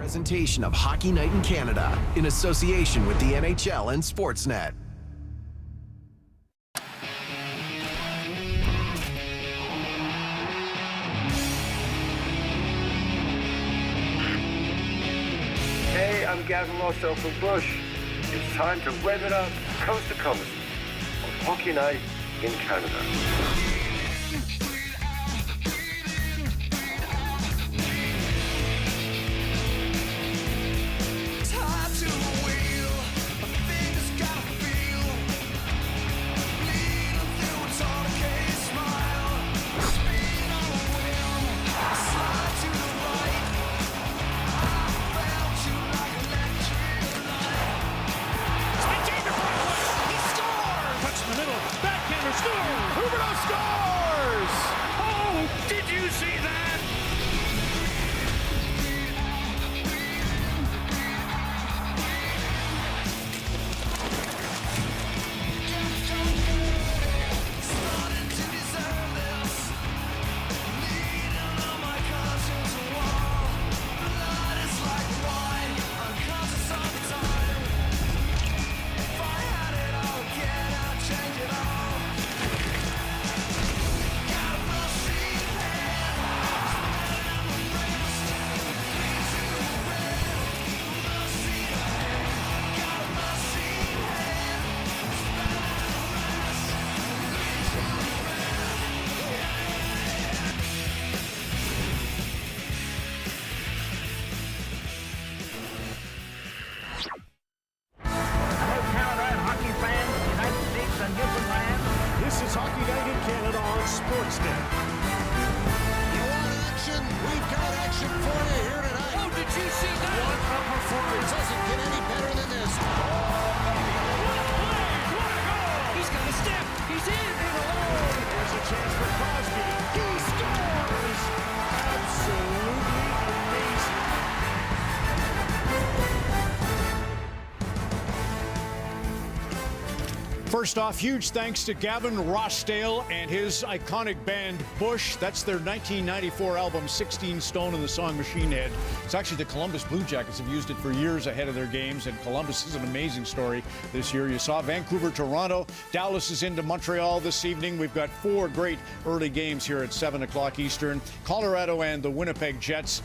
presentation of Hockey Night in Canada in association with the NHL and Sportsnet. Hey, I'm Gavin Rossdale from Bush. It's time to rev it up coast to coast on Hockey Night in Canada. First off, huge thanks to Gavin Rossdale and his iconic band Bush. That's their 1994 album, 16 Stone, and the song Machine Head. It's actually the Columbus Blue Jackets have used it for years ahead of their games, and Columbus is an amazing story this year. You saw Vancouver, Toronto. Dallas is into Montreal this evening. We've got 4 great early games here at 7 o'clock Eastern. Colorado and the Winnipeg Jets.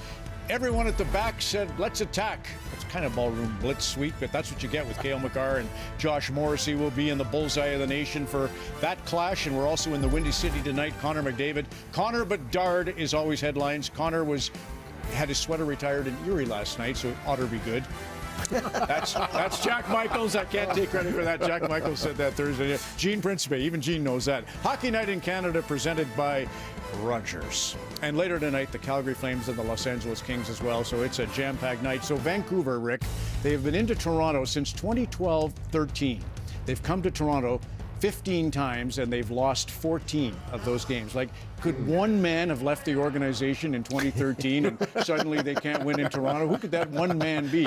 Everyone at the back said, let's attack. It's kind of ballroom blitz sweep, but that's what you get with Cale Makar, and Josh Morrissey will be in the bullseye of the nation for that clash. And we're also in the Windy City tonight. Connor McDavid. Connor Bedard is always headlines. Connor had his sweater retired in Erie last night, so it ought to be good. That's Jack Michaels. I can't take credit for that. Jack Michaels said that Thursday. Gene Principe, even Gene knows that. Hockey Night in Canada presented by Rogers. And later tonight, the Calgary Flames and the Los Angeles Kings as well. So it's a jam-packed night. So Vancouver, Rick, they have been into Toronto since 2012-13. They've come to Toronto 15 times, and they've lost 14 of those games. Like, could one man have left the organization in 2013 and suddenly they can't win in Toronto? Who could that one man be?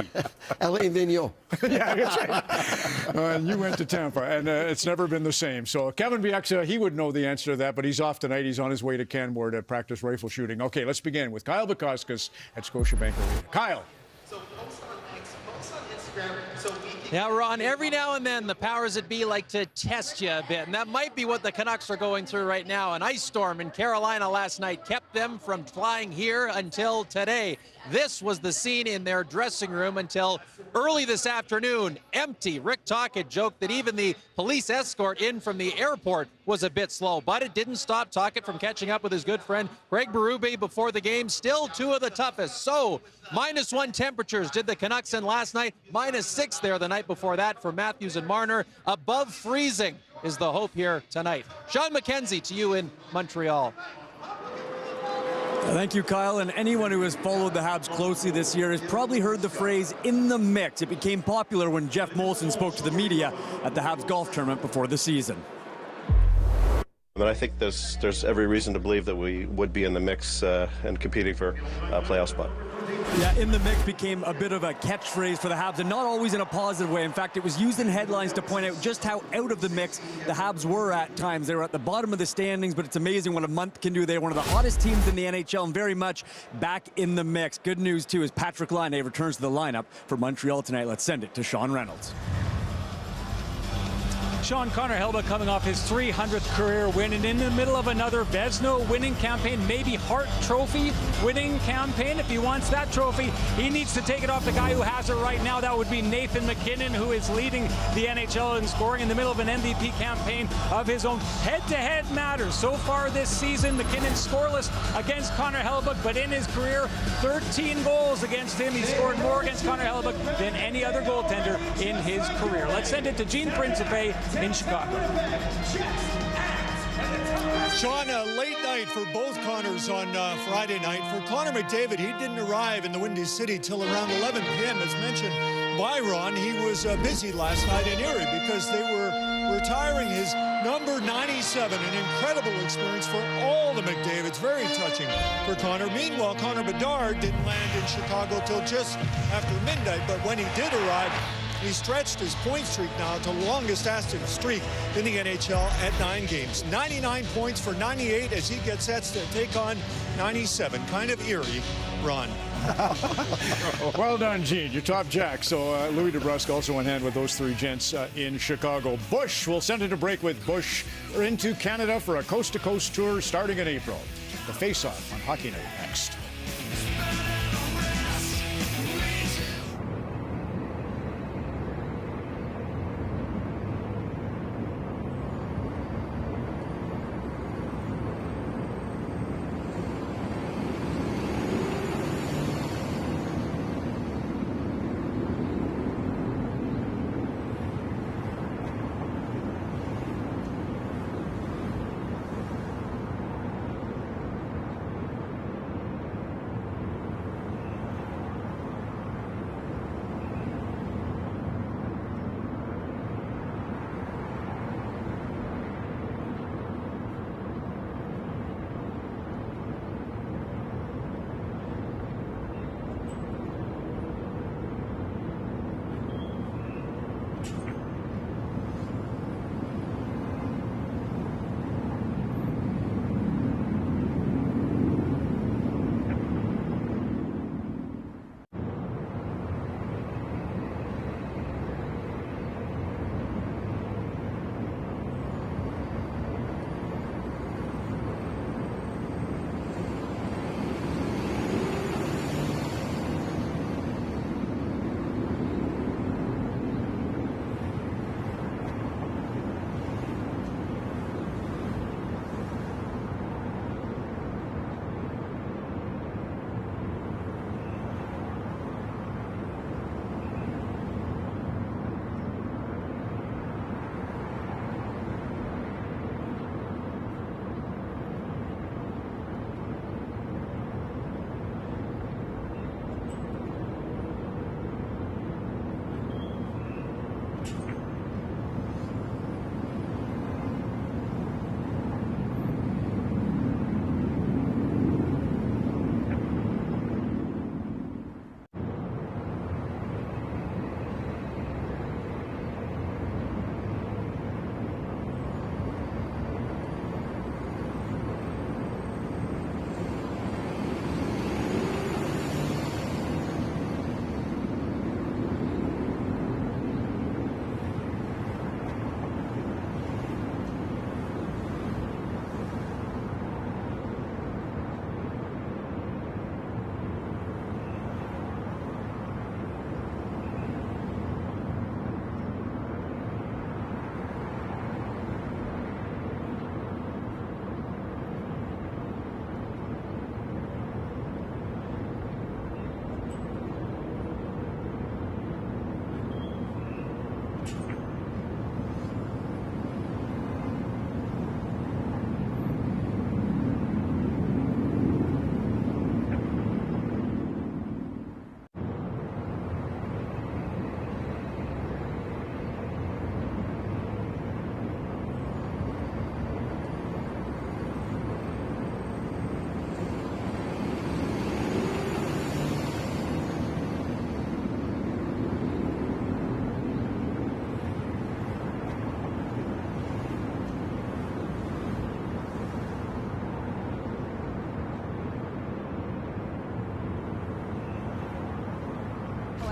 Alain Vigneault. Yeah, that's right. And you went to Tampa, and it's never been the same. So Kevin Bieksa, he would know the answer to that, but he's off tonight. He's on his way to Canmore to practice rifle shooting. Okay, let's begin with Kyle Bukauskas at Scotiabank Arena. Kyle. So post on Instagram so we can... Yeah, Ron, every now and then the powers that be like to test you a bit, and that might be what the Canucks are going through right now. An ice storm in Carolina last night kept them from flying here until today. This was the scene in their dressing room until early this afternoon, empty. Rick Tocchet joked that even the police escort in from the airport was a bit slow, but it didn't stop Tocchet from catching up with his good friend Craig Berube before the game. Still 2 of the toughest. So -1 temperatures did the Canucks in last night. -6 there the night before that for Matthews and Marner. Above freezing is the hope here tonight. Sean McKenzie to you in Montreal. Thank you, Kyle. And anyone who has followed the Habs closely this year has probably heard the phrase "in the mix." It became popular when Jeff Molson spoke to the media at the Habs golf tournament before the season. And I think there's every reason to believe that we would be in the mix and competing for a playoff spot. Yeah, in the mix became a bit of a catchphrase for the Habs, and not always in a positive way. In fact, it was used in headlines to point out just how out of the mix the Habs were at times. They were at the bottom of the standings, but it's amazing what a month can do. They're one of the hottest teams in the NHL and very much back in the mix. Good news, too, is Patrick Laine returns to the lineup for Montreal tonight. Let's send it to Sean Reynolds. Sean, Connor Hellebuyck coming off his 300th career win and in the middle of another Vezina winning campaign, maybe Hart Trophy winning campaign. If he wants that trophy, he needs to take it off the guy who has it right now. That would be Nathan MacKinnon, who is leading the NHL in scoring in the middle of an MVP campaign of his own. Head-to-head matters. So far this season, MacKinnon scoreless against Connor Hellebuyck, but in his career, 13 goals against him. He scored more against Connor Hellebuyck than any other goaltender in his career. Let's send it to Gene Principe in Chicago. Sean, a late night for both Connors on Friday night. For Connor McDavid, he didn't arrive in the Windy City till around 11 p.m. As mentioned by Ron, he was busy last night in Erie because they were retiring his number 97, an incredible experience for all the McDavids. Very touching for Connor. Meanwhile, Connor Bedard didn't land in Chicago till just after midnight, but when he did arrive, he stretched his point streak now to the longest active streak in the NHL at 9 games. 99 points for 98 as he gets set to take on 97. Kind of eerie, Ron. Well done, Gene. Your top jack. So Louis DeBrusk also in hand with those three gents in Chicago. Bush, we'll send it to break with Bush into Canada for a coast-to-coast tour starting in April. The face-off on Hockey Night next.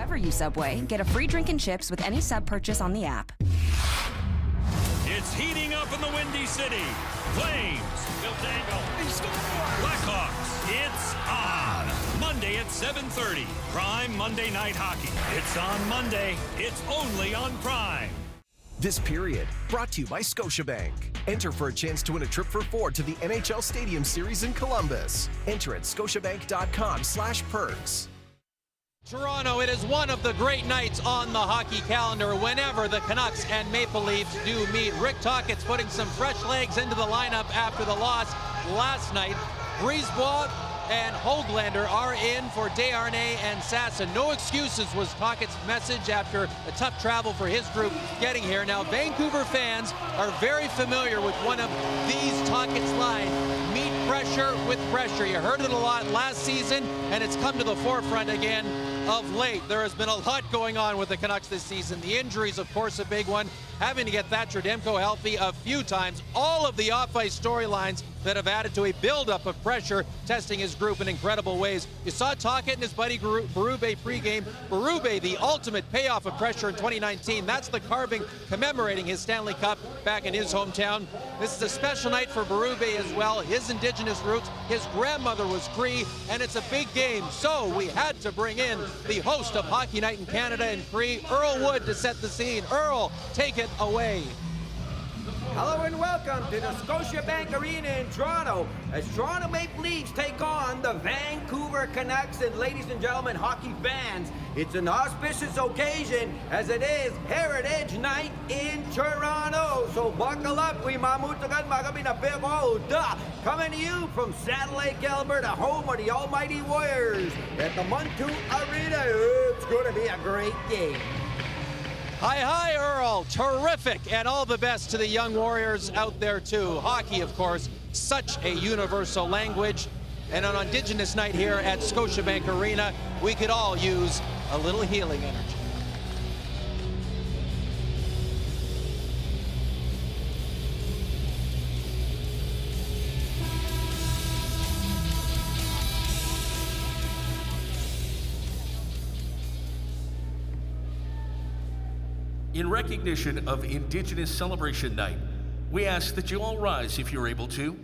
However you Subway, get a free drink and chips with any sub purchase on the app. It's heating up in the Windy City. Flames. Bill Dangle. Blackhawks. It's on. Monday at 7:30. Prime Monday Night Hockey. It's on Monday. It's only on Prime. This period brought to you by Scotiabank. Enter for a chance to win a trip for 4 to the NHL Stadium Series in Columbus. Enter at scotiabank.com/perks. Toronto, it is one of the great nights on the hockey calendar whenever the Canucks and Maple Leafs do meet. Rick Tocchet's putting some fresh legs into the lineup after the loss last night. Brisebois and Höglander are in for Desharnais and Sasson. No excuses was Tocchet's message after a tough travel for his group getting here. Now, Vancouver fans are very familiar with one of these Tocchet's lines: meet pressure with pressure. You heard it a lot last season, and it's come to the forefront again of late. There has been a lot going on with the Canucks this season. The injuries, of course, a big one. Having to get Thatcher Demko healthy a few times. All of the off-ice storylines that have added to a buildup of pressure, testing his group in incredible ways. You saw Tocchet and his buddy Berube pregame. Berube, the ultimate payoff of pressure in 2019. That's the carving commemorating his Stanley Cup back in his hometown. This is a special night for Berube as well. His indigenous roots, his grandmother was Cree, and it's a big game. So we had to bring in the host of Hockey Night in Canada and Cree, Earl Wood, to set the scene. Earl, take it away. Hello and welcome to the Scotiabank Arena in Toronto as Toronto Maple Leafs take on the Vancouver Canucks. And ladies and gentlemen, hockey fans, it's an auspicious occasion as it is Heritage Night in Toronto. So buckle up, we mamutagan magabi na pegoda. Coming to you from Saddle Lake, Alberta, home of the Almighty Warriors at the Montu Arena. It's going to be a great game. Hi, hi, Earl. Terrific. And all the best to the young Warriors out there, too. Hockey, of course, such a universal language. And on Indigenous Night here at Scotiabank Arena, we could all use a little healing energy. In recognition of Indigenous Celebration Night, we ask that you all rise if you're able to,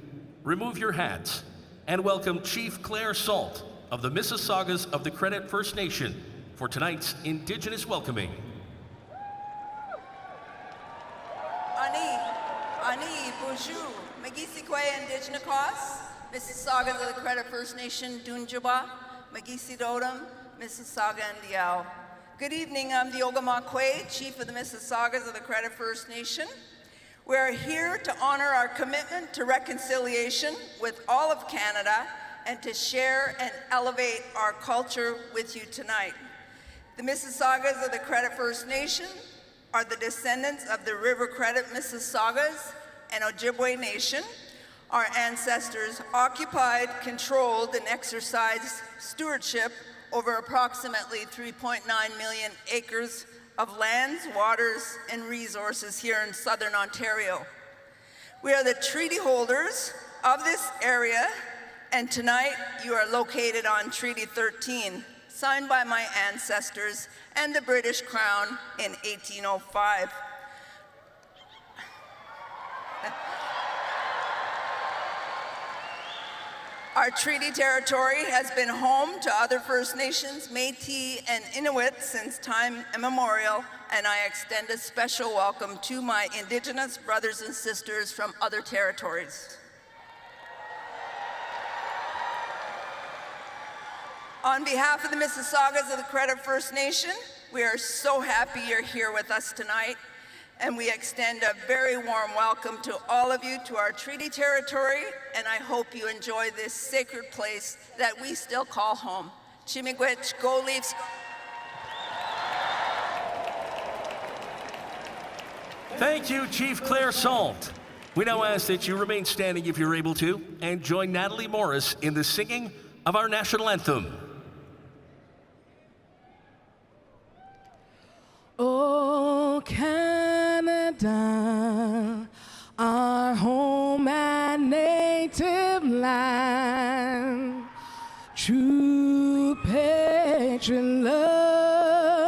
remove your hats, and welcome Chief Claire Salt of the Mississaugas of the Credit First Nation for tonight's Indigenous welcoming. Ani, bonjour, Magisikwe Indigenous, Mississaugas of the Credit First Nation, Dunjuba, Magisi Dodam, Mississauga and Diao. Good evening, I'm the Ogamakwe, Chief of the Mississaugas of the Credit First Nation. We are here to honor our commitment to reconciliation with all of Canada and to share and elevate our culture with you tonight. The Mississaugas of the Credit First Nation are the descendants of the River Credit Mississaugas and Ojibwe Nation. Our ancestors occupied, controlled, and exercised stewardship over approximately 3.9 million acres of lands, waters, and resources here in southern Ontario. We are the treaty holders of this area, and tonight you are located on Treaty 13, signed by my ancestors and the British Crown in 1805. Our treaty territory has been home to other First Nations, Métis, and Inuit since time immemorial, and I extend a special welcome to my Indigenous brothers and sisters from other territories. On behalf of the Mississaugas of the Credit First Nation, we are so happy you're here with us tonight, and we extend a very warm welcome to all of you to our treaty territory, and I hope you enjoy this sacred place that we still call home. Chimigwech, go Leafs. Thank you, Chief Claire Salt. We now ask that you remain standing if you're able to, and join Natalie Morris in the singing of our national anthem. Oh, Canada, our home and native land, true patriot love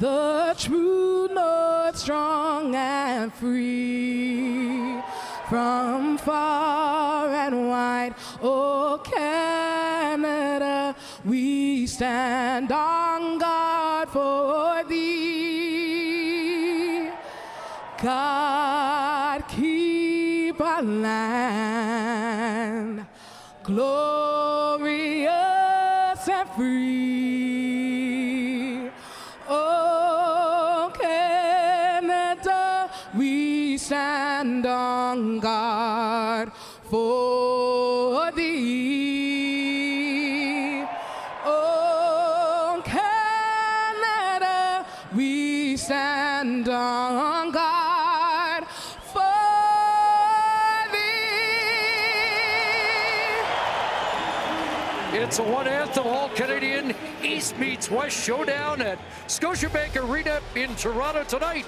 the true north, strong and free. From far and wide, oh Canada, we stand on guard for thee. God, keep our land glorious and free. Oh, Canada, we stand on guard for thee. Oh, Canada, we stand on guard for It's a one anthem, all Canadian East meets West showdown at Scotiabank Arena in Toronto tonight.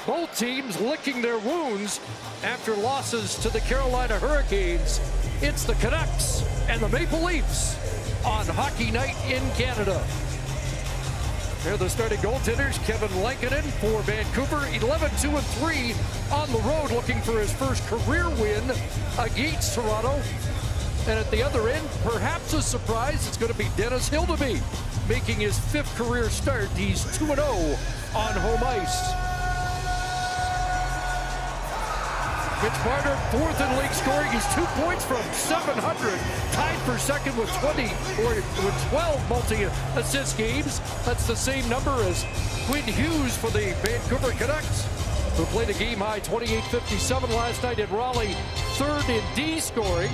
Both teams licking their wounds after losses to the Carolina Hurricanes. It's the Canucks and the Maple Leafs on Hockey Night in Canada. They're the starting goaltenders, Kevin Lankinen for Vancouver, 11-2-3 on the road, looking for his first career win against Toronto. And at the other end, perhaps a surprise, it's going to be Dennis Hildeby, making his 5th career start. He's 2-0 on home ice. Mitch Marner, 4th in league scoring. He's 2 points from 700, tied for second with 12 multi-assist games. That's the same number as Quinn Hughes for the Vancouver Canucks, who played a game-high 28-57 last night in Raleigh, 3rd in D scoring.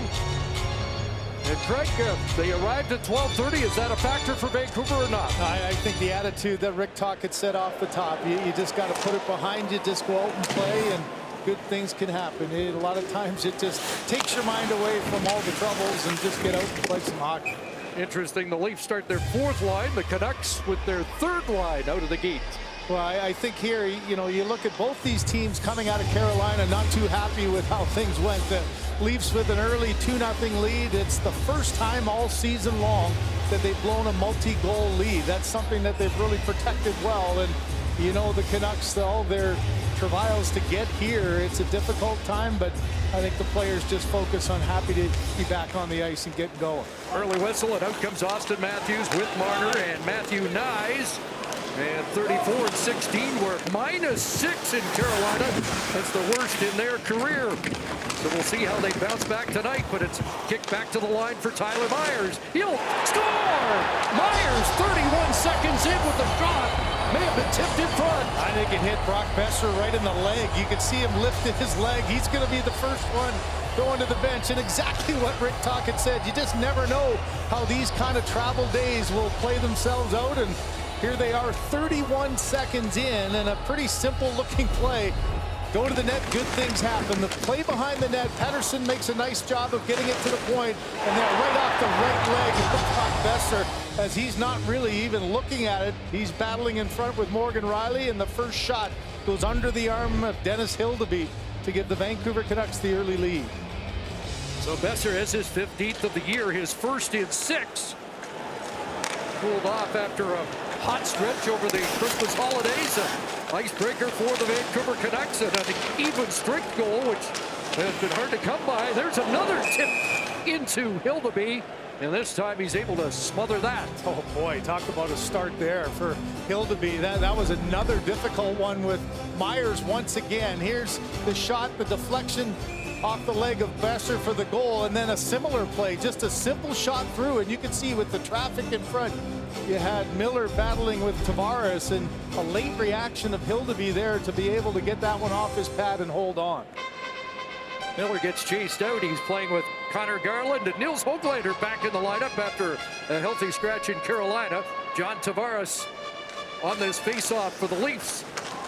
And Craig, they arrived at 12:30. Is that a factor for Vancouver or not? I think the attitude that Rick Tocchet had set off the top, you just got to put it behind you, just go out and play, and good things can happen. A lot of times it just takes your mind away from all the troubles and just get out and play some hockey. Interesting, the Leafs start their 4th line, the Canucks with their 3rd line out of the gate. Well, I think here, you look at both these teams coming out of Carolina, not too happy with how things went. The Leafs with an early 2-0 lead. It's the first time all season long that they've blown a multi-goal lead. That's something that they've really protected well. And the Canucks, all their travails to get here, it's a difficult time, but I think the players just focus on happy to be back on the ice and get going. Early whistle, and out comes Austin Matthews with Marner and Matthew Nyes. And 34-16, we're -6 in Carolina. That's the worst in their career. So we'll see how they bounce back tonight, but it's kicked back to the line for Tyler Myers. He'll score! Myers, 31 seconds in with the shot. May have been tipped in front. I think it hit Brock Besser right in the leg. You can see him lifting his leg. He's going to be the first one going to the bench. And exactly what Rick Tocchet said, you just never know how these kind of travel days will play themselves out. And here they are, 31 seconds in, and a pretty simple looking play. Go to the net, good things happen. The play behind the net, Pettersson makes a nice job of getting it to the point, and they're right off the right leg of Brock Besser, as he's not really even looking at it. He's battling in front with Morgan Rielly, and the first shot goes under the arm of Dennis Hildeby to give the Vancouver Canucks the early lead. So Besser has his 15th of the year, his first in 6. Cooled off after a hot stretch over the Christmas holidays. Icebreaker for the Vancouver Canucks, and an even strength goal, which has been hard to come by. There's another tip into Hildeby, and this time he's able to smother that. Oh boy, talk about a start there for Hildeby. That was another difficult one with Myers once again. Here's the shot, the deflection off the leg of Besser for the goal, and then a similar play, just a simple shot through, and you can see with the traffic in front, you had Miller battling with Tavares, and a late reaction of Hildeby there to be able to get that one off his pad and hold on. Miller gets chased out. He's playing with Connor Garland, and Nils Höglander back in the lineup after a healthy scratch in Carolina. John Tavares on this face-off for the Leafs.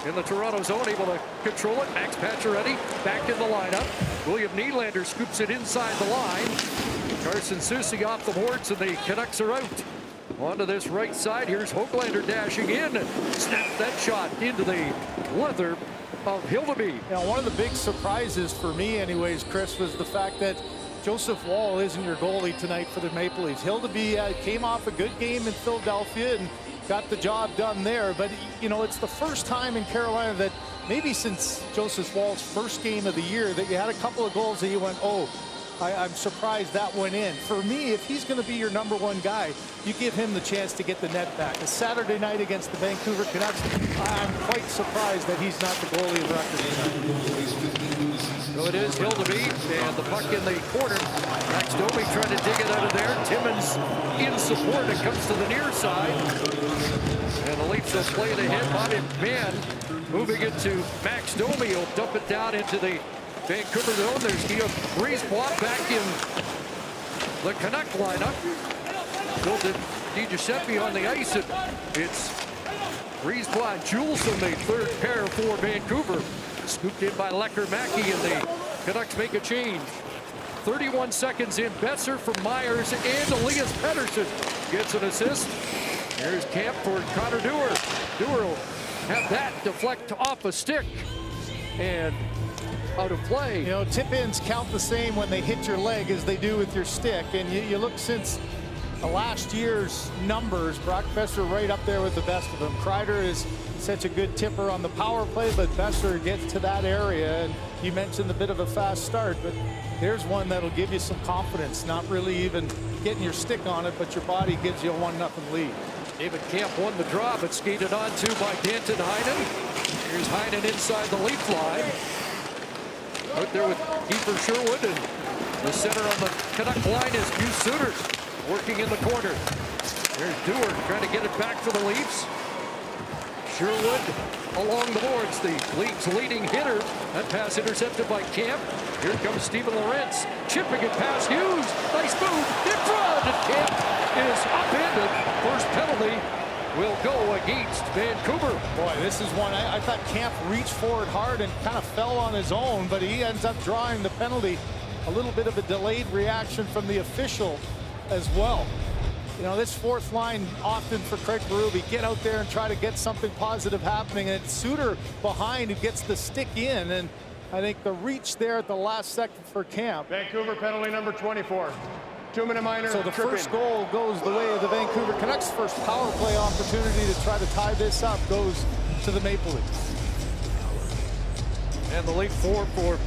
In the Toronto zone, able to control it. Max Pacioretty back in the lineup. William Nylander scoops it inside the line. Carson Soucy off the boards, and the Canucks are out. Onto this right side, here's Höglander dashing in. Snaps that shot into the leather of Hildeby. One of the big surprises for me anyways, Chris, was the fact that Joseph Woll isn't your goalie tonight for the Maple Leafs. Hildeby came off a good game in Philadelphia, and got the job done there. But, you know, it's the first time in Carolina that maybe since Joseph Woll's first game of the year that you had a couple of goals that you went, oh, I'm surprised that went in. For me, if he's going to be your #1 guy, you give him the chance to get the net back. A Saturday night against the Vancouver Canucks, I'm quite surprised that he's not the goalie of record tonight. So it is Hildeby, and the puck in the corner. Max Domi trying to dig it out of there. Timmins in support. It comes to the near side. And the Leafs will play the hit. Bobby Mann moving it to Max Domi. He'll dump it down into the Vancouver zone. There's Guillaume Brisebois back in the Canuck lineup. Bill DiGiuseppe on the ice. And it's Brisebois and Juleson, the third pair for Vancouver. Scooped in by Lecker-Mackey, and the Canucks make a change. 31 seconds in. Besser from Myers, and Elias Pettersson gets an assist. Here's Camp for Connor Dewar. Dewar will have that deflect off a stick and out of play. You know, tip-ins count the same when they hit your leg as they do with your stick. And you look since last year's numbers, Brock Besser right up there with the best of them. Kreider is such a good tipper on the power play, but Besser gets to that area. And you mentioned a bit of a fast start, but here's one that'll give you some confidence. Not really even getting your stick on it, but your body gives you a 1-0 lead. David Camp won the draw, but skated on to by Danton Heinen. Here's Heinen inside the lead line. Out there with Kiefer Sherwood, and the center on the Canuck line is Hugh Suter working in the corner. There's Dewar trying to get it back for the Leafs. Sherwood along the boards, the league's leading hitter. That pass intercepted by Camp. Here comes Steven Lorentz, chipping it past Hughes. Nice move in front, and Camp is upended. First penalty will go against Vancouver. Boy, this is one I thought Camp reached forward hard and kind of fell on his own, but he ends up drawing the penalty. A little bit of a delayed reaction from the official as well. You know, this fourth line often for Craig Berube, get out there and try to get something positive happening, and it's Suter behind who gets the stick in, and I think the reach there at the last second for Camp. Vancouver penalty number 24. 2-minute minor. So the first goal goes the way of the Vancouver Canucks. First power play opportunity to try to tie this up goes to the Maple Leafs. And the Leaf for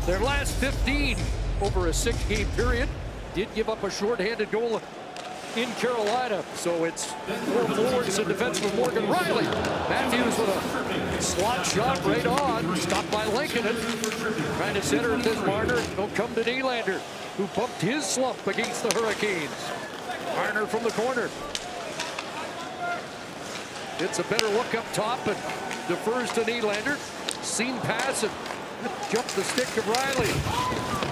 their last 15 over a 6-game period. Did give up a shorthanded goal in Carolina. So it's 4 forwards and defenseman Morgan Riley. Matthews with a slot shot right on. Stopped by Lankinen. Trying to center it to Marner. It'll come to Nylander, who bumped his slump against the Hurricanes. Marner from the corner. It's a better look up top and defers to Nylander. Seam pass and jumps the stick of Riley.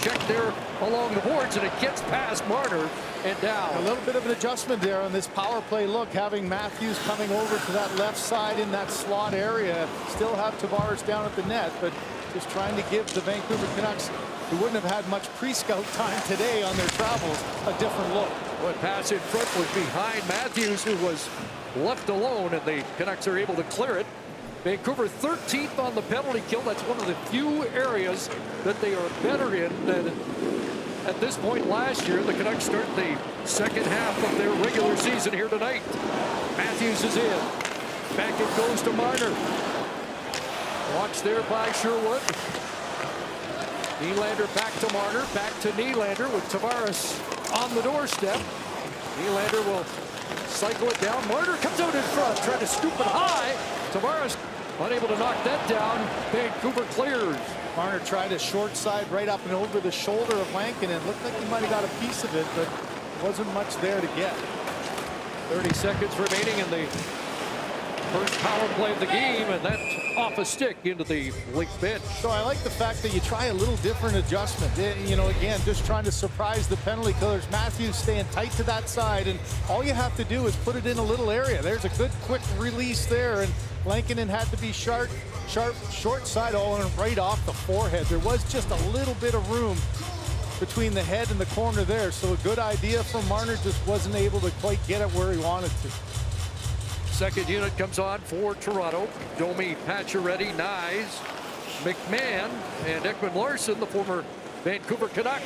Check there along the boards, and it gets past Marner and down. A little bit of an adjustment there on this power play look, having Matthews coming over to that left side in that slot area. Still have Tavares down at the net, but just trying to give the Vancouver Canucks, who wouldn't have had much pre-scout time today on their travels, a different look. What pass in front was behind Matthews, who was left alone, and the Canucks are able to clear it. Vancouver 13th on the penalty kill. That's one of the few areas that they are better in than at this point last year. The Canucks start the second half of their regular season here tonight. Matthews is in. Back it goes to Marner. Watched there by Sherwood. Nylander back to Marner. Back to Nylander with Tavares on the doorstep. Nylander will cycle it down. Marner comes out in front, trying to scoop it high. Tavares unable to knock that down. Vancouver clears. Marner tried a short side right up and over the shoulder of Lankinen. Looked like he might have got a piece of it, but wasn't much there to get. 30 seconds remaining in the first power play of the game, and that's off a stick into the Leafs bench. So I like the fact that you try a little different adjustment. You know, again, just trying to surprise the penalty killers. Matthews staying tight to that side, and all you have to do is put it in a little area. There's a good quick release there, and Lankinen had to be sharp, short side all in right off the forehead. There was just a little bit of room between the head and the corner there, so a good idea from Marner, just wasn't able to quite get it where he wanted to. Second unit comes on for Toronto. Domi, Pacioretty, Nyes, McMahon, and Ekman Larsson, the former Vancouver Canuck.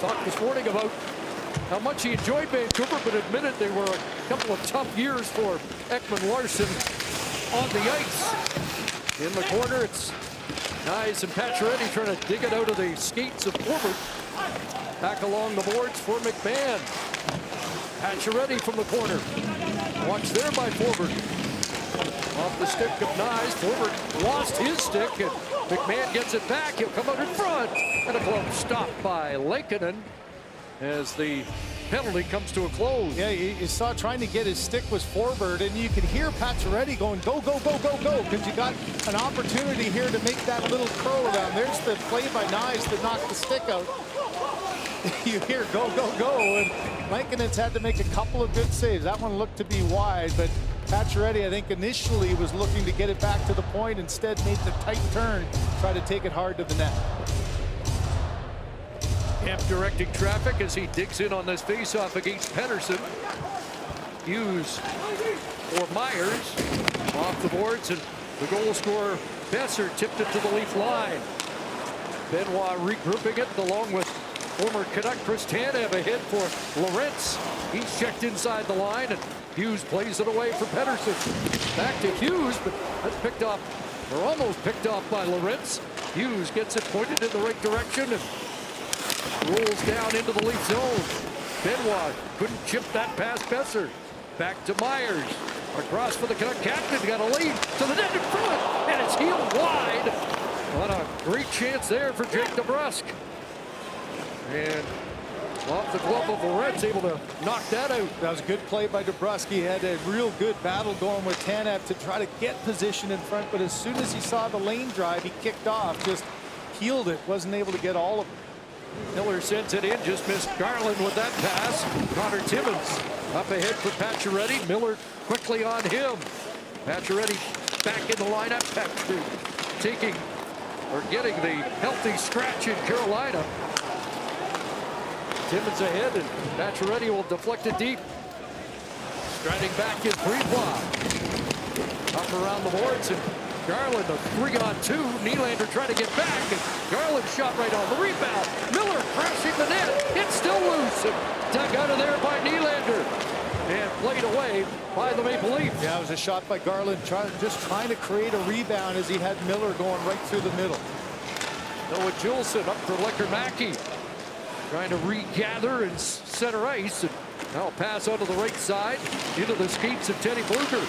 Talked this morning about how much he enjoyed Vancouver, but admitted they were a couple of tough years for Ekman Larsson on the ice. In the corner, it's Knies and Pacioretty trying to dig it out of the skates of Forbort. Back along the boards for McMahon. Pacioretty from the corner. Watched there by Forbort. Off the stick of Knies. Forbort lost his stick, and McMahon gets it back. He'll come out in front. And a glove stopped by Lankinen as the penalty comes to a close. Yeah, you saw trying to get his stick was Forbort, and you could hear Pacioretty going, go, go, go, go, go, because you got an opportunity here to make that little curl around. There's the play by Knies to knock the stick out. You hear go, go, go, and Lankinen's had to make a couple of good saves. That one looked to be wide, but Pacioretty, I think, initially was looking to get it back to the point, instead made the tight turn, try to take it hard to the net. Camp directing traffic as he digs in on this faceoff against Pettersson. Hughes for Myers off the boards, and the goal scorer Besser tipped it to the Leaf line. Benoit regrouping it along with former Canuck Chris Tanev ahead for Lorentz. He's checked inside the line, and Hughes plays it away for Pettersson. Back to Hughes, but that's picked off, or almost picked off by Lorentz. Hughes gets it pointed in the right direction and rolls down into the Leaf zone. Benoit couldn't chip that past Besser. Back to Myers. Across for the Canuck captain. Got a lead to the net in front. And it's heeled wide. What a great chance there for Jake DeBrusk. And off the glove of Lorentz, able to knock that out. That was a good play by DeBrusk. He had a real good battle going with Tanev to try to get position in front, but as soon as he saw the lane drive, he kicked off, just heeled it, wasn't able to get all of it. Miller sends it in, just missed Garland with that pass. Connor Timmins up ahead for Pacioretty. Miller quickly on him. Pacioretty back in the lineup. Taking or getting the healthy scratch in Carolina. Timmins ahead, and Pacioretty will deflect it deep. Striding back in Brisebois. Up around the boards, and Garland a 3-on-2. Nylander trying to get back, and Garland shot right on the rebound. Miller crashing the net. It's still loose. And dug out of there by Nylander. And played away by the Maple Leafs. Yeah, it was a shot by Garland, just trying to create a rebound as he had Miller going right through the middle. Noah Juleson up for Lekkerimäki. Trying to regather in center ice. And now pass onto the right side into the skates of Teddy Blueger.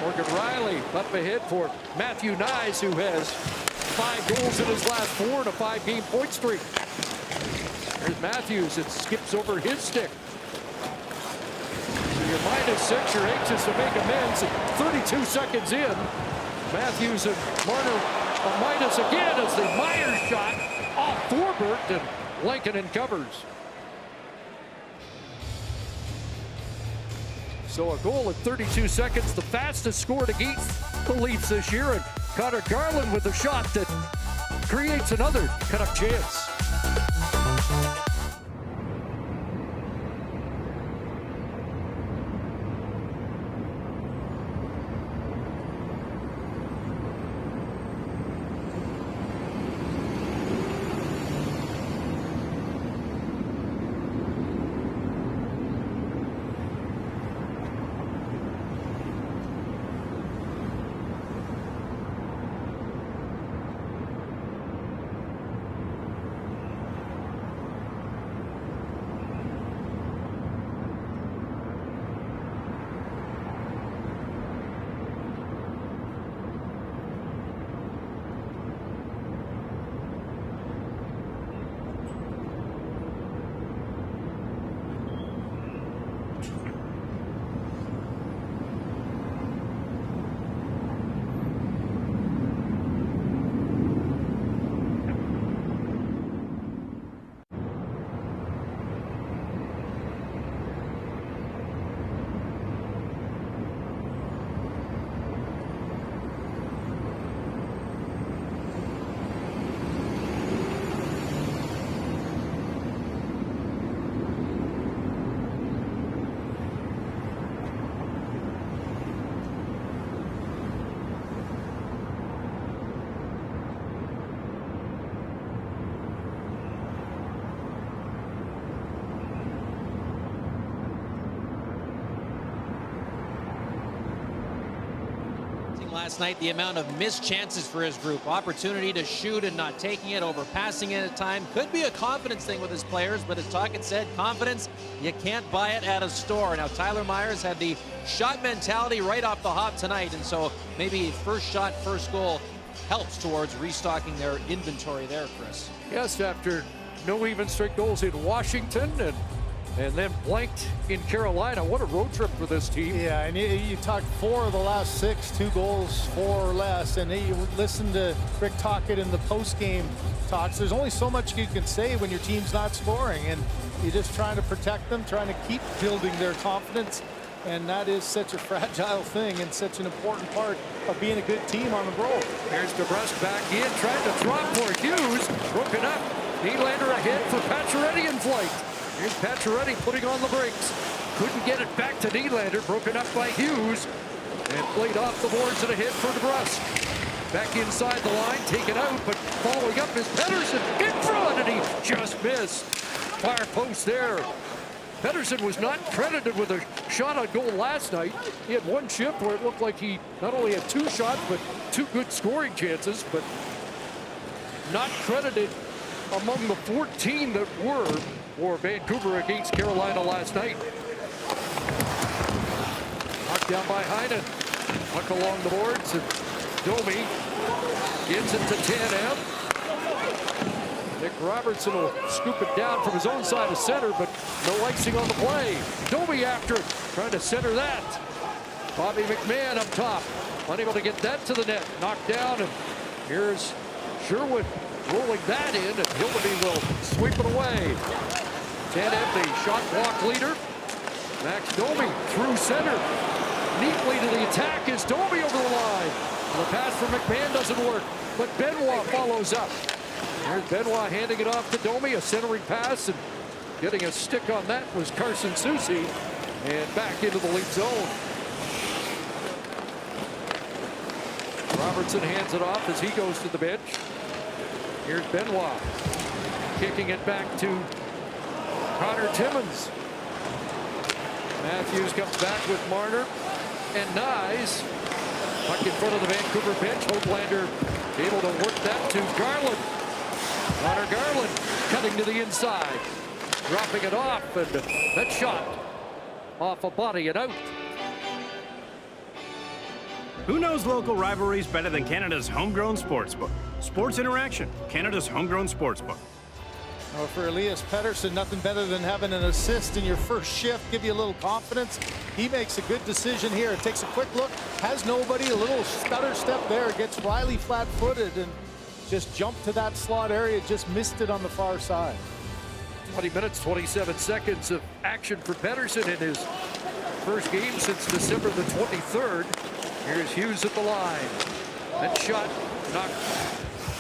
Morgan Riley up ahead for Matthew Knies, who has 5 goals in his last 4 and a 5-game point streak. There's Matthews. It skips over his stick. So you're -6. You're anxious to make amends. 32 seconds in. Matthews and Marner a minus again as the Myers shot off Forbort, and Lankinen covers. So a goal in 32 seconds, the fastest scored against the Leafs this year, and Connor Garland with a shot that creates another Canuck chance. last night, the amount of missed chances for his group. Opportunity to shoot and not taking it, overpassing it at time. Could be a confidence thing with his players, but as Tocchet said, confidence, you can't buy it at a store. Now, Tyler Myers had the shot mentality right off the hop tonight, and so maybe first shot, first goal helps towards restocking their inventory there, Chris. Yes, after no even straight goals in Washington and then blanked in Carolina. What a road trip for this team. Yeah, and you talked 4 of the last 6, 2 goals, 4 or less. And you listen to Rick Tocchet in the post-game talks. There's only so much you can say when your team's not scoring. And you're just trying to protect them, trying to keep building their confidence. And that is such a fragile thing and such an important part of being a good team on the road. Here's DeBrusk back in, trying to drop for Hughes. Broken up. Nylander ahead for Pacioretty in flight. Here's Pacioretty putting on the brakes. Couldn't get it back to Nylander. Broken up by Hughes. And played off the boards and ahead for DeBrusk. Back inside the line, taken out, but following up is Pettersson in front, and he just missed. Far post there. Pettersson was not credited with a shot on goal last night. He had one shift where it looked like he not only had 2 shots, but 2 good scoring chances, but not credited among the 14 that were for Vancouver against Carolina last night. Knocked down by Heinen. Puck along the boards, and Domi gets it to Tanev. Nick Robertson will scoop it down from his own side of center, but no icing on the play. Domi after it, trying to center that. Bobby McMahon up top, unable to get that to the net. Knocked down, and here's Sherwood rolling that in, and Hildeby will sweep it away. Tanev, the shot block leader. Max Domi through center. Neatly to the attack is Domi over the line. The pass for McMahon doesn't work, but Benoit follows up. There's Benoit handing it off to Domi, a centering pass, and getting a stick on that was Carson Soucy, and back into the lead zone. Robertson hands it off as he goes to the bench. Here's Benoit, kicking it back to Connor Timmins. Matthews comes back with Marner and Nyes. Puck in front of the Vancouver bench. Hoglander able to work that to Garland. Connor Garland cutting to the inside, dropping it off, and that shot off a body and out. Who knows local rivalries better than Canada's homegrown sportsbook? Sports Interaction, Canada's homegrown sportsbook. Well, for Elias Pettersson, nothing better than having an assist in your first shift, give you a little confidence. He makes a good decision here. Takes a quick look, has nobody, a little stutter step there, gets Riley flat-footed and just jumped to that slot area, just missed it on the far side. 20 minutes, 27 seconds of action for Pettersson in his first game since December the 23rd. Here's Hughes at the line. That shot knocked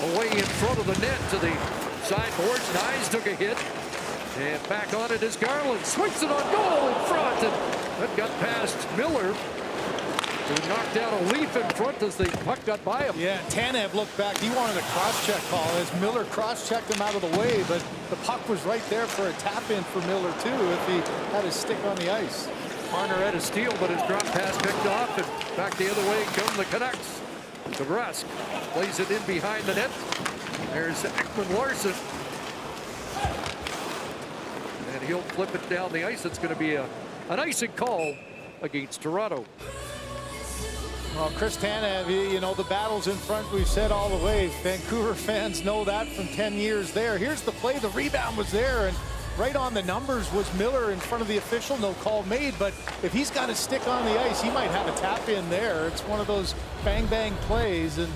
away in front of the net to the sideboards. Nyes took a hit, and back on it is Garland. Swings it on goal in front, and that got past Miller, who knocked down a leaf in front as the puck got by him. Yeah, Tanev looked back. He wanted a cross-check call as Miller cross-checked him out of the way, but the puck was right there for a tap-in for Miller, too, if he had his stick on the ice. Marner had a steal, but his drop pass picked off, and back the other way come the Canucks. DeBrusk plays it in behind the net. There's Ekman Larson. And he'll flip it down the ice. It's going to be an icing call against Toronto. Well, Chris Tanev, you know, the battle's in front, we've said all the way. Vancouver fans know that from 10 years there. Here's the play, the rebound was there, and right on the numbers was Miller in front of the official, no call made, but if he's got his stick on the ice, he might have a tap in there. It's one of those bang-bang plays, and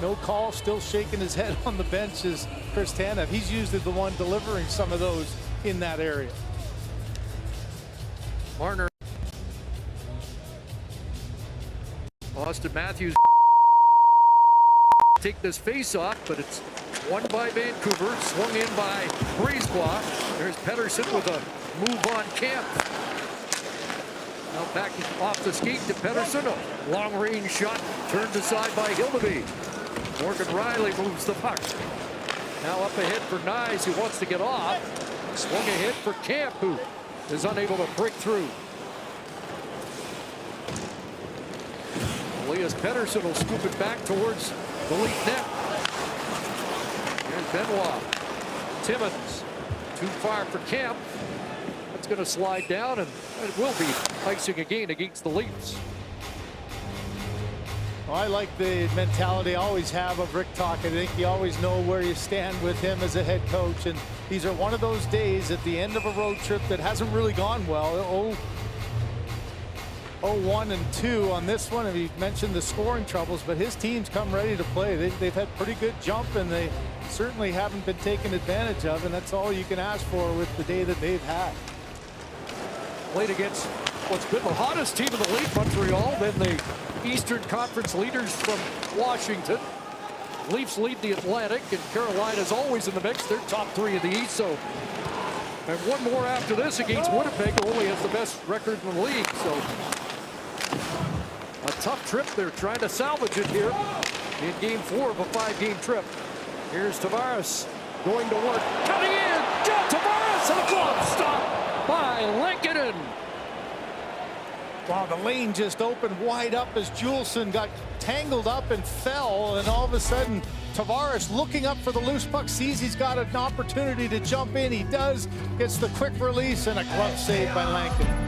no call, still shaking his head on the bench is Chris Tanev. He's usually the one delivering some of those in that area. Marner. Austin Matthews take this face off, but it's won by Vancouver, swung in by Brisebois. There's Pettersson with a move on Kemp. Now back off the skate to Pettersson, a long range shot turned aside by Hildeby. Morgan Riley moves the puck. Now up ahead for Nyes, who wants to get off. Swung ahead for Kemp, who is unable to break through. Elias Pettersson will scoop it back towards the Leaf net. Here's Benoit. Timmins. Too far for Kemp. That's going to slide down, and it will be icing again against the Leafs. Well, I like the mentality I always have of Rick Tocchet. I think you always know where you stand with him as a head coach. And these are one of those days at the end of a road trip that hasn't really gone well. 0-1-2 on this one. And he mentioned the scoring troubles, but his team's come ready to play. They've had pretty good jump, and they certainly haven't been taken advantage of. And that's all you can ask for with the day that they've had. Played against what's been the hottest team in the league, Montreal, then the Eastern Conference leaders from Washington. Leafs lead the Atlantic, and Carolina's always in the mix. They're top 3 in the East, so. And one more after this against Winnipeg, who only has the best record in the league, so. A tough trip. They're trying to salvage it here in game 4 of a 5-game trip. Here's Tavares going to work, cutting in, John Tavares, and a glove stop by Lankinen. Wow, the lane just opened wide up as Juleson got tangled up and fell, and all of a sudden Tavares looking up for the loose puck, sees he's got an opportunity to jump in. He does, gets the quick release, and a glove save by Lankinen.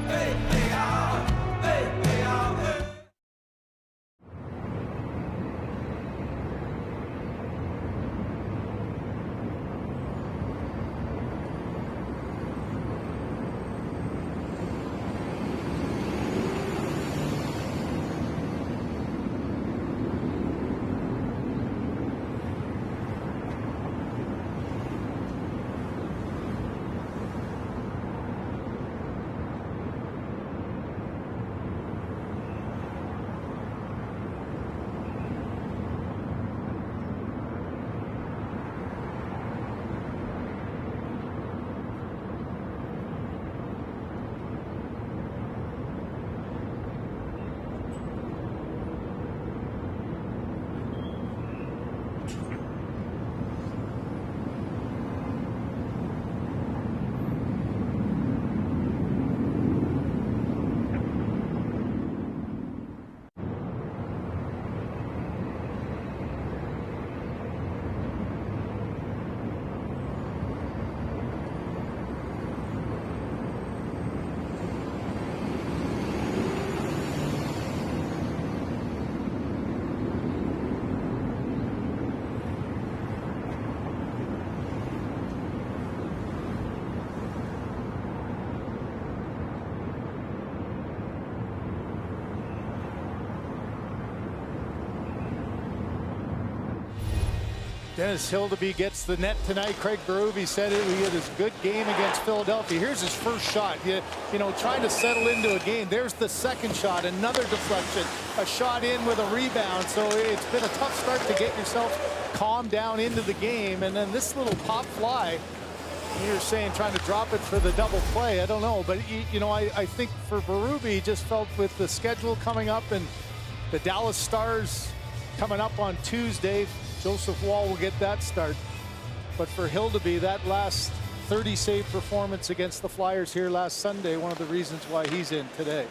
Dennis Hildeby gets the net tonight. Craig Berube said it. He had his good game against Philadelphia. Here's his first shot. You know, trying to settle into a game. There's the second shot, another deflection, a shot in with a rebound. So it's been a tough start to get yourself calmed down into the game. And then this little pop fly, you're saying trying to drop it for the double play. I don't know, but you know, I think for Berube, he just felt with the schedule coming up and the Dallas Stars coming up on Tuesday, Joseph Woll will get that start. But for Hildeby, that last 30-save performance against the Flyers here last Sunday, one of the reasons why he's in today.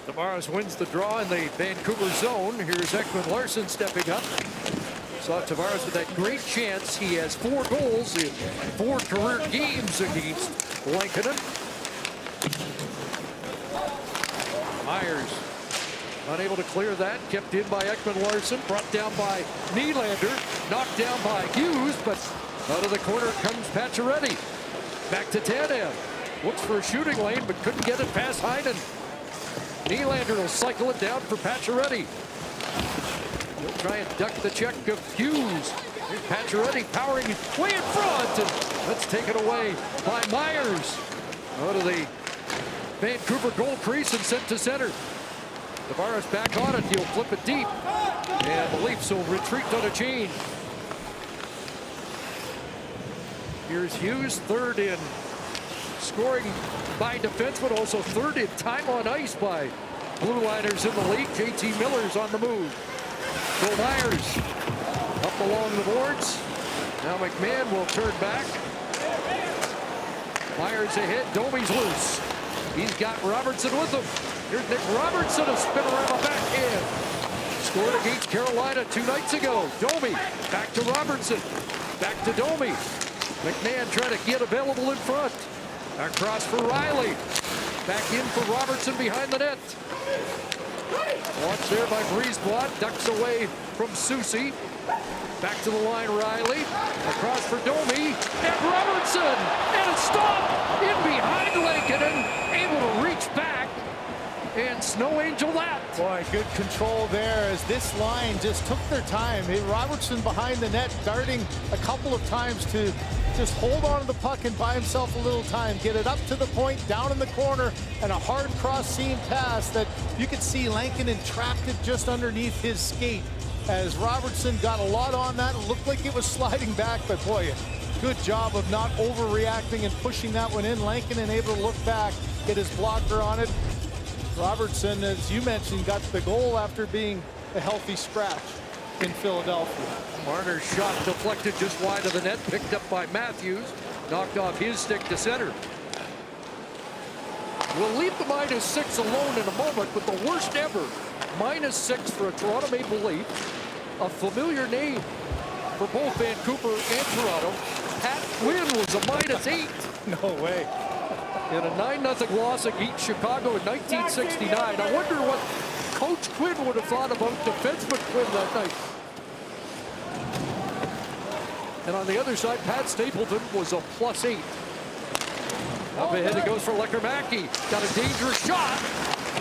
Tavares wins the draw in the Vancouver zone. Here's Ekman Larsson stepping up. Saw Tavares with that great chance. He has 4 goals in 4 career games against Lankinen. Myers unable to clear that. Kept in by Ekman Larsson. Brought down by Nylander. Knocked down by Hughes, but out of the corner comes Pacioretty. Back to Tanev. Looks for a shooting lane, but couldn't get it past Heinen. Nylander will cycle it down for Pacioretty. He'll try and duck the check of Hughes. Here's Pacioretty powering way in front, and that's taken away by Myers. Out of the Vancouver goal crease and sent to center. Tavares back on it. He'll flip it deep, and the Leafs will retreat on a change. Here's Hughes, third in scoring by defenseman, also third in time on ice by blue liners in the league. JT Miller's on the move. Phil Myers up along the boards. Now McMahon will turn back. Myers ahead. Domi's loose. He's got Robertson with him. Here's Nick Robertson, a spin around the backhand. Scored against Carolina 2 nights ago. Domi, back to Robertson. Back to Domi. McMahon trying to get available in front. Across for Riley. Back in for Robertson behind the net. Watch there by Brisebois. Ducks away from Soucy. Back to the line, Riley. Across for Domi. And Robertson. And a stop in behind Lankinen. Able to reach back. And Snow Angel that. Boy, good control there as this line just took their time. Robertson behind the net, darting a couple of times to just hold on to the puck and buy himself a little time. Get it up to the point, down in the corner, and a hard cross-seam pass that you could see Lankinen trapped it just underneath his skate. As Robertson got a lot on that, it looked like it was sliding back, but boy, good job of not overreacting and pushing that one in. Lankinen able to look back, get his blocker on it. Robertson, as you mentioned, got the goal after being a healthy scratch in Philadelphia. Marner's shot deflected just wide of the net, picked up by Matthews, knocked off his stick to center. We'll leave the -6 alone in a moment, but the worst ever -6 for a Toronto Maple Leaf. A familiar name for both Vancouver and Toronto. Pat Quinn was a -8. No way. In a 9-0 loss against Chicago in 1969. I wonder what Coach Quinn would have thought about defenseman Quinn that night. And on the other side, Pat Stapleton was a +8. Up ahead it goes for Lekkerimäki. Got a dangerous shot.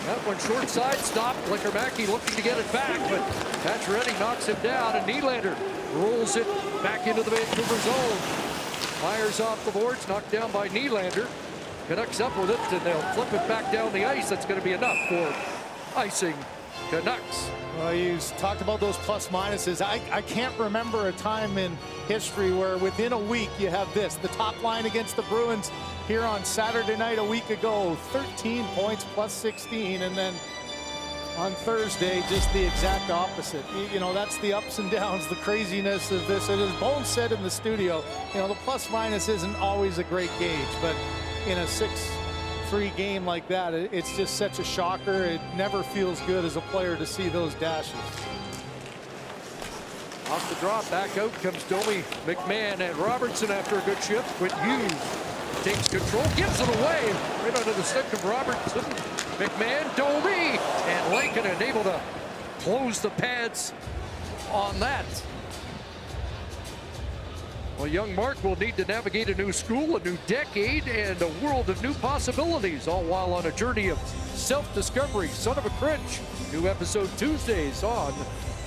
That one short side stop. Lekkerimäki looking to get it back, but Pacioretty knocks him down, and Nylander rolls it back into the Vancouver zone. Myers off the boards, knocked down by Nylander. Canucks up with it, and they'll flip it back down the ice. That's going to be enough for icing Canucks. Well, you talked about those plus minuses. I can't remember a time in history where within a week you have this. The top line against the Bruins here on Saturday night a week ago, 13 points +16, and then on Thursday, just the exact opposite. You know, that's the ups and downs, the craziness of this. And as Bones said in the studio, you know, the plus minus isn't always a great gauge, but in a 6-3 game like that, it's just such a shocker. It never feels good as a player to see those dashes. Off the drop, back out comes Domi, McMahon, and Robertson after a good shift. Quinn Hughes takes control, gives it away right under the stick of Robertson. McMahon, Domi, and Lankinen able to close the pads on that. Well, young Mark will need to navigate a new school, a new decade, and a world of new possibilities, all while on a journey of self-discovery. Son of a Cringe, new episode Tuesdays on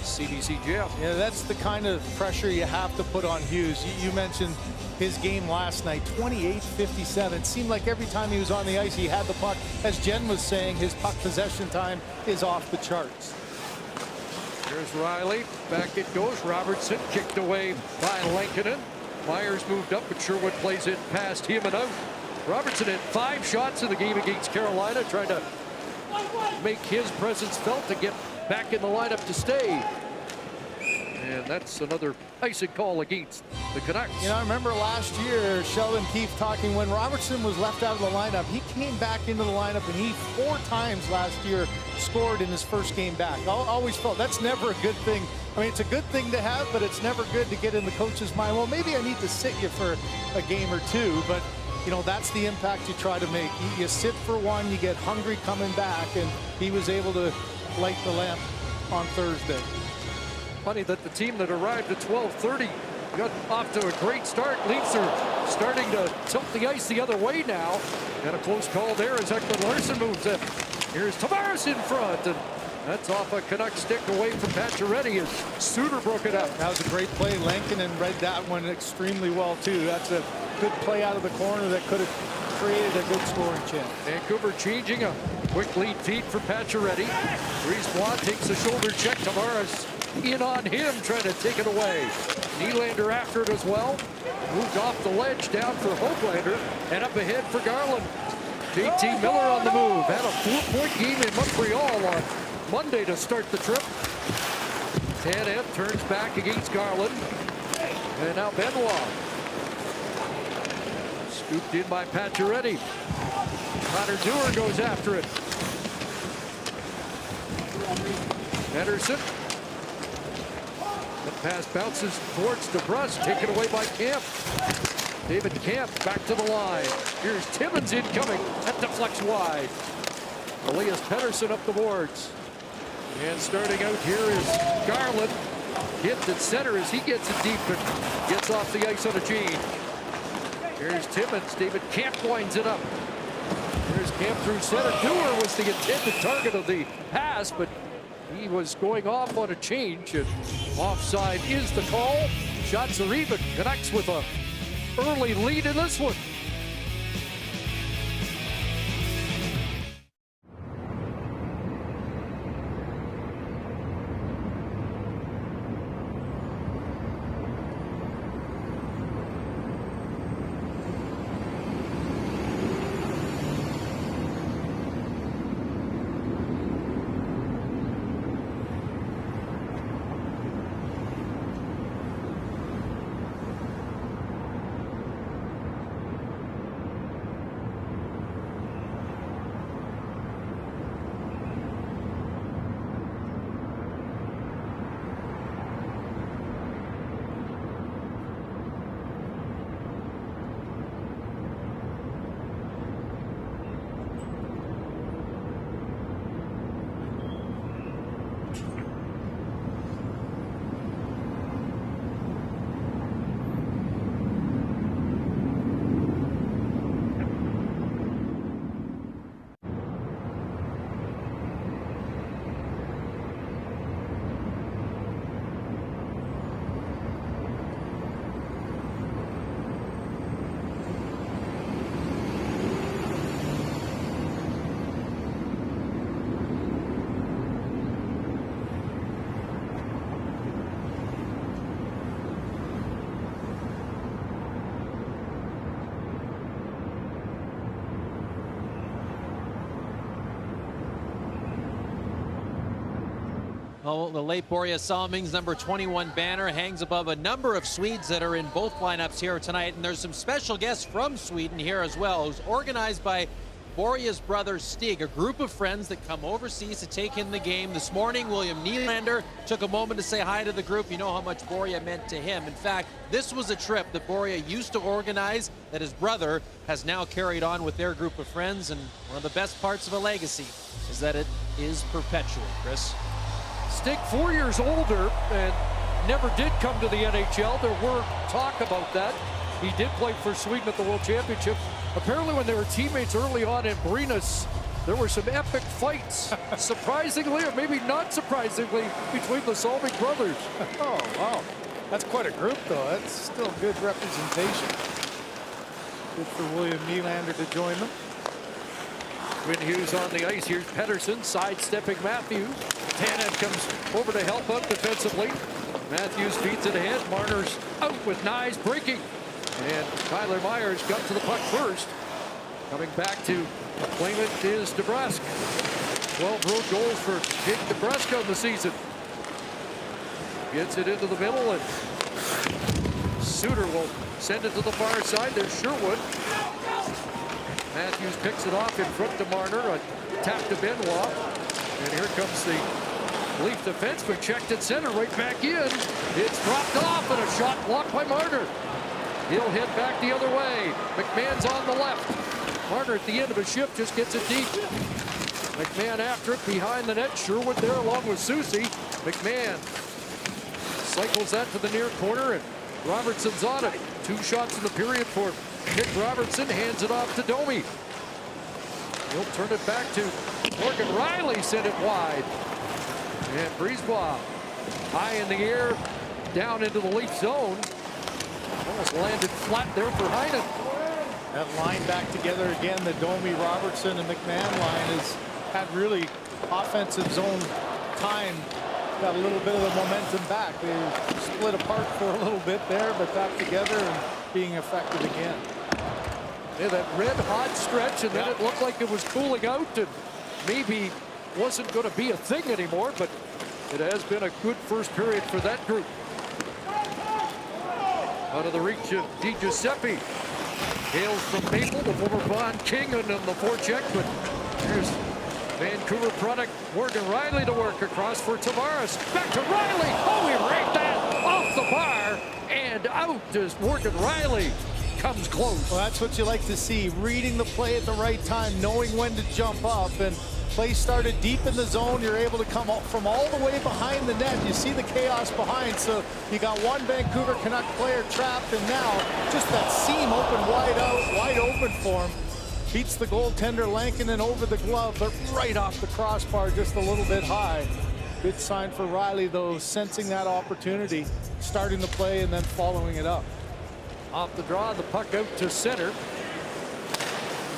CBC Gem. Yeah, that's the kind of pressure you have to put on Hughes. You mentioned his game last night, 28-57. Seemed like every time he was on the ice, he had the puck. As Jen was saying, his puck possession time is off the charts. Here's Riley, back it goes. Robertson kicked away by Lankinen. Myers moved up, but Sherwood plays it past him and out. Robertson had 5 shots in the game against Carolina, trying to make his presence felt to get back in the lineup to stay. And that's another icing call against the Canucks. You know, I remember last year, Sheldon Keefe talking when Robertson was left out of the lineup. He came back into the lineup, and he 4 times last year scored in his first game back. I always felt that's never a good thing. I mean, it's a good thing to have, but it's never good to get in the coach's mind. Well, maybe I need to sit you for a game or 2, but you know, that's the impact you try to make. You sit for 1, you get hungry coming back, and he was able to light the lamp on Thursday. Funny that the team that arrived at 12:30 got off to a great start. Leafs are starting to tilt the ice the other way now. And a close call there as Ekman Larsson moves in. Here's Tavares in front, and that's off a Canuck stick away from Pacioretty as Suter broke it up. That was a great play. Lankinen read that one extremely well, too. That's a good play out of the corner that could have created a good scoring chance. Vancouver changing a quick lead feed for Pacioretty. Brisebois takes a shoulder check. Tavares in on him, trying to take it away. Nylander after it as well. Moved off the ledge down for Hoglander, and up ahead for Garland. JT Miller on the move. Had a 4-point game in Montreal on Monday to start the trip. Tanev turns back against Garland. And now Benoit. Scooped in by Pacioretty. Connor Dewar goes after it. Henderson That pass bounces towards DeBrusk, taken away by Camp. David Camp back to the line. Here's Timmins incoming. That deflects wide. Elias Pettersson up the boards. And starting out here is Garland. Hit at center as he gets it deep and gets off the ice on a Gene. Here's Timmins. David Camp winds it up. Here's Camp through center. Dewar was the intended target of the pass, but he was going off on a change, and offside is the call. Shots are even. Canucks with a early lead in this one. Oh, the late Borje Salming's number 21 banner hangs above a number of Swedes that are in both lineups here tonight. And there's some special guests from Sweden here as well, who's organized by Borje's brother Stig, a group of friends that come overseas to take in the game. This morning, William Nylander took a moment to say hi to the group. You know how much Borje meant to him. In fact, this was a trip that Borje used to organize that his brother has now carried on with their group of friends. And one of the best parts of a legacy is that it is perpetual, Chris. Stig, 4 years older, and never did come to the NHL. There were talk about that. He did play for Sweden at the World Championship. Apparently when they were teammates early on in Brynäs, there were some epic fights, surprisingly, or maybe not surprisingly, between the Salming brothers. Oh, wow. That's quite a group, though. That's still good representation. Good for William Nylander to join them. Quinn Hughes on the ice. Here's Pettersson sidestepping Matthews. Tanev comes over to help out defensively. Matthews feeds it ahead. Marner's out with Knies breaking. And Tyler Myers got to the puck first. Coming back to claim it is DeBrusk. 12 road goals for Jake DeBrusk on the season. Gets it into the middle, and Suter will send it to the far side. There's Sherwood. Matthews picks it off in front to Marner. A tap to Benoit. And here comes the Leaf defenseman. Checked at center, right back in. It's dropped off, and a shot blocked by Marner. He'll head back the other way. McMahon's on the left. Marner at the end of a shift just gets it deep. McMahon after it behind the net. Sherwood there along with Susie. McMahon cycles that to the near corner, and Robertson's on it. 2 shots in the period for Nick Robertson. Hands it off to Domi. He'll turn it back to Morgan Riley. Sent it wide. And Brisebois high in the air, down into the Leaf zone. Almost landed flat there for Heinen. That line back together again, the Domi, Robertson, and McMahon line has had really offensive zone time. Got a little bit of the momentum back. They split apart for a little bit there, but back together and being effective again. Yeah, that red hot stretch, and then it looked like it was cooling out and maybe wasn't going to be a thing anymore, but it has been a good first period for that group. Out of the reach of Di Giuseppe. Hails from Maple, the former Bond King, and on the forecheck, but here's Vancouver product Morgan Riley to work across for Tavares. Back to Riley. Oh, he raked that and out as Morgan Riley comes close. Well, that's what you like to see, reading the play at the right time, knowing when to jump up, and play started deep in the zone. You're able to come up from all the way behind the net. You see the chaos behind, so you got one Vancouver Canuck player trapped, and now just that seam open wide out, wide open for him. Beats the goaltender Lankinen over the glove, but right off the crossbar, just a little bit high. Good sign for Riley, though, sensing that opportunity, starting the play and then following it up. Off the draw, the puck out to center.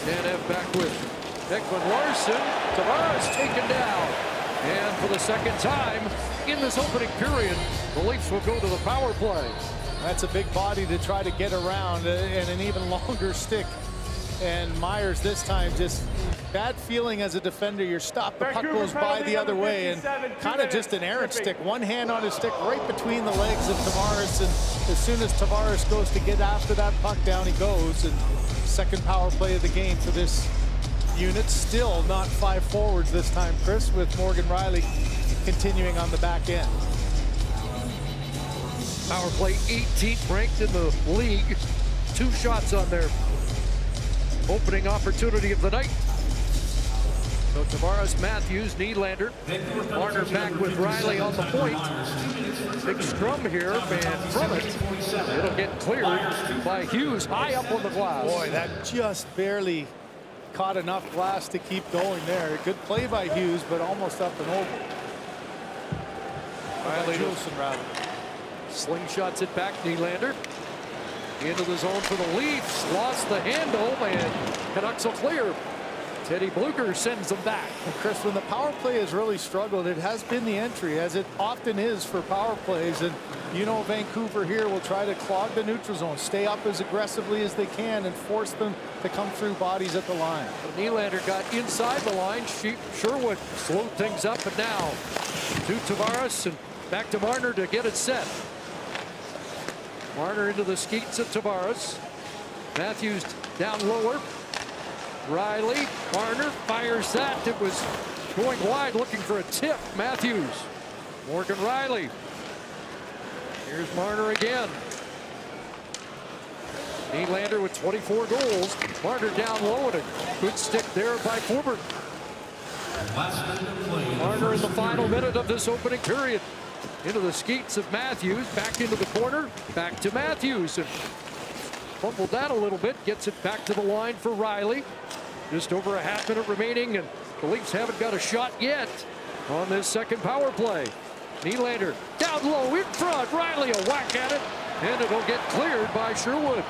Tanev back with Ekman Larsson. Tavares taken down. And for the second time in this opening period, the Leafs will go to the power play. That's a big body to try to get around, and an even longer stick. And Myers this time just bad feeling as a defender. You're stopped, the puck goes by the other way, and kind of just an errant stick. One hand on his stick right between the legs of Tavares, and as soon as Tavares goes to get after that puck, down he goes. And second power play of the game for this unit. Still not 5 forwards this time, Chris, with Morgan Riley continuing on the back end. Power play 18th ranked in the league. 2 shots on their opening opportunity of the night. So Tavares, Matthews, Nylander. Marner back with Riley on the point. Big scrum here, and from it, it'll get cleared by Hughes high up on the glass. Boy, that just barely caught enough glass to keep going there. Good play by Hughes, but almost up and over. Riley Juleson, rather. Slingshots it back, Nylander. Into the zone for the Leafs. Lost the handle, and Canucks will clear. Teddy Bluger sends them back. And Chris, when the power play has really struggled, it has been the entry, as it often is for power plays. And you know, Vancouver here will try to clog the neutral zone, stay up as aggressively as they can, and force them to come through bodies at the line. So Nylander got inside the line. Sherwood slowed things up, and now to Tavares and back to Marner to get it set. Marner into the skeets of Tavares. Matthews down lower. Riley, Marner fires that. It was going wide, looking for a tip. Matthews, Morgan Riley. Here's Marner again. Nylander with 24 goals. Marner down low, and a good stick there by Forbert. Marner in the final minute of this opening period. Into the skeets of Matthews, back into the corner, back to Matthews, and fumbled that a little bit, gets it back to the line for Riley. Just over a half minute remaining, and the Leafs haven't got a shot yet on this second power play. Nylander down low in front, Riley a whack at it, and it'll get cleared by Sherwood.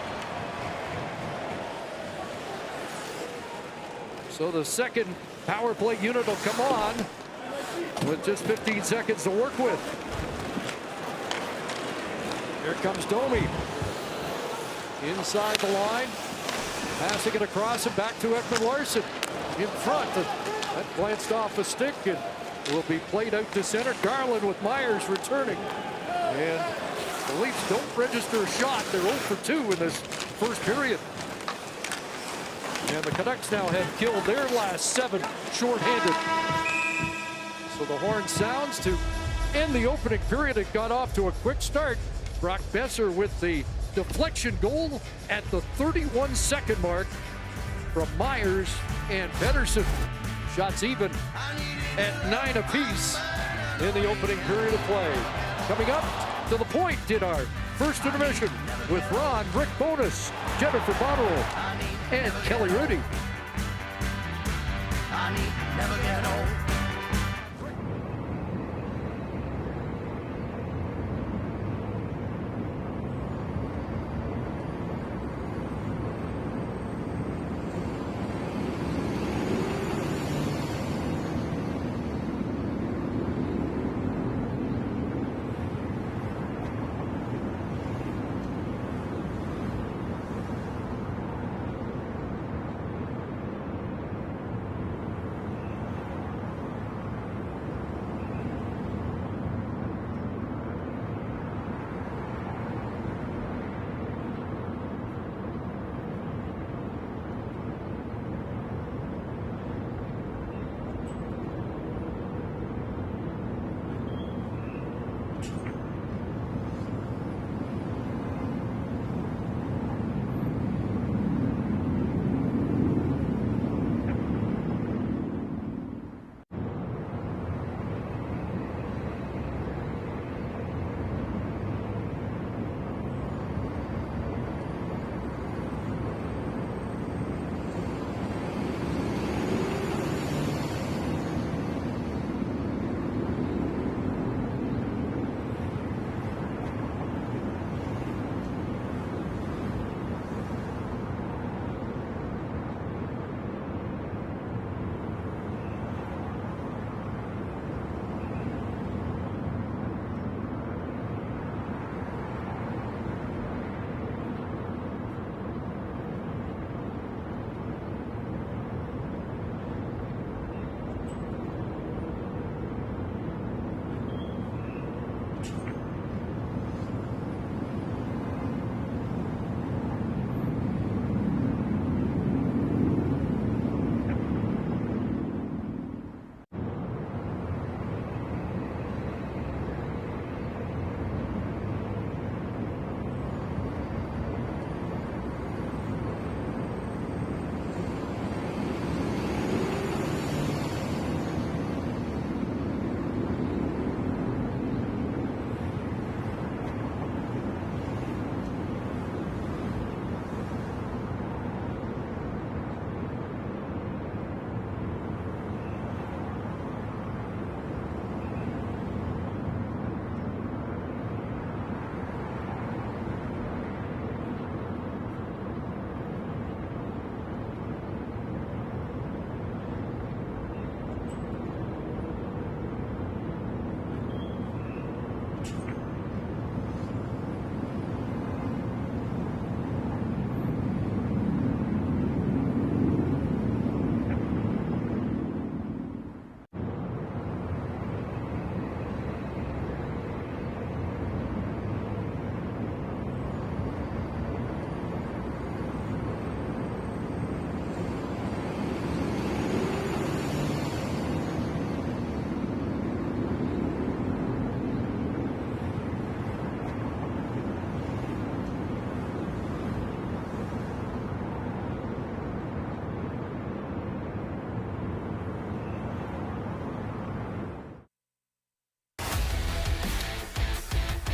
So the second power play unit will come on with just 15 seconds to work with. Here comes Domi. Inside the line. Passing it across and back to Ekman Larsson. In front. That glanced off a stick and will be played out to center. Garland with Myers returning. And the Leafs don't register a shot. They're 0 for 2 in this first period. And the Canucks now have killed their last 7 shorthanded. So the horn sounds to end the opening period. It got off to a quick start. Brock Boeser with the deflection goal at the 31-second mark from Myers and Pettersson. Shots even at 9 apiece in the opening period of play. Coming up to the point did our first intermission with Ron, Rick Bowness, Jennifer Botterill, and Kelly Rudy. Never get old.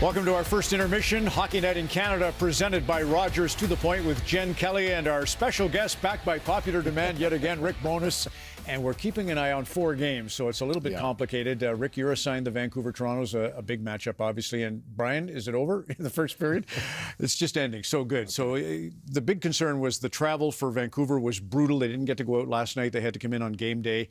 Welcome to our first intermission. Hockey Night in Canada presented by Rogers to the Point with Jen Kelly and our special guest backed by popular demand yet again, Rick Bowness. And we're keeping an eye on 4 games, so it's a little bit complicated. Rick, you're assigned the Vancouver-Toronto's a big matchup, obviously. And Brian, is it over in the first period? It's just ending. So good. So the big concern was the travel for Vancouver was brutal. They didn't get to go out last night. They had to come in on game day.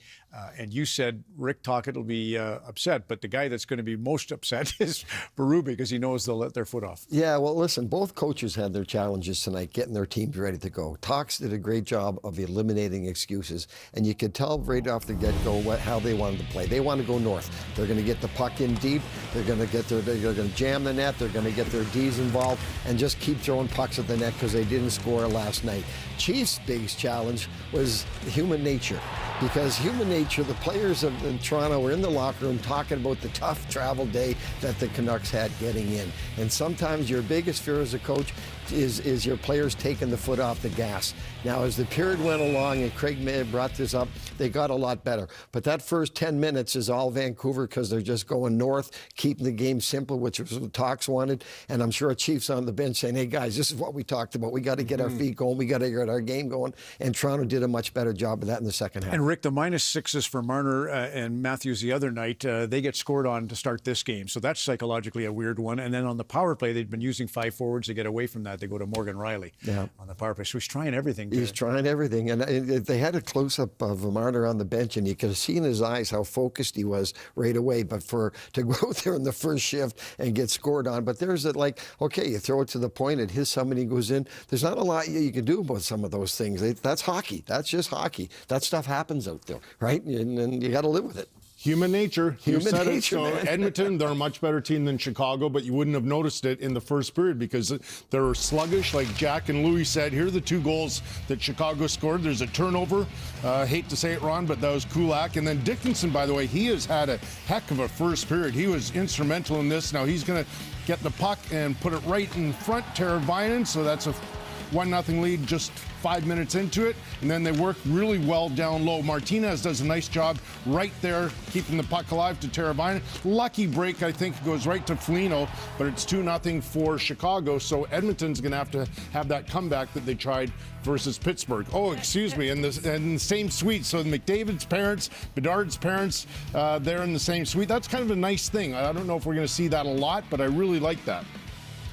And you said Rick Tocchet will be upset, but the guy that's going to be most upset is Berube because he knows they'll let their foot off. Yeah, well, listen, both coaches had their challenges tonight, getting their teams ready to go. Tox did a great job of eliminating excuses, and you could tell right off the get-go how they wanted to play. They want to go north. They're going to get the puck in deep. They're going to jam the net. They're going to get their D's involved and just keep throwing pucks at the net because they didn't score last night. Chiefs' biggest challenge was human nature. Because human nature, the players in Toronto were in the locker room talking about the tough travel day that the Canucks had getting in. And sometimes your biggest fear as a coach is your players taking the foot off the gas. Now, as the period went along, and Craig may have brought this up, they got a lot better. But that first 10 minutes is all Vancouver because they're just going north, keeping the game simple, which was what Tox wanted. And I'm sure Chiefs on the bench saying, hey, guys, this is what we talked about. We got to get our feet going. We got to get our game going. And Toronto did a much better job of that in the second half. And Rick, the -6s for Marner and Matthews the other night, they get scored on to start this game. So that's psychologically a weird one. And then on the power play, they'd been using 5 forwards to get away from that. They go to Morgan Riley on the power play. So he's trying everything. He's trying everything. And they had a close-up of Marner on the bench, and you could have seen in his eyes how focused he was right away. But to go out there in the first shift and get scored on. But there's it like, okay, you throw it to the point, it hits somebody goes in. There's not a lot you can do about some of those things. That's hockey. That's just hockey. That stuff happens out there, right? And you got to live with it. Human nature. You said it. So man. Edmonton, they're a much better team than Chicago, but you wouldn't have noticed it in the first period because they're sluggish. Like Jack and Louis said, here are the 2 goals that Chicago scored. There's a turnover. Hate to say it, Ron, but that was Kulak. And then Dickinson, by the way, he has had a heck of a first period. He was instrumental in this. Now he's going to get the puck and put it right in front, Teravainen. So that's a 1-0 lead just 5 minutes into it, and then they work really well down low. Martinez does a nice job right there, keeping the puck alive to Teravainen. Lucky break, I think, goes right to Foligno, but it's 2-0 for Chicago, so Edmonton's going to have that comeback that they tried versus Pittsburgh. Oh, excuse me, in the same suite. So McDavid's parents, Bedard's parents, they're in the same suite. That's kind of a nice thing. I don't know if we're going to see that a lot, but I really like that.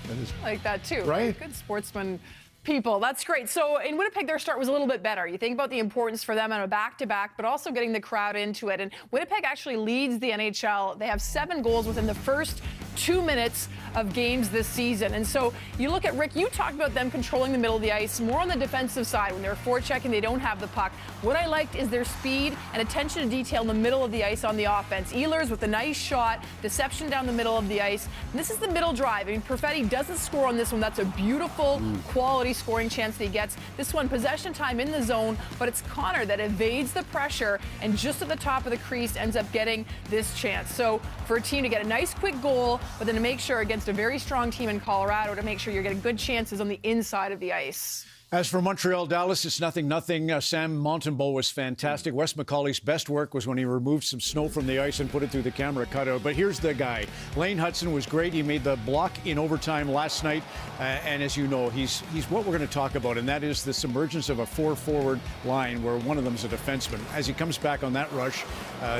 I like that too. Right? Good sportsman. People, that's great. So in Winnipeg, their start was a little bit better. You think about the importance for them on a back-to-back, but also getting the crowd into it. And Winnipeg actually leads the NHL. They have 7 goals within the first 2 minutes of games this season. And so you look at, Rick, you talked about them controlling the middle of the ice, more on the defensive side. When they're forechecking, they don't have the puck. What I liked is their speed and attention to detail in the middle of the ice on the offense. Ehlers with a nice shot, deception down the middle of the ice. And this is the middle drive. I mean, Perfetti doesn't score on this one. That's a beautiful quality scoring chance that he gets. This one, possession time in the zone, but it's Connor that evades the pressure and just at the top of the crease ends up getting this chance. So for a team to get a nice quick goal, but then to make sure against a very strong team in Colorado to make sure you're getting good chances on the inside of the ice. As for Montreal-Dallas, it's 0-0. Sam Montembeault was fantastic. Wes McCauley's best work was when he removed some snow from the ice and put it through the camera cutout. But here's the guy. Lane Hudson was great. He made the block in overtime last night. And as you know, he's what we're going to talk about, and that is this emergence of a 4-forward line where one of them is a defenseman. As he comes back on that rush,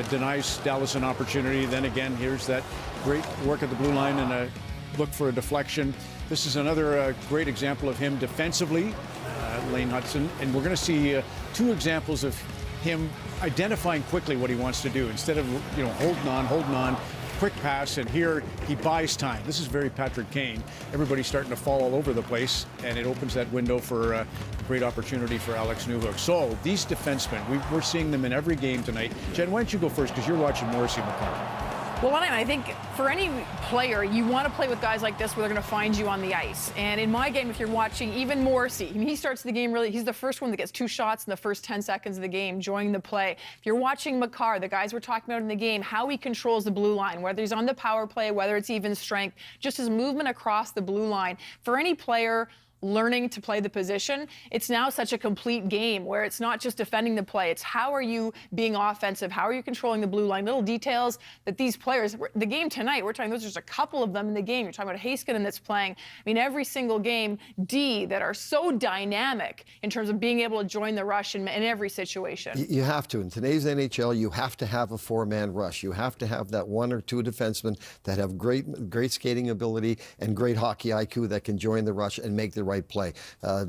denies Dallas an opportunity. Then again, here's that great work at the blue line and a look for a deflection. This is another great example of him defensively, Lane Hudson, and we're going to see 2 examples of him identifying quickly what he wants to do instead of holding on, quick pass, and here he buys time. This is very Patrick Kane. Everybody's starting to fall all over the place, and it opens that window for a great opportunity for Alex Newhook. So these defensemen, we're seeing them in every game tonight. Jen, why don't you go first because you're watching Morrissey McCarthy. Well, I think for any player, you want to play with guys like this where they're going to find you on the ice. And in my game, if you're watching even Morrissey, he starts the game he's the first one that gets 2 shots in the first 10 seconds of the game, joining the play. If you're watching Makar, the guys we're talking about in the game, how he controls the blue line, whether he's on the power play, whether it's even strength, just his movement across the blue line. For any player, learning to play the position, it's now such a complete game where it's not just defending the play. It's how are you being offensive? How are you controlling the blue line? Little details that these players, the game tonight, we're talking, those are just a couple of them in the game. You're talking about Heiskanen that's playing. I mean, every single game, D, that are so dynamic in terms of being able to join the rush in every situation. You have to. In today's NHL, you have to have a four-man rush. You have to have that one or two defensemen that have great skating ability and great hockey IQ that can join the rush and make the right play.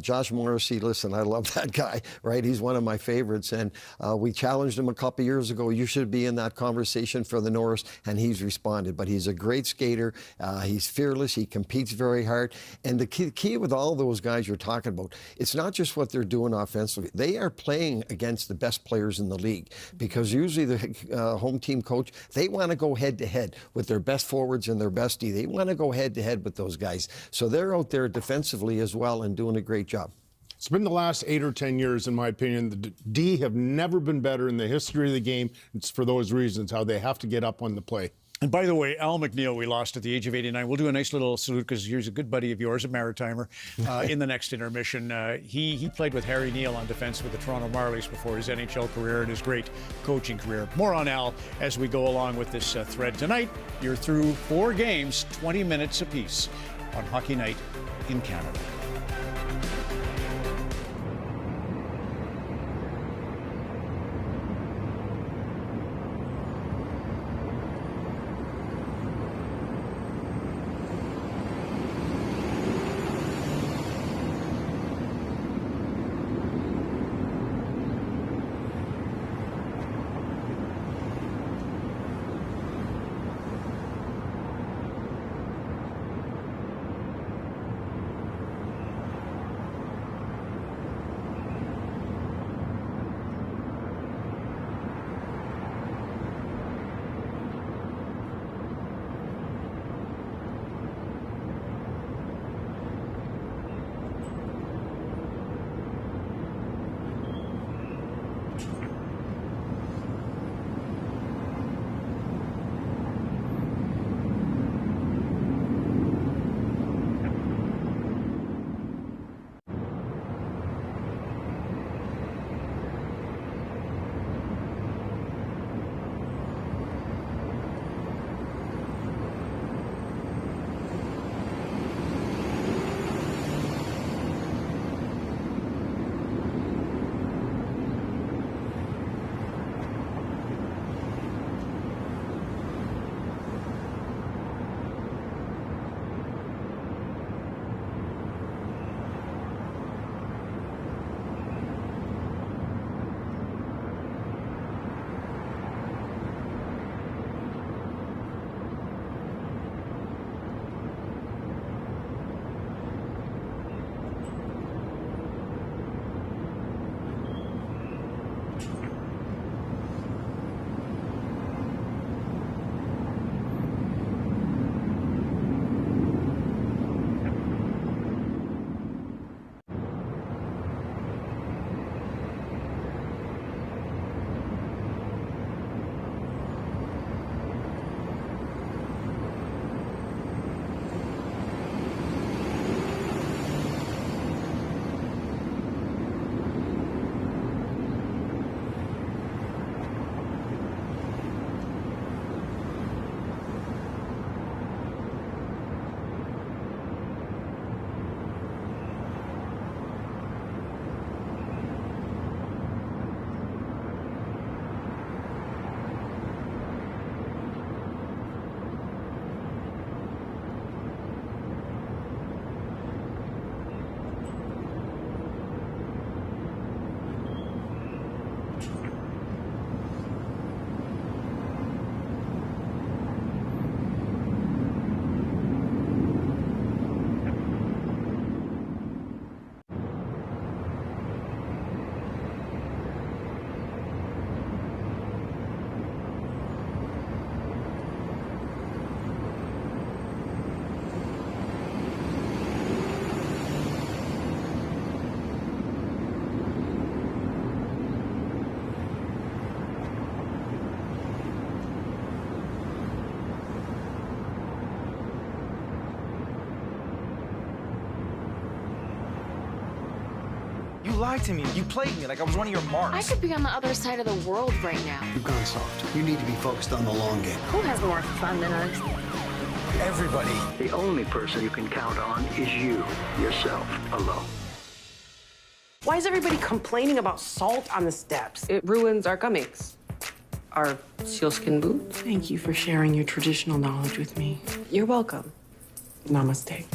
Josh Morrissey, listen, I love that guy, right? He's one of my favorites, and we challenged him a couple years ago. You should be in that conversation for the Norris, and he's responded. But he's a great skater. He's fearless. He competes very hard. And the key with all those guys you're talking about, it's not just what they're doing offensively. They are playing against the best players in the league, because usually the home team coach, they want to go head-to-head with their best forwards and their best D. They want to go head-to-head with those guys. So they're out there defensively as well and doing a great job. It's been the last 8 or 10 years, in my opinion. The D have never been better in the history of the game. It's for those reasons, how they have to get up on the play. And by the way, Al McNeil, we lost at the age of 89. We'll do a nice little salute because he's a good buddy of yours, a Maritimer, in the next intermission. He played with Harry Neal on defense with the Toronto Marlies before his NHL career and his great coaching career. More on Al as we go along with this thread. Tonight, you're through 4 games, 20 minutes apiece on Hockey Night in Canada. You lied to me. You played me like I was one of your marks. I could be on the other side of the world right now. You've gone soft. You need to be focused on the long game. Who has more fun than us? Everybody. The only person you can count on is you, yourself, alone. Why is everybody complaining about salt on the steps? It ruins our gummies. Our sealskin boots. Thank you for sharing your traditional knowledge with me. You're welcome. Namaste.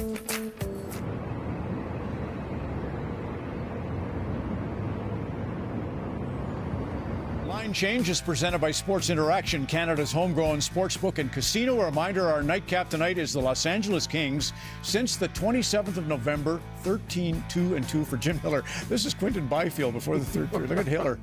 Line Change is presented by Sports Interaction, Canada's homegrown sportsbook and casino. A reminder, our nightcap tonight is the Los Angeles Kings. Since the 27th of November, 13-2-2 for Jim Hiller. This is Quinton Byfield before the third period. Look at Hiller.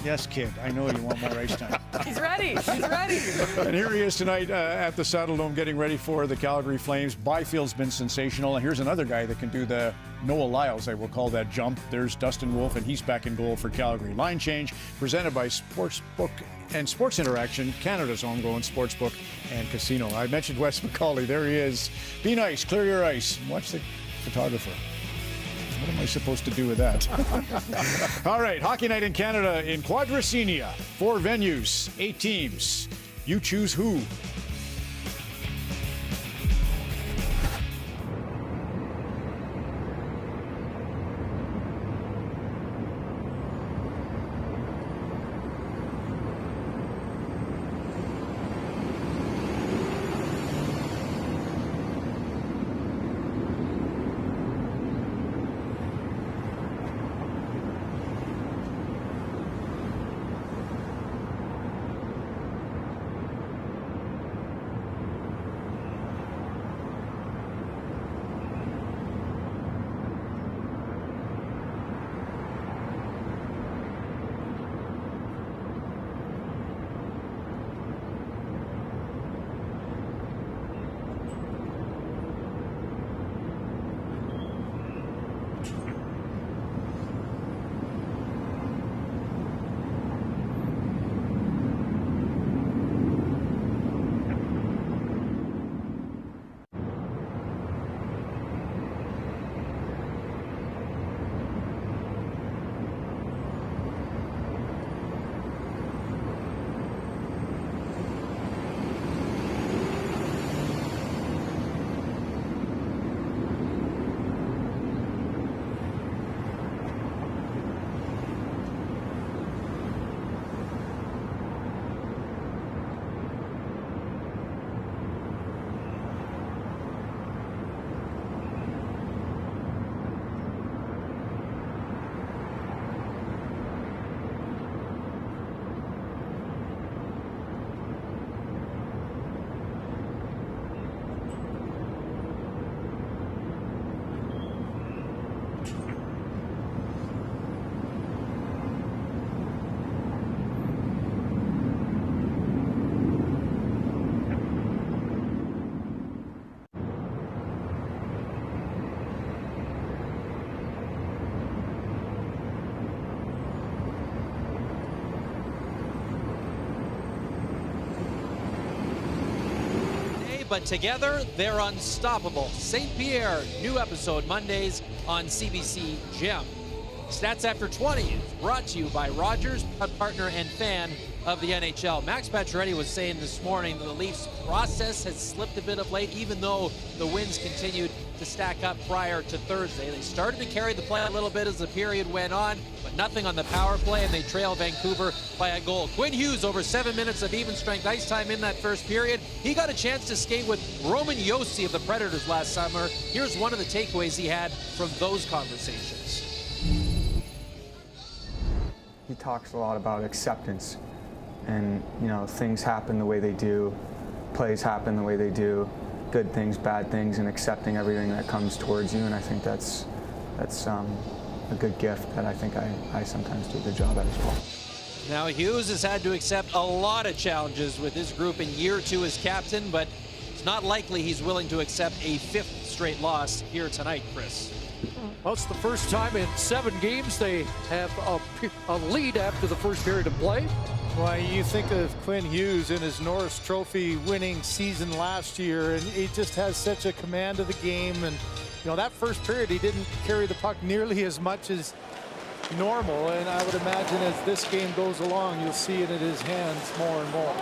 Yes, kid, I know you want more ice time. He's ready. He's ready. And here he is tonight at the Saddledome getting ready for the Calgary Flames. Byfield's been sensational. And here's another guy that can do the Noah Lyles, I will call that jump. There's Dustin Wolf, and he's back in goal for Calgary. Line Change presented by Sportsbook and Sports Interaction, Canada's homegrown sportsbook and casino. I mentioned Wes McCauley. There he is. Be nice, clear your ice. Watch the photographer. What am I supposed to do with that? All right, Hockey Night in Canada in Quadricenia. 4 venues, 8 teams. You choose who. But together, they're unstoppable. St. Pierre, new episode Mondays on CBC Gem. Stats After 20 is brought to you by Rogers, a partner and fan of the NHL. Max Pacioretty was saying this morning that the Leafs' process has slipped a bit of late, even though the wins continued to stack up prior to Thursday. They started to carry the play a little bit as the period went on, but nothing on the power play, and they trail Vancouver by a goal. Quinn Hughes, over 7 minutes of even-strength ice time in that first period. He got a chance to skate with Roman Josi of the Predators last summer. Here's one of the takeaways he had from those conversations. He talks a lot about acceptance, and things happen the way they do, plays happen the way they do, good things, bad things, and accepting everything that comes towards you. And I think that's a good gift that I think I sometimes do a good job at as well. Now Hughes has had to accept a lot of challenges with his group in year 2 as captain, but it's not likely he's willing to accept a 5th straight loss here tonight, Chris. Well, it's the first time in 7 games they have a lead after the first period of play. Why, you think of Quinn Hughes in his Norris Trophy winning season last year, and he just has such a command of the game. And that first period, he didn't carry the puck nearly as much as normal, and I would imagine as this game goes along, you'll see it in his hands more and more.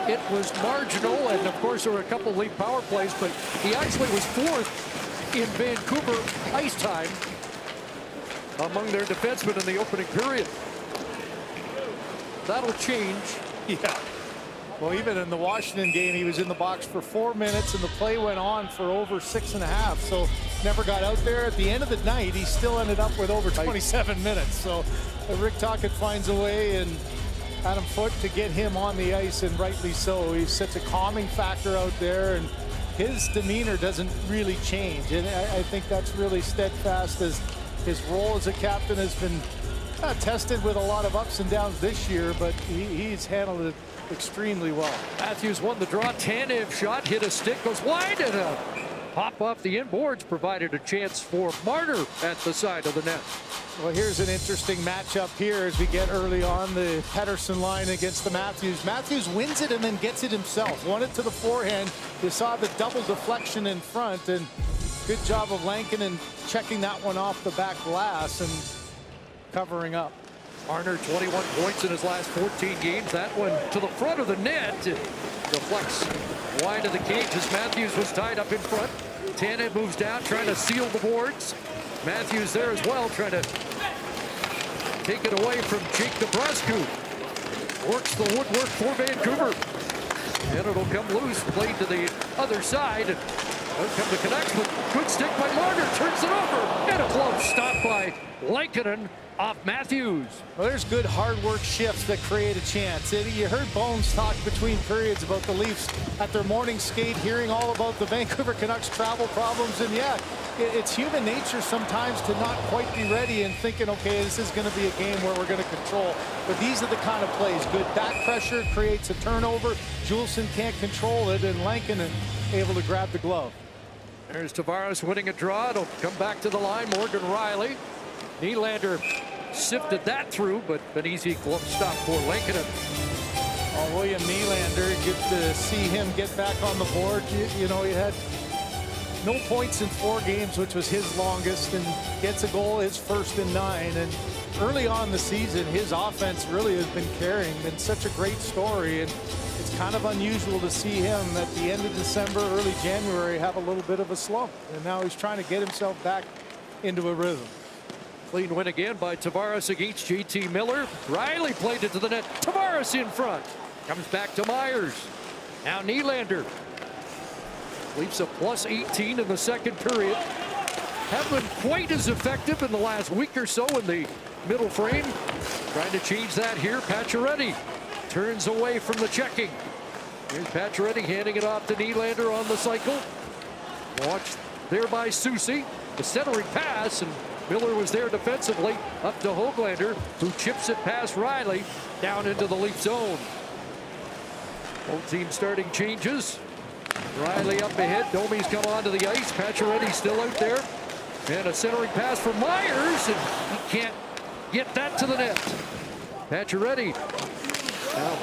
It was marginal, and of course there were a couple of late power plays, but he actually was fourth in Vancouver ice time among their defensemen in the opening period. That'll change. Yeah. Well, even in the Washington game, he was in the box for 4 minutes, and the play went on for over 6.5. So never got out there. At the end of the night, he still ended up with over 27 minutes. So Rick Tocchet finds a way, and Adam Foote to get him on the ice, and rightly so. He's such a calming factor out there, and his demeanor doesn't really change. And I think that's really steadfast, as his role as a captain has been tested with a lot of ups and downs this year, but he's handled it extremely well. Matthews won the draw. Tanev shot, hit a stick, goes wide, and a pop off the inboards provided a chance for Marner at the side of the net. Well, here's an interesting matchup here as we get early on. The Pettersson line against the Matthews. Matthews wins it and then gets it himself. Won it to the forehand. You saw the double deflection in front, and good job of Lankinen checking that one off the back glass and covering up. Marner 21 points in his last 14 games. That one to the front of the net. It deflects wide of the cage as Matthews was tied up in front. Tanev moves down, trying to seal the boards. Matthews there as well, trying to take it away from Jake DeBrusque. Works the woodwork for Vancouver. And it'll come loose, played to the other side. Out come the Canucks, with good stick by Marner, turns it over, and a glove stop by Lankinen off Matthews. Well, there's good hard work shifts that create a chance. You heard Bones talk between periods about the Leafs at their morning skate, hearing all about the Vancouver Canucks travel problems, and yeah, it's human nature sometimes to not quite be ready and thinking, okay, this is going to be a game where we're going to control. But these are the kind of plays. Good back pressure creates a turnover. Juleson can't control it, and Lankinen able to grab the glove. There's Tavares winning a draw. It'll come back to the line. Morgan Riley. Nylander sifted that through, but an easy glove stop for Lankinen. Oh, William Nylander, get to see him get back on the board. You know, he had no points in 4 games, which was his longest, and gets a goal, his first in 9. And early on in the season, his offense really has been carrying. Been such a great story, and it's kind of unusual to see him at the end of December, early January, have a little bit of a slump. And now he's trying to get himself back into a rhythm. Clean win again by Tavares against JT Miller. Riley played it to the net. Tavares in front. Comes back to Myers. Now Nylander. Leafs a plus 18 in the second period. Haven't been quite as effective in the last week or so in the middle frame. Trying to change that here. Pacioretty turns away from the checking. Here's Pacioretty handing it off to Nylander on the cycle. Watched there by Soucy. The centering pass, and Miller was there defensively, up to Höglander, who chips it past Riley down into the Leaf zone. Both teams starting changes. Riley up ahead. Domi's come onto the ice. Pacioretty still out there. And a centering pass for Myers, and he can't get that to the net. Pacioretty. Now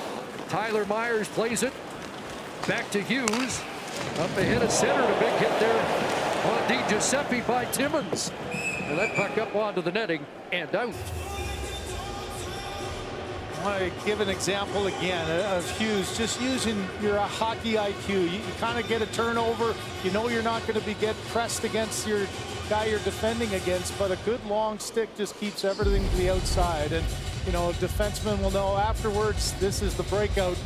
Tyler Myers plays it. Back to Hughes. Up ahead of center. A big hit there on Di Giuseppe by Timmins. And that puck up onto the netting and out. I want to give an example again of Hughes just using your hockey IQ. You kind of get a turnover. You know you're not going to get pressed against your guy you're defending against, but a good long stick just keeps everything to the outside. And, you know, a defenseman will know afterwards this is the breakout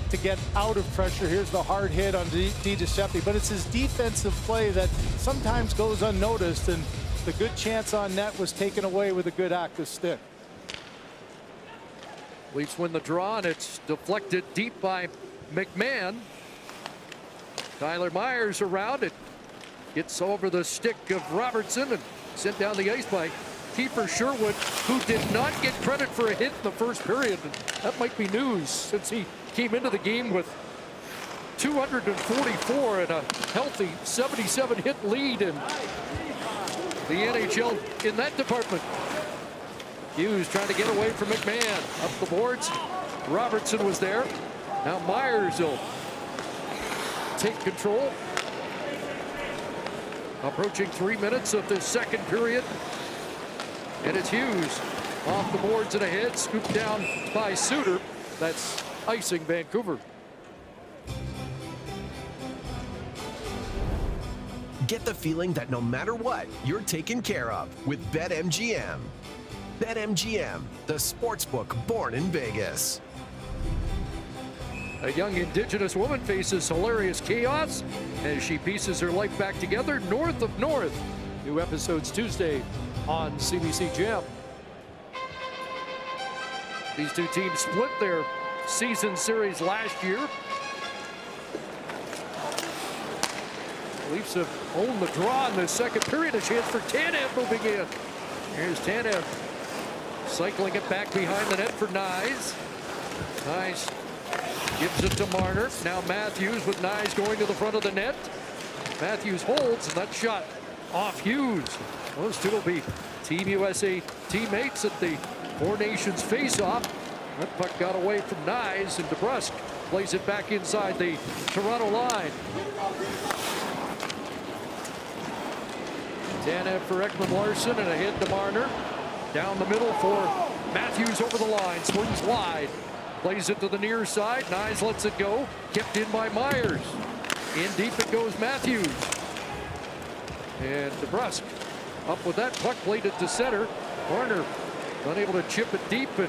to get out of pressure. Here's the hard hit on Di Giuseppe, but it's his defensive play that sometimes goes unnoticed, and the good chance on net was taken away with a good active stick. Leafs win the draw, and it's deflected deep by McMahon. Tyler Myers around it. Gets over the stick of Robertson and sent down the ice by Kiefer Sherwood, who did not get credit for a hit in the first period. That might be news since he came into the game with 244 and a healthy 77 hit lead in the NHL in that department. Hughes trying to get away from McMahon. Up the boards. Robertson was there. Now Myers will take control. Approaching 3 minutes of the second period. And it's Hughes off the boards and ahead, scooped down by Suter. That's icing Vancouver. Get the feeling that no matter what, you're taken care of with BetMGM. BetMGM, the sportsbook born in Vegas. A young Indigenous woman faces hilarious chaos as she pieces her life back together north of North. New episodes Tuesday on CBC Gem. These two teams split their season series last year. Leafs have owned the draw in the second period. A chance for Tanev moving in. Here's Tanev cycling it back behind the net for Nyes. Nyes gives it to Marner. Now Matthews with Nyes going to the front of the net. Matthews holds, and that shot off Hughes. Those two will be Team USA teammates at the Four Nations face-off. That puck got away from Nyes, and DeBrusk plays it back inside the Toronto line. Tanev for Ekman-Larsson, and ahead to Marner. Down the middle for Matthews over the line. Swings wide. Plays it to the near side. Nyes lets it go. Kept in by Myers. In deep it goes Matthews. And DeBrusk up with that puck, played it to center. Marner unable to chip it deep, and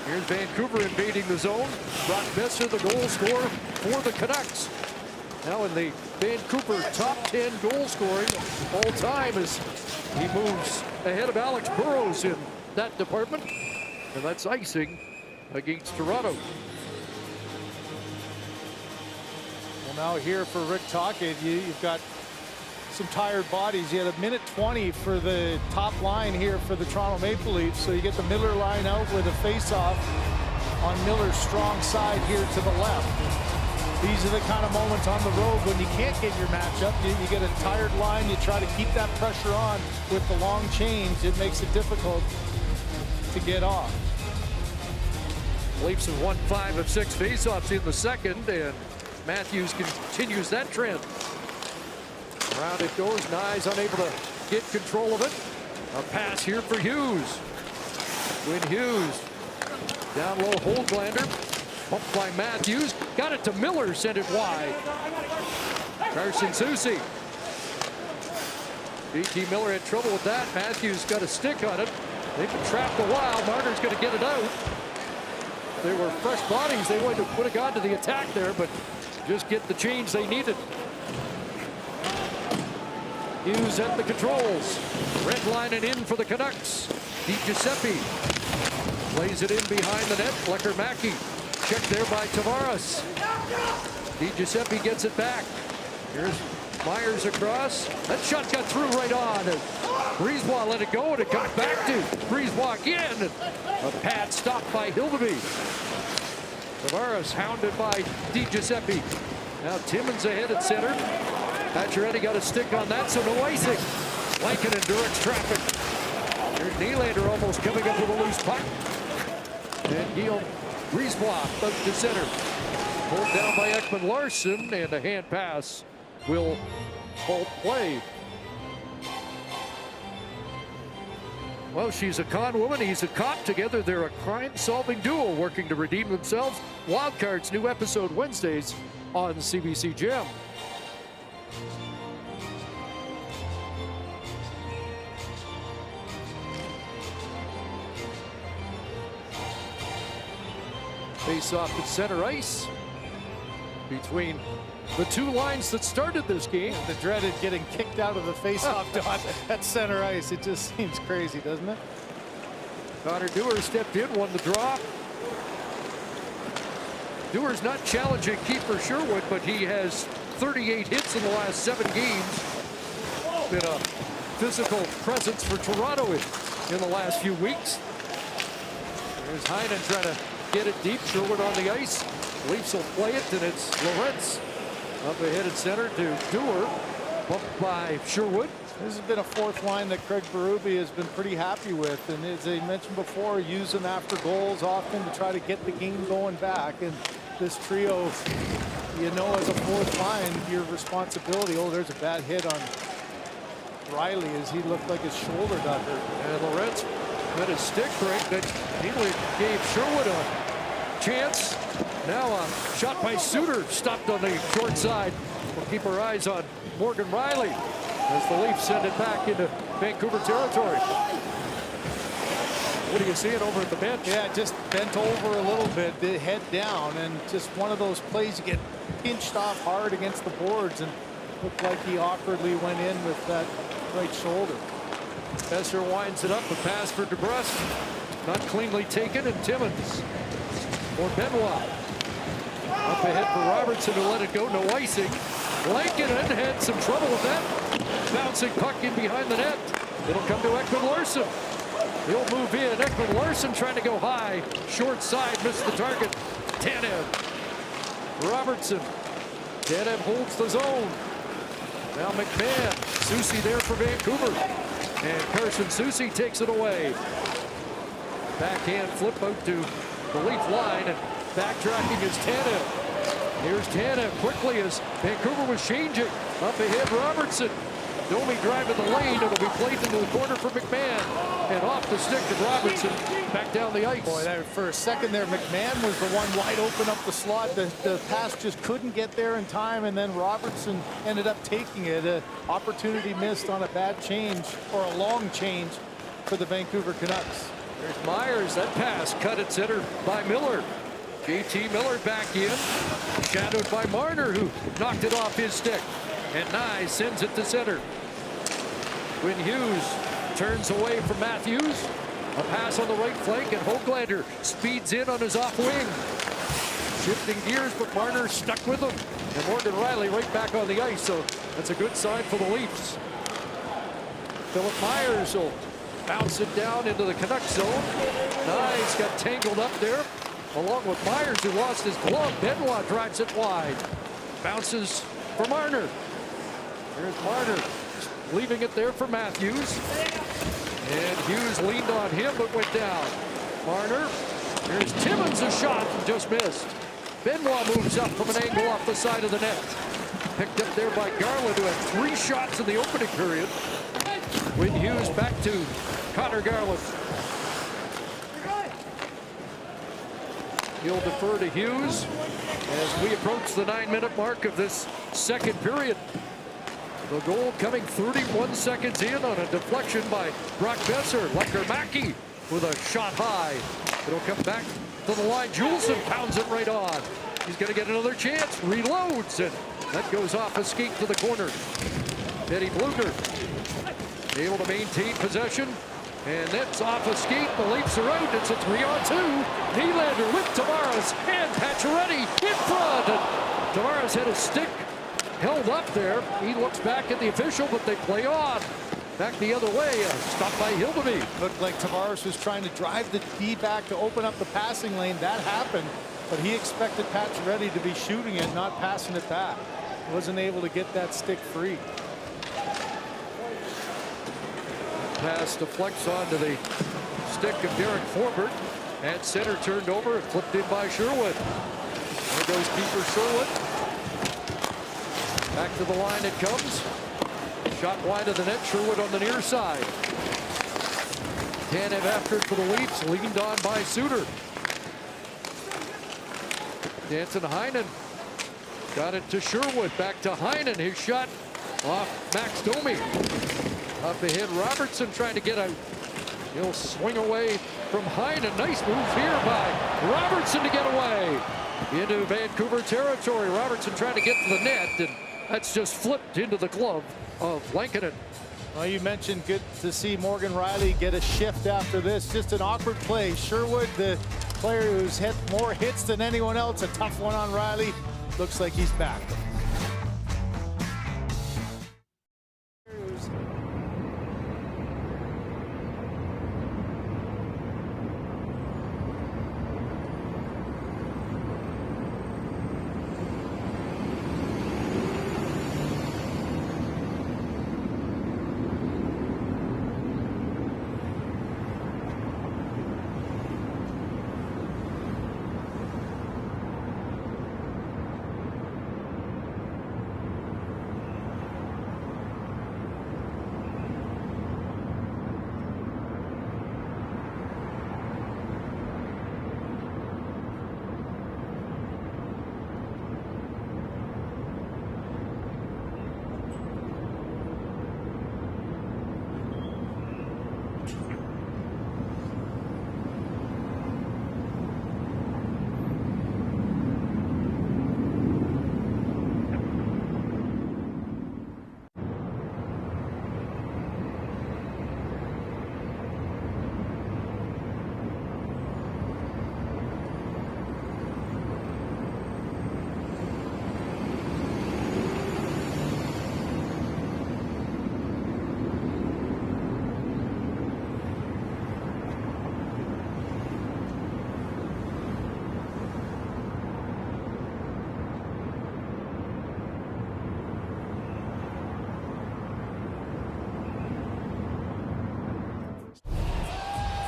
here's Vancouver invading the zone. Brock Boeser, the goal scorer for the Canucks. Now in the Vancouver top 10 goal scoring all time as he moves ahead of Alex Burrows in that department. And that's icing against Toronto. Well, now here for Rick Tocchet, you've got some tired bodies. You had a minute 20 for the top line here for the Toronto Maple Leafs. So you get the Miller line out with a face-off on Miller's strong side here to the left. These are the kind of moments on the road when you can't get your matchup. You get a tired line. You try to keep that pressure on with the long change. It makes it difficult to get off. Leafs have won 5 of 6 faceoffs in the second, and Matthews continues that trend. Around it goes. Nyes unable to get control of it. A pass here for Hughes. When Hughes down low, Holdlander. Pumped by Matthews. Got it to Miller, sent it wide. Carson Soucy. B.T. Miller had trouble with that. Matthews got a stick on it. They've been trapped a while. Marner's going to get it out. They were fresh bodies. They would have gone to the attack there, but just get the change they needed. Hughes at the controls. Red line and in for the Canucks. DiGiuseppe plays it in behind the net. Lecker-Mackey checked there by Tavares. DiGiuseppe gets it back. Here's Myers across. That shot got through right on. Brisebois let it go, and it comes back to Brisebois again. A pad stopped by Hildeby. Tavares hounded by DiGiuseppe. Now Timmins ahead at center. Pacioretty got a stick on that, so no icing. Lankin and Durex traffic. Here's Nylander almost coming up with a loose puck. And Guillaume Brisebois up to center. Pulled down by Ekman-Larsson, and a hand pass will halt play. Well, she's a con woman, he's a cop. Together they're a crime-solving duo working to redeem themselves. Wildcards, new episode Wednesdays on CBC Gem. Face off at center ice between the two lines that started this game. The dreaded getting kicked out of the face-off dot at center ice. It just seems crazy, doesn't it? Connor Dewar stepped in, won the draw. Dewar's not challenging keeper Sherwood, but he has 38 hits in the last 7 games. Been a physical presence for Toronto in the last few weeks. There's Heinen trying to get it deep. Sherwood on the ice. Leafs will play it, and it's Lorentz up ahead at center to Dewar. Bumped by Sherwood. This has been a fourth line that Craig Berube has been pretty happy with. And as I mentioned before, use them after goals often to try to get the game going back. And this trio, you know, as a fourth line, your responsibility. Oh, there's a bad hit on Riley as he looked like his shoulder got hurt. And Lorentz had a stick break that nearly gave Sherwood a chance. Now a shot by Suter stopped on the short side. We'll keep our eyes on Morgan Riley as the Leafs send it back into Vancouver territory. What are you seeing over at the bench? Yeah, just bent over a little bit, the head down, and just one of those plays you get pinched off hard against the boards, and looked like he awkwardly went in with that right shoulder. Besser winds it up, a pass for DeBrusk. Not cleanly taken, and Timmins for Benoit. Up ahead for Robertson to let it go, no icing. Lankinen had some trouble with that. Bouncing puck in behind the net. It'll come to Ekman Larsson. He'll move in. Ekman Larsson trying to go high. Short side, missed the target. Tanev. Robertson. Tanev holds the zone. Now McMahon. Soucy there for Vancouver. And Carson Soucy takes it away. Backhand flip out to the Leaf line, and backtracking is Tanev. Here's Tanev quickly as Vancouver was changing. Up ahead, Robertson. Domi driving the lane. It'll be played into the corner for McMahon. And off the stick of Robinson, back down the ice. Boy, there, for a second there, McMahon was the one wide open up the slot. The pass just couldn't get there in time, and then Robertson ended up taking it. Opportunity missed on a bad change, or a long change for the Vancouver Canucks. There's Myers. That pass cut at center by Miller. JT Miller back in, shadowed by Marner, who knocked it off his stick. And Nye sends it to center. Quinn Hughes turns away from Matthews. A pass on the right flank, and Höglander speeds in on his off wing. Shifting gears, but Marner stuck with him. And Morgan Riley right back on the ice, so that's a good sign for the Leafs. Philip Myers will bounce it down into the Canucks zone. Nye's got tangled up there, along with Myers, who lost his glove. Benoit drives it wide. Bounces for Marner. Here's Marner, leaving it there for Matthews. And Hughes leaned on him, but went down. Marner. Here's Timmins, a shot, just missed. Benoit moves up from an angle off the side of the net. Picked up there by Garland, who had 3 shots in the opening period. Quinn Hughes back to Connor Garland. He'll defer to Hughes as we approach the 9-minute mark of this second period. The goal coming 31 seconds in on a deflection by Brock Besser. Lekker-Mackey with a shot high. It'll come back to the line. Juleson pounds it right on. He's going to get another chance. Reloads, and that goes off a skate to the corner. Eddie Bluger able to maintain possession. And that's off a skate. The Leafs are out. It's a 3-on-2. Nylander with Tavares and Pacioretty in front. And Tavares had a stick held up there. He looks back at the official, but they play on. Back the other way. Stopped by Hildeby. Looked like Tavares was trying to drive the D back to open up the passing lane. That happened, but he expected Pacioretty to be shooting it, not passing it back. Wasn't able to get that stick free. Pass deflects onto the stick of Derek Forbert. At center turned over and flipped in by Sherwood. There goes keeper Sherwood. Back to the line it comes. Shot wide of the net. Sherwood on the near side. Tanev after it for the Leafs. Leaned on by Suter. Danton Heinen got it to Sherwood. Back to Heinen. His shot off Max Domi. Up ahead, Robertson trying to get out. He'll swing away from Heinen. Nice move here by Robertson to get away into Vancouver territory. Robertson trying to get to the net, and that's just flipped into the glove of Lankinen. Well, you mentioned good to see Morgan Riley get a shift after this. Just an awkward play. Sherwood, the player who's hit more hits than anyone else, a tough one on Riley. Looks like he's back.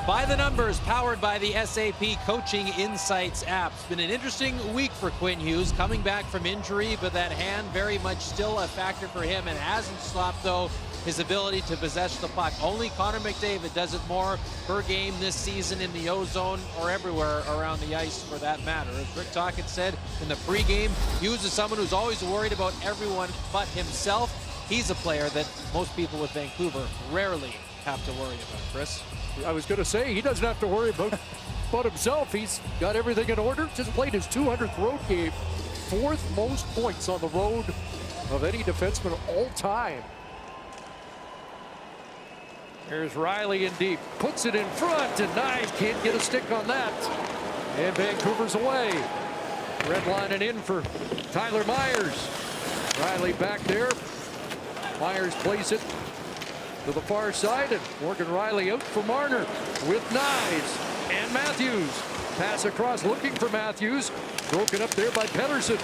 By the Numbers, powered by the SAP Coaching Insights app. It's been an interesting week for Quinn Hughes, coming back from injury, but that hand very much still a factor for him, and hasn't stopped, though, his ability to possess the puck. Only Connor McDavid does it more per game this season in the O-zone or everywhere around the ice, for that matter. As Rick Tocchet said in the pregame, Hughes is someone who's always worried about everyone but himself. He's a player that most people with Vancouver rarely have to worry about. Chris? I was going to say, he doesn't have to worry about himself. He's got everything in order. Just played his 200th road game. 4th most points on the road of any defenseman all time. Here's Riley in deep. Puts it in front, and Knies can't get a stick on that. And Vancouver's away. Redlining in for Tyler Myers. Riley back there. Myers plays it to the far side, and Morgan Riley out for Marner with Knies and Matthews. Pass across, looking for Matthews. Broken up there by Pettersson.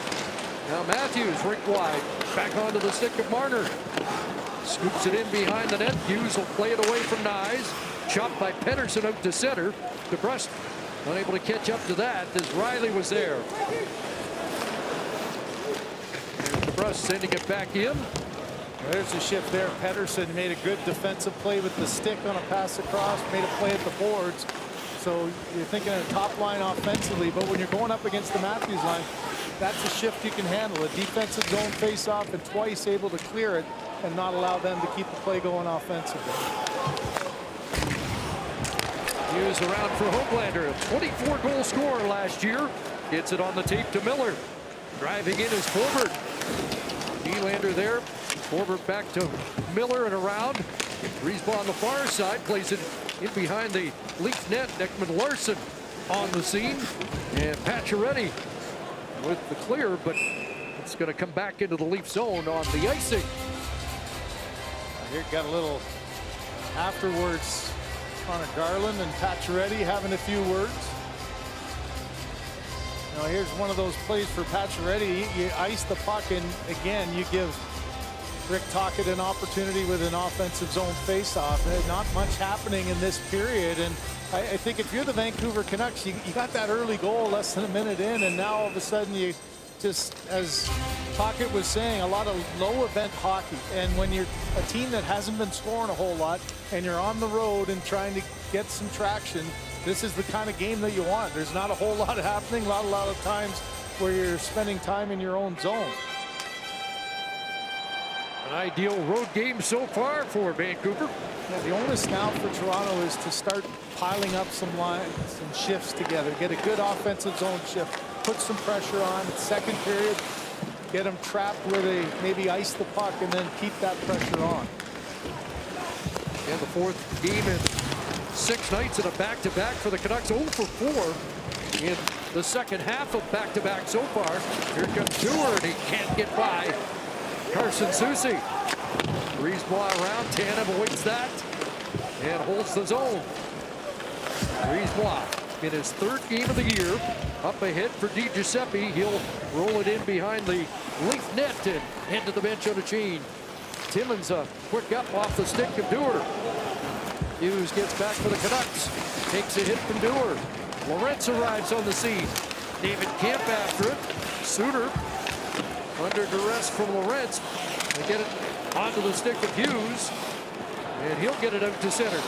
Now Matthews rink wide. Back onto the stick of Marner. Scoops it in behind the net. Hughes will play it away from Knies. Chopped by Pettersson out to center. DeBrusque unable to catch up to that as Riley was there. DeBrusque sending it back in. There's a shift there. Pettersson made a good defensive play with the stick on a pass across, made a play at the boards. So you're thinking of top line offensively, but when you're going up against the Matthews line, that's a shift you can handle. A defensive zone face-off and twice able to clear it and not allow them to keep the play going offensively. Hughes around for Homelander, a 24-goal scorer last year. Gets it on the tape to Miller. Driving in is Forbort. Nylander there. Forbort back to Miller and around. Griesbaugh on the far side, plays it in behind the Leaf net. Ekman Larsson on the scene. And Pacioretty with the clear, but it's going to come back into the Leaf zone on the icing. Here got a little afterwards. Connor Garland and Pacioretty having a few words. Now here's one of those plays for Pacioretty. You ice the puck, and again you give Rick Tocchet an opportunity with an offensive zone faceoff. Not much happening in this period, and I think if you're the Vancouver Canucks, you got that early goal less than a minute in, and now all of a sudden you just, as Tocchet was saying, a lot of low event hockey. And when you're a team that hasn't been scoring a whole lot and you're on the road and trying to get some traction, this is the kind of game that you want. There's not a whole lot happening, a lot of times where you're spending time in your own zone. An ideal road game so far for Vancouver. Yeah, the onus now for Toronto is to start piling up some lines and shifts together. Get a good offensive zone shift. Put some pressure on. Second period, get them trapped where they maybe ice the puck and then keep that pressure on. And the 4th game in 6 nights in a back-to-back for the Canucks. 0 for 4 in the second half of back-to-back so far. Here comes Dewar, and he can't get by Carson Soucy. Griesbaugh around. Tanev awaits that and holds the zone. Griesbaugh in his 3rd game of the year. Up ahead for Di Giuseppe. He'll roll it in behind the Leaf net and head to the bench on a chain. Timmins a quick up off the stick of Dewar. Hughes gets back for the Canucks. Takes a hit from Dewar. Lorentz arrives on the scene. David Kemp after it. Suter under duress from Lorentz. They get it onto the stick of Hughes. And he'll get it out to center.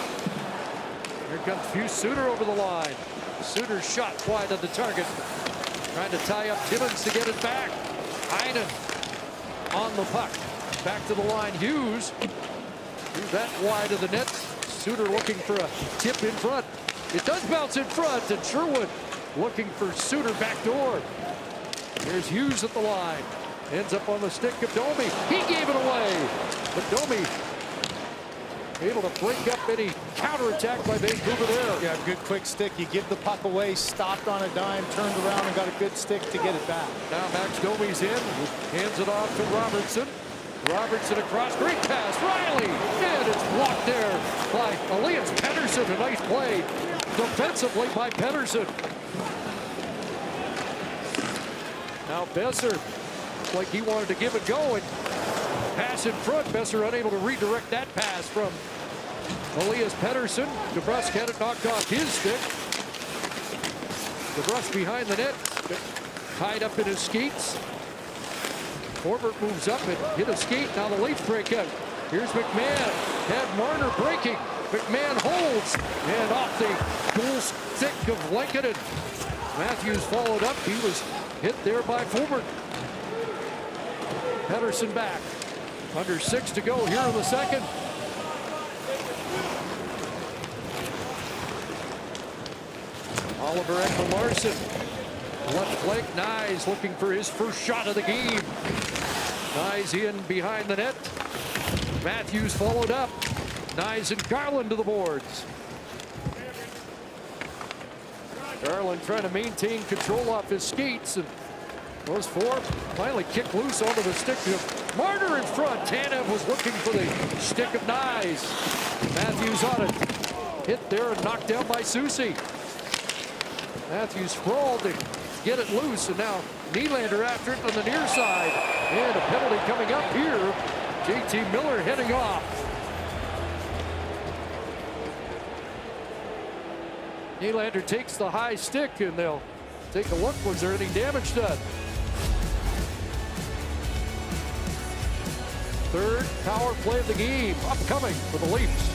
Here comes Hughes Suter over the line. Suter's shot wide of the target. Trying to tie up Timmins to get it back. Heinen on the puck. Back to the line. Hughes threw that wide of the net. Suter looking for a tip in front. It does bounce in front, and Sherwood looking for Suter backdoor. Here's Hughes at the line. Ends up on the stick of Domi. He gave it away. But Domi able to break up any counterattack by Vancouver there. Yeah, good quick stick. You give the puck away, stopped on a dime, turned around and got a good stick to get it back. Now Max Domi's in, hands it off to Robertson. Robertson across, great pass, Riley, and it's blocked there by Elias Pettersson. A nice play defensively by Pettersson. Now Besser, like he wanted to give it go, and pass in front. Besser unable to redirect that pass from Elias Pettersson. DeBrusk had it knocked off his stick. DeBrusk behind the net, tied up in his skates. Forbort moves up and hit a skate. Now the Leafs break out. Here's McMahon. Had Marner breaking. McMahon holds. And off the goal stick of Lankinen. Matthews followed up. He was hit there by Forbort. Pettersson back. Under 6 to go here in the second. Oliver Ekman-Larsson. Left flank, Nyes looking for his first shot of the game. Nyes in behind the net. Matthews followed up. Nyes and Garland to the boards. Garland trying to maintain control off his skates, and those four finally kick loose onto the stick of Marner in front. Tanev was looking for the stick of Nyes. Matthews on it. Hit there and knocked down by Soucy. Matthews sprawled to get it loose, and now Nylander after it on the near side. And a penalty coming up here. JT Miller heading off. Nylander takes the high stick, and they'll take a look. Was there any damage done? Third power play of the game upcoming for the Leafs.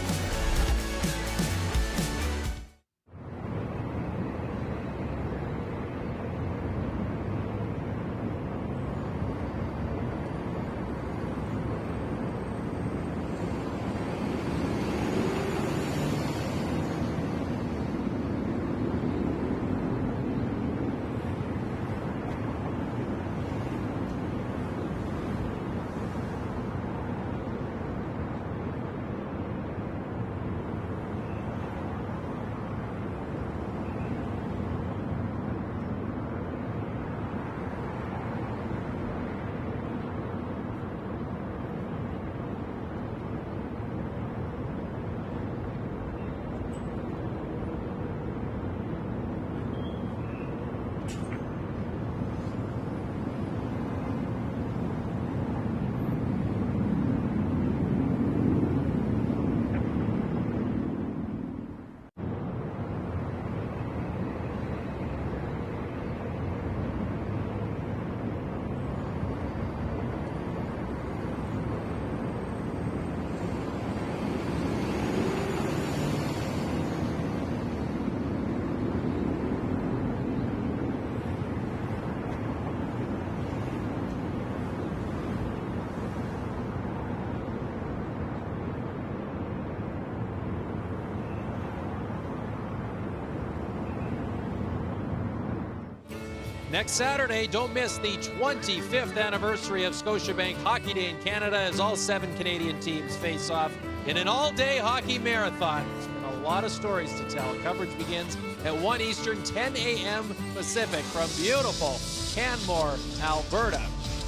Next Saturday, don't miss the 25th anniversary of Scotiabank Hockey Day in Canada as all 7 Canadian teams face off in an all-day hockey marathon. There's been a lot of stories to tell. Coverage begins at 1 Eastern, 10 a.m. Pacific from beautiful Canmore, Alberta.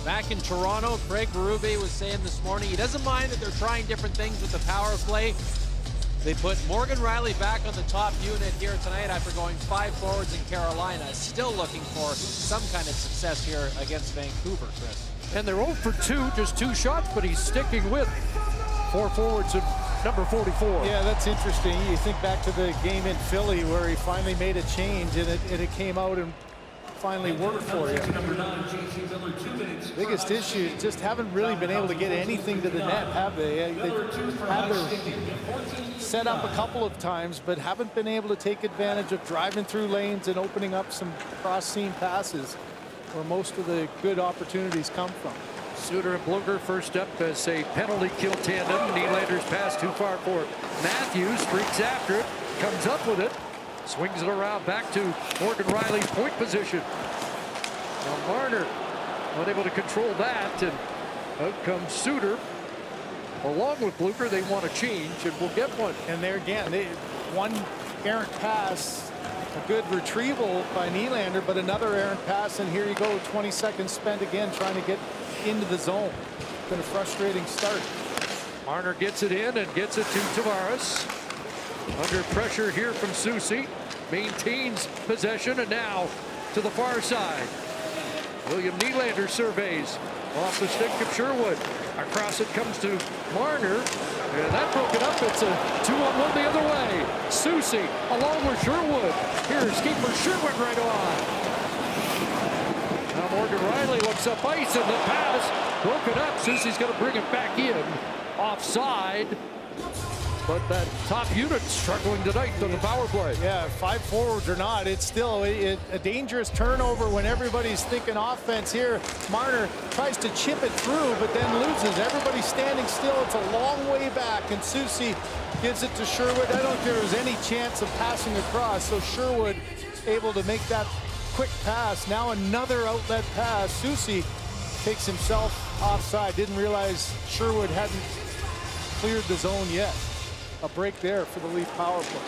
Back in Toronto, Craig Berube was saying this morning he doesn't mind that they're trying different things with the power play. They put Morgan Rielly back on the top unit here tonight after going 5 forwards in Carolina. Still looking for some kind of success here against Vancouver, Chris. And they're 0 for 2, just 2 shots, but he's sticking with 4 forwards and number 44. Yeah, that's interesting. You think back to the game in Philly where he finally made a change and it came out and finally worked for you. Biggest issue, just haven't really been able to get anything to the net, have they? They've had their set up a couple of times, but haven't been able to take advantage of driving through lanes and opening up some cross-seam passes where most of the good opportunities come from. Suter and Bluger first up as a penalty kill tandem. Nylander's pass too far for Matthews, streaks after it, comes up with it, swings it around back to Morgan Rielly's point position. Now Marner unable to control that, and out comes Suter. Along with Bluger, they want to change, and we'll get one. And there again, one errant pass, a good retrieval by Nylander, but another errant pass, and here you go, 20 seconds spent again trying to get into the zone. It's been a frustrating start. Marner gets it in and gets it to Tavares. Under pressure here from Soucy. Maintains possession, and now to the far side. William Nylander surveys off the stick of Sherwood. Across it comes to Marner. And that broke it up. It's a 2-on-1 the other way. Soucy along with Sherwood. Here's keeper Sherwood right on. Now Morgan Riley looks up ice and the pass broken up. Soucy's going to bring it back in. Offside. But that top unit struggling tonight on the power play. Yeah, 5 forwards or not, it's still a dangerous turnover when everybody's thinking offense here. Marner tries to chip it through, but then loses. Everybody's standing still. It's a long way back, and Soucy gives it to Sherwood. I don't think there was any chance of passing across, so Sherwood able to make that quick pass. Now another outlet pass. Soucy takes himself offside. Didn't realize Sherwood hadn't cleared the zone yet. A break there for the Leaf power play.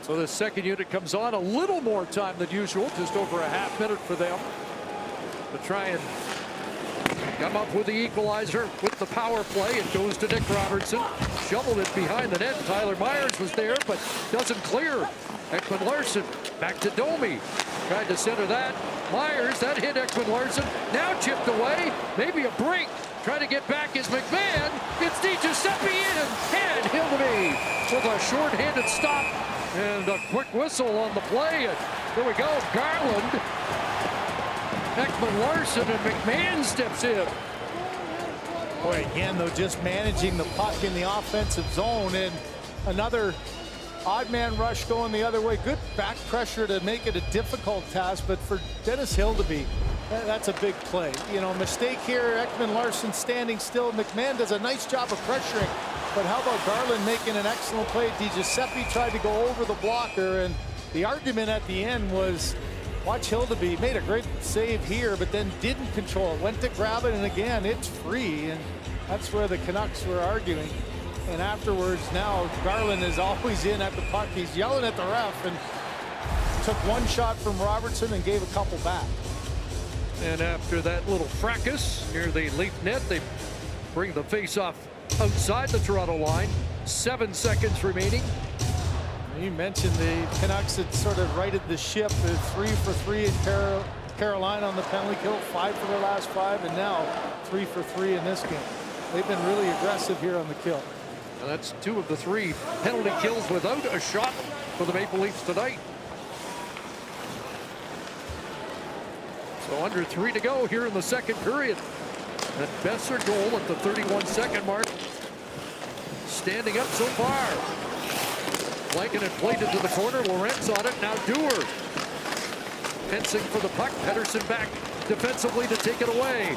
So the second unit comes on, a little more time than usual, just over a half minute for them to try and come up with the equalizer with the power play. It goes to Nick Robertson, shoveled it behind the net. Tyler Myers was there, but doesn't clear. Ekman Larsson back to Domi, tried to center that. Myers, that hit Ekman Larsson, now chipped away, maybe a break. Trying to get back is McMahon. It's DiGiuseppe in, and Hildeby with a short-handed stop and a quick whistle on the play. And here we go, Garland, Ekman Larsson, and McMahon steps in. Boy, again, though, just managing the puck in the offensive zone, and another odd man rush going the other way. Good back pressure to make it a difficult task, but for Dennis Hildeby, that's a big play. You know, mistake here. Ekman Larsson standing still. McMahon does a nice job of pressuring. But how about Garland making an excellent play? DiGiuseppe tried to go over the blocker, and the argument at the end was, watch Hildeby made a great save here, but then didn't control it. Went to grab it, and again, it's free. And that's where the Canucks were arguing. And afterwards, now Garland is always in at the puck. He's yelling at the ref, and took one shot from Robertson and gave a couple back. And after that little fracas near the Leaf net, they bring the face-off outside the Toronto line. 7 seconds remaining. You mentioned the Canucks had sort of righted the ship. 3 for 3 in Carolina on the penalty kill, 5 for their last 5, and now 3 for 3 in this game. They've been really aggressive here on the kill. And that's 2 of the 3 penalty kills without a shot for the Maple Leafs tonight. So under 3 to go here in the second period. That Boeser goal at the 31-second mark. Standing up so far. Blanken had played it to the corner. Lorentz on it. Now Dewar. Fencing for the puck. Pettersson back defensively to take it away.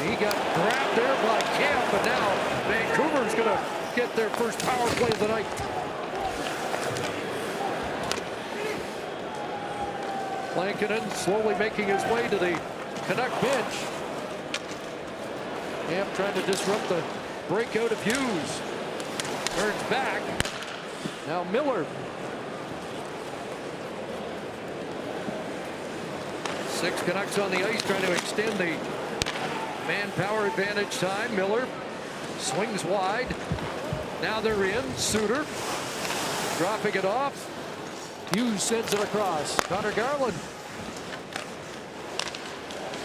He got grabbed there by Kemp, but now Vancouver's going to get their first power play of the night. Lankinen slowly making his way to the Canuck bench. Camp trying to disrupt the breakout of Hughes. Turns back. Now Miller. 6 Canucks on the ice trying to extend the manpower advantage time. Miller swings wide. Now they're in. Suter dropping it off. Hughes sends it across. Connor Garland.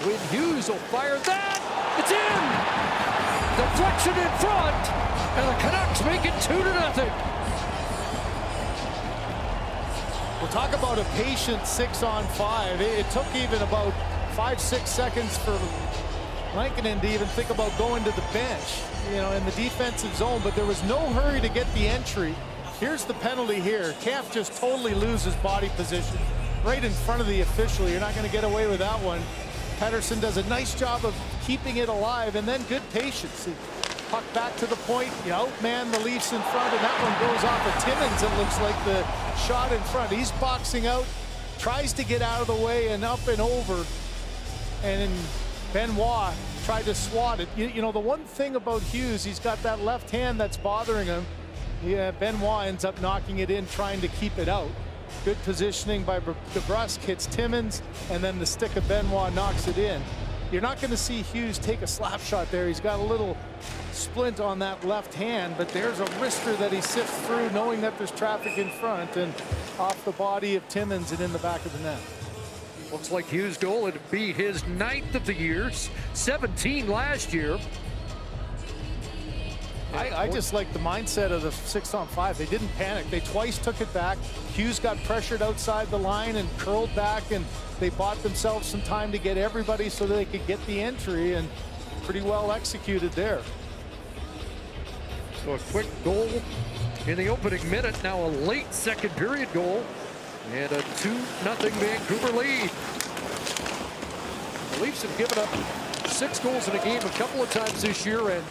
When Hughes will fire that. It's in. Deflection in front. And the Canucks make it 2-0. We'll talk about a patient 6-on-5. It took even about 5-6 seconds for Lankinen to even think about going to the bench, you know, in the defensive zone, but there was no hurry to get the entry. Here's the penalty here. Camp just totally loses body position right in front of the official. You're not going to get away with that one. Pettersson does a nice job of keeping it alive, and then good patience. Puck back to the point. You outman the Leafs in front, and that one goes off of Timmins. It looks like the shot in front. He's boxing out, tries to get out of the way and up and over, and then Benoit tried to swat it. You know, the one thing about Hughes, he's got that left hand that's bothering him. Yeah, Benoit ends up knocking it in, trying to keep it out. Good positioning by DeBrusk, hits Timmins, and then the stick of Benoit knocks it in. You're not going to see Hughes take a slap shot there. He's got a little splint on that left hand, but there's a wrister that he sifts through, knowing that there's traffic in front, and off the body of Timmins and in the back of the net. Looks like Hughes' goal would be his 9th of the year, 17 last year. I just like the mindset of the 6-on-5. They didn't panic. They twice took it back. Hughes got pressured outside the line and curled back, and they bought themselves some time to get everybody so that they could get the entry, and pretty well executed there. So a quick goal in the opening minute, now a late second period goal, and a 2-0 Vancouver lead. The Leafs have given up 6 goals in a game a couple of times this year, and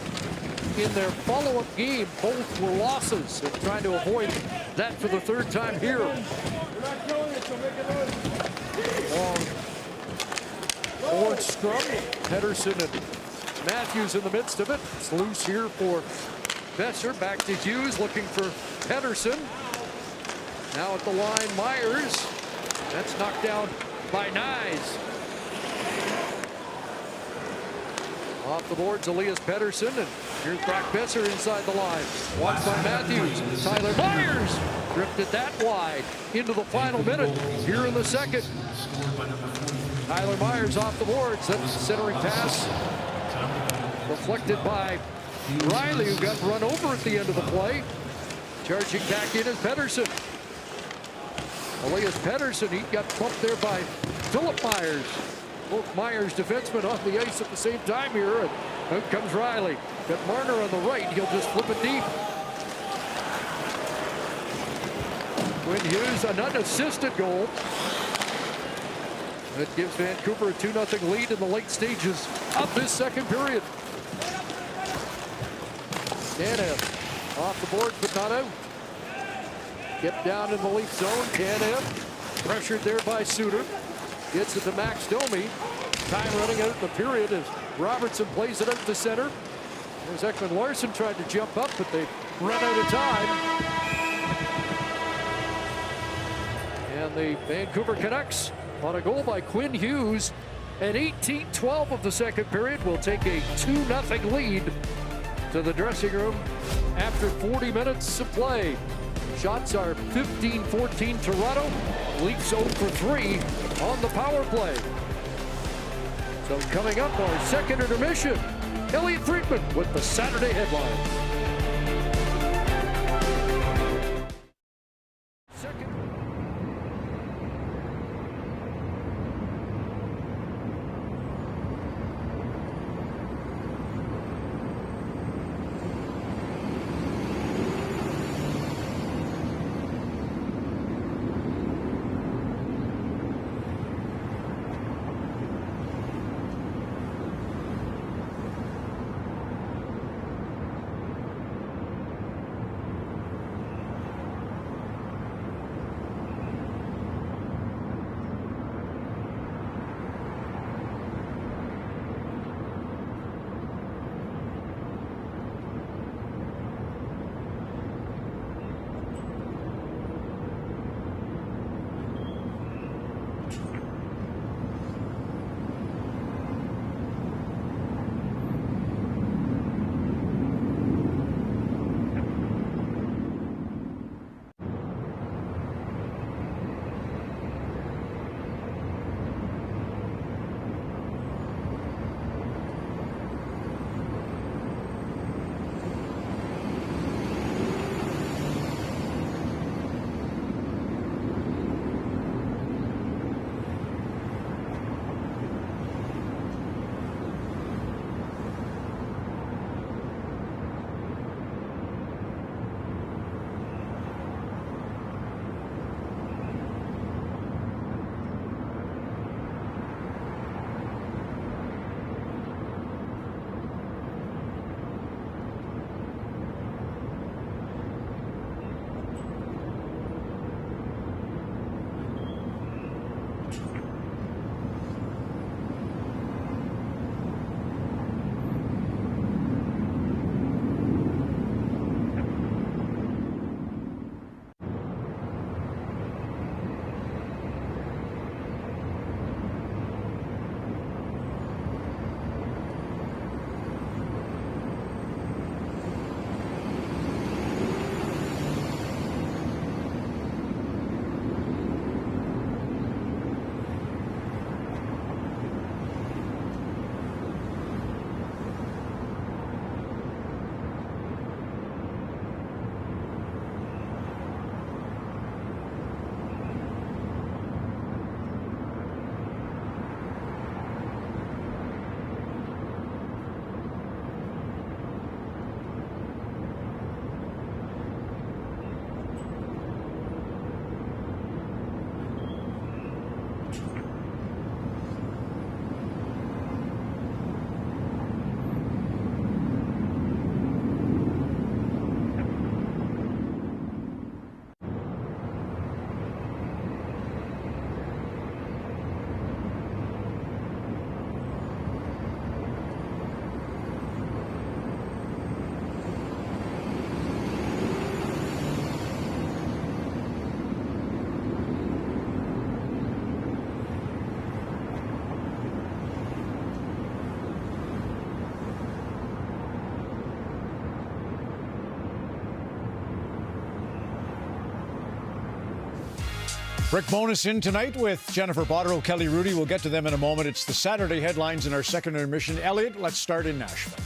in their follow-up game, both were losses, and trying to avoid that for the 3rd time here. Long forward scrum, Pedersen and Matthews in the midst of it. It's loose here for Besser, back to Hughes, looking for Pedersen. Now at the line, Myers. That's knocked down by Nyes. Off the boards, Elias Pettersson, and here's Brock Besser inside the line. Watched by Matthews. Tyler Myers drifted that wide into the final minute here in the second. Tyler Myers off the boards. That's centering pass reflected by Riley, who got run over at the end of the play. Charging back in is Pettersson. Elias Pettersson, he got bumped there by Philip Myers. Both Myers defensemen on the ice at the same time here, and out comes Riley. Got Marner on the right, he'll just flip it deep. Quinn Hughes, an unassisted goal. That gives Vancouver a 2-0 lead in the late stages of this second period. Tanev off the boards, but not out. Kept down in the Leaf zone. Tanev pressured there by Suter. Gets it to Max Domi. Time running out in the period as Robertson plays it out to center. There's Ekman Larsson tried to jump up, but they run out of time. And the Vancouver Canucks, on a goal by Quinn Hughes, at 18-12 of the second period, will take a 2-0 lead to the dressing room after 40 minutes of play. Shots are 15-14 Toronto. Leafs 0 for 3 on the power play. So coming up, our second intermission, Elliot Friedman with the Saturday headlines. Rick Bowness in tonight with Jennifer Botterill, Kelly Rudy. We'll get to them in a moment. It's the Saturday headlines in our second intermission. Elliot, let's start in Nashville.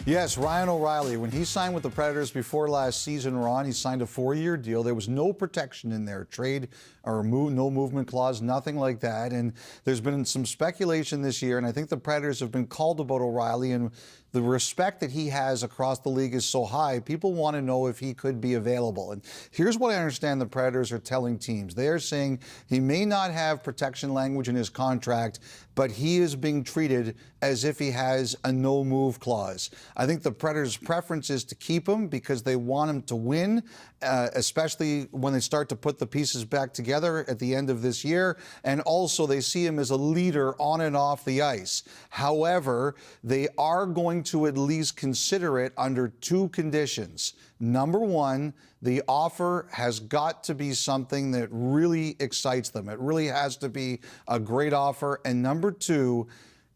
Yes, Ryan O'Reilly, when he signed with the Predators before last season, Ron, he signed a 4-year deal. There was no protection in there, trade or no movement clause, nothing like that. And there's been some speculation this year, and I think the Predators have been called about O'Reilly, and the respect that he has across the league is so high, people want to know if he could be available. And here's what I understand the Predators are telling teams. They are saying he may not have protection language in his contract, but he is being treated as if he has a no-move clause. I think the Predators' preference is to keep him because they want him to win, especially when they start to put the pieces back together at the end of this year. And also, they see him as a leader on and off the ice. However, they are going to at least consider it under 2 conditions. Number 1, the offer has got to be something that really excites them. It really has to be a great offer. And number 2,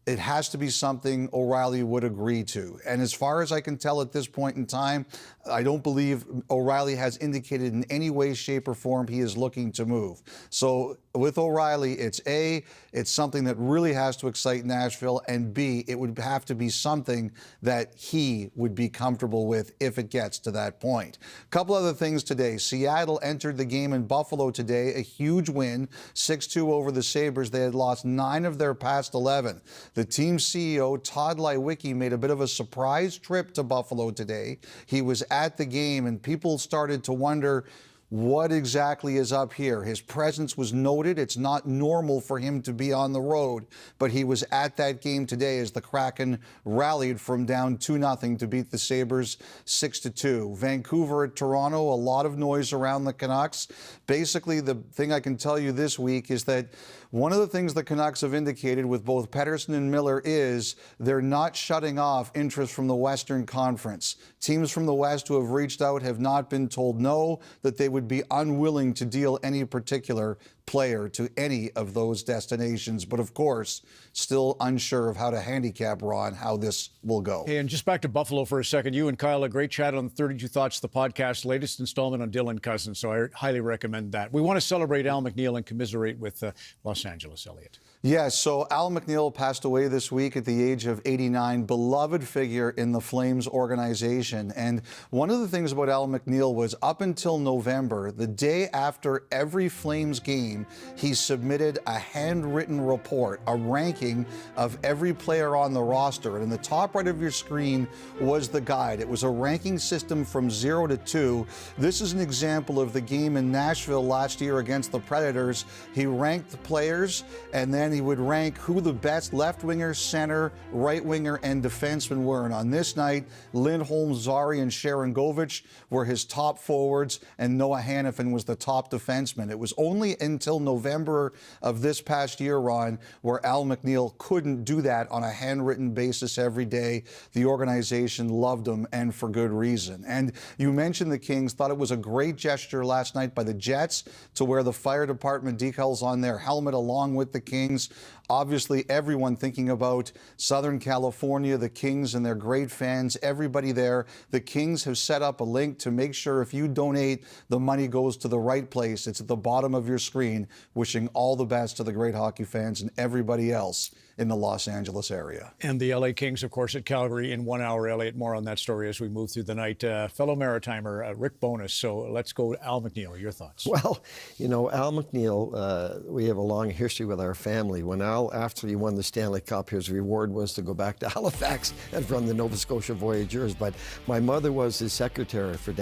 it has to be something O'Reilly would agree to. And as far as I can tell at this point in time, I don't believe O'Reilly has indicated in any way, shape, or form he is looking to move. So with O'Reilly, it's A, it's something that really has to excite Nashville, and B, it would have to be something that he would be comfortable with if it gets to that point. A couple other things today. Seattle entered the game in Buffalo today, a huge win, 6-2 over the Sabres. They had lost 9 of their past 11. The team's CEO, Todd Leiweke, made a bit of a surprise trip to Buffalo today. He was at the game, and people started to wonder what exactly is up here. His presence was noted. It's not normal for him to be on the road, but he was at that game today as the Kraken rallied from down 2-0 to beat the Sabres 6-2. Vancouver at Toronto, a lot of noise around the Canucks. Basically, the thing I can tell you this week is that one of the things the Canucks have indicated with both Pettersson and Miller is they're not shutting off interest from the Western Conference. Teams from the West who have reached out have not been told no, that they would be unwilling to deal any particular player to any of those destinations. But of course, still unsure of how to handicap, Ron, how this will go. Hey, and just back to Buffalo for a second. You and Kyle, a great chat on 32 Thoughts, the podcast, latest installment on Dylan Cousins. So I highly recommend that. We want to celebrate Al McNeil and commiserate with Los Angeles, Elliot. Yes, so Al McNeil passed away this week at the age of 89, beloved figure in the Flames organization. And one of the things about Al McNeil was up until November, the day after every Flames game, he submitted a handwritten report, a ranking of every player on the roster. And in the top right of your screen was the guide. It was a ranking system from 0 to 2. This is an example of the game in Nashville last year against the Predators. He ranked the players, and then he would rank who the best left winger, center, right winger, and defenseman were. And on this night, Lindholm, Zari, and Sharangovich were his top forwards, and Noah Hanifin was the top defenseman. It was only until November of this past year, Ron, where Al McNeil couldn't do that on a handwritten basis every day. The organization loved him, and for good reason. And you mentioned the Kings, thought it was a great gesture last night by the Jets to wear the fire department decals on their helmet along with the Kings. Obviously, everyone thinking about Southern California, the Kings and their great fans, everybody there. The Kings have set up a link to make sure if you donate, the money goes to the right place. It's at the bottom of your screen. Wishing all the best to the great hockey fans and everybody else in the Los Angeles area. And the LA Kings, of course, at Calgary in 1 hour. Elliot, more on that story as we move through the night. Fellow Maritimer, Rick Bowness. So let's go to Al McNeil. Your thoughts? Well, you know, Al McNeil, we have a long history with our family. When Al, after he won the Stanley Cup, his reward was to go back to Halifax and run the Nova Scotia Voyageurs. But my mother was his secretary for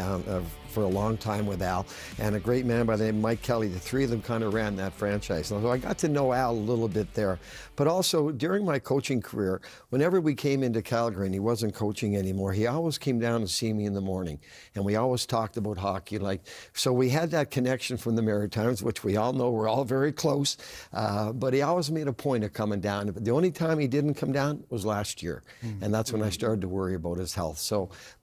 a long time with Al, and a great man by the name of Mike Kelly. The three of them kind of ran that franchise. So I got to know Al a little bit there. But also, during my coaching career, whenever we came into Calgary and he wasn't coaching anymore, he always came down to see me in the morning. And we always talked about hockey. So we had that connection from the Maritimes, which we all know we're all very close. But he always made a point of coming down. But the only time he didn't come down was last year. And that's when I started to worry about his health.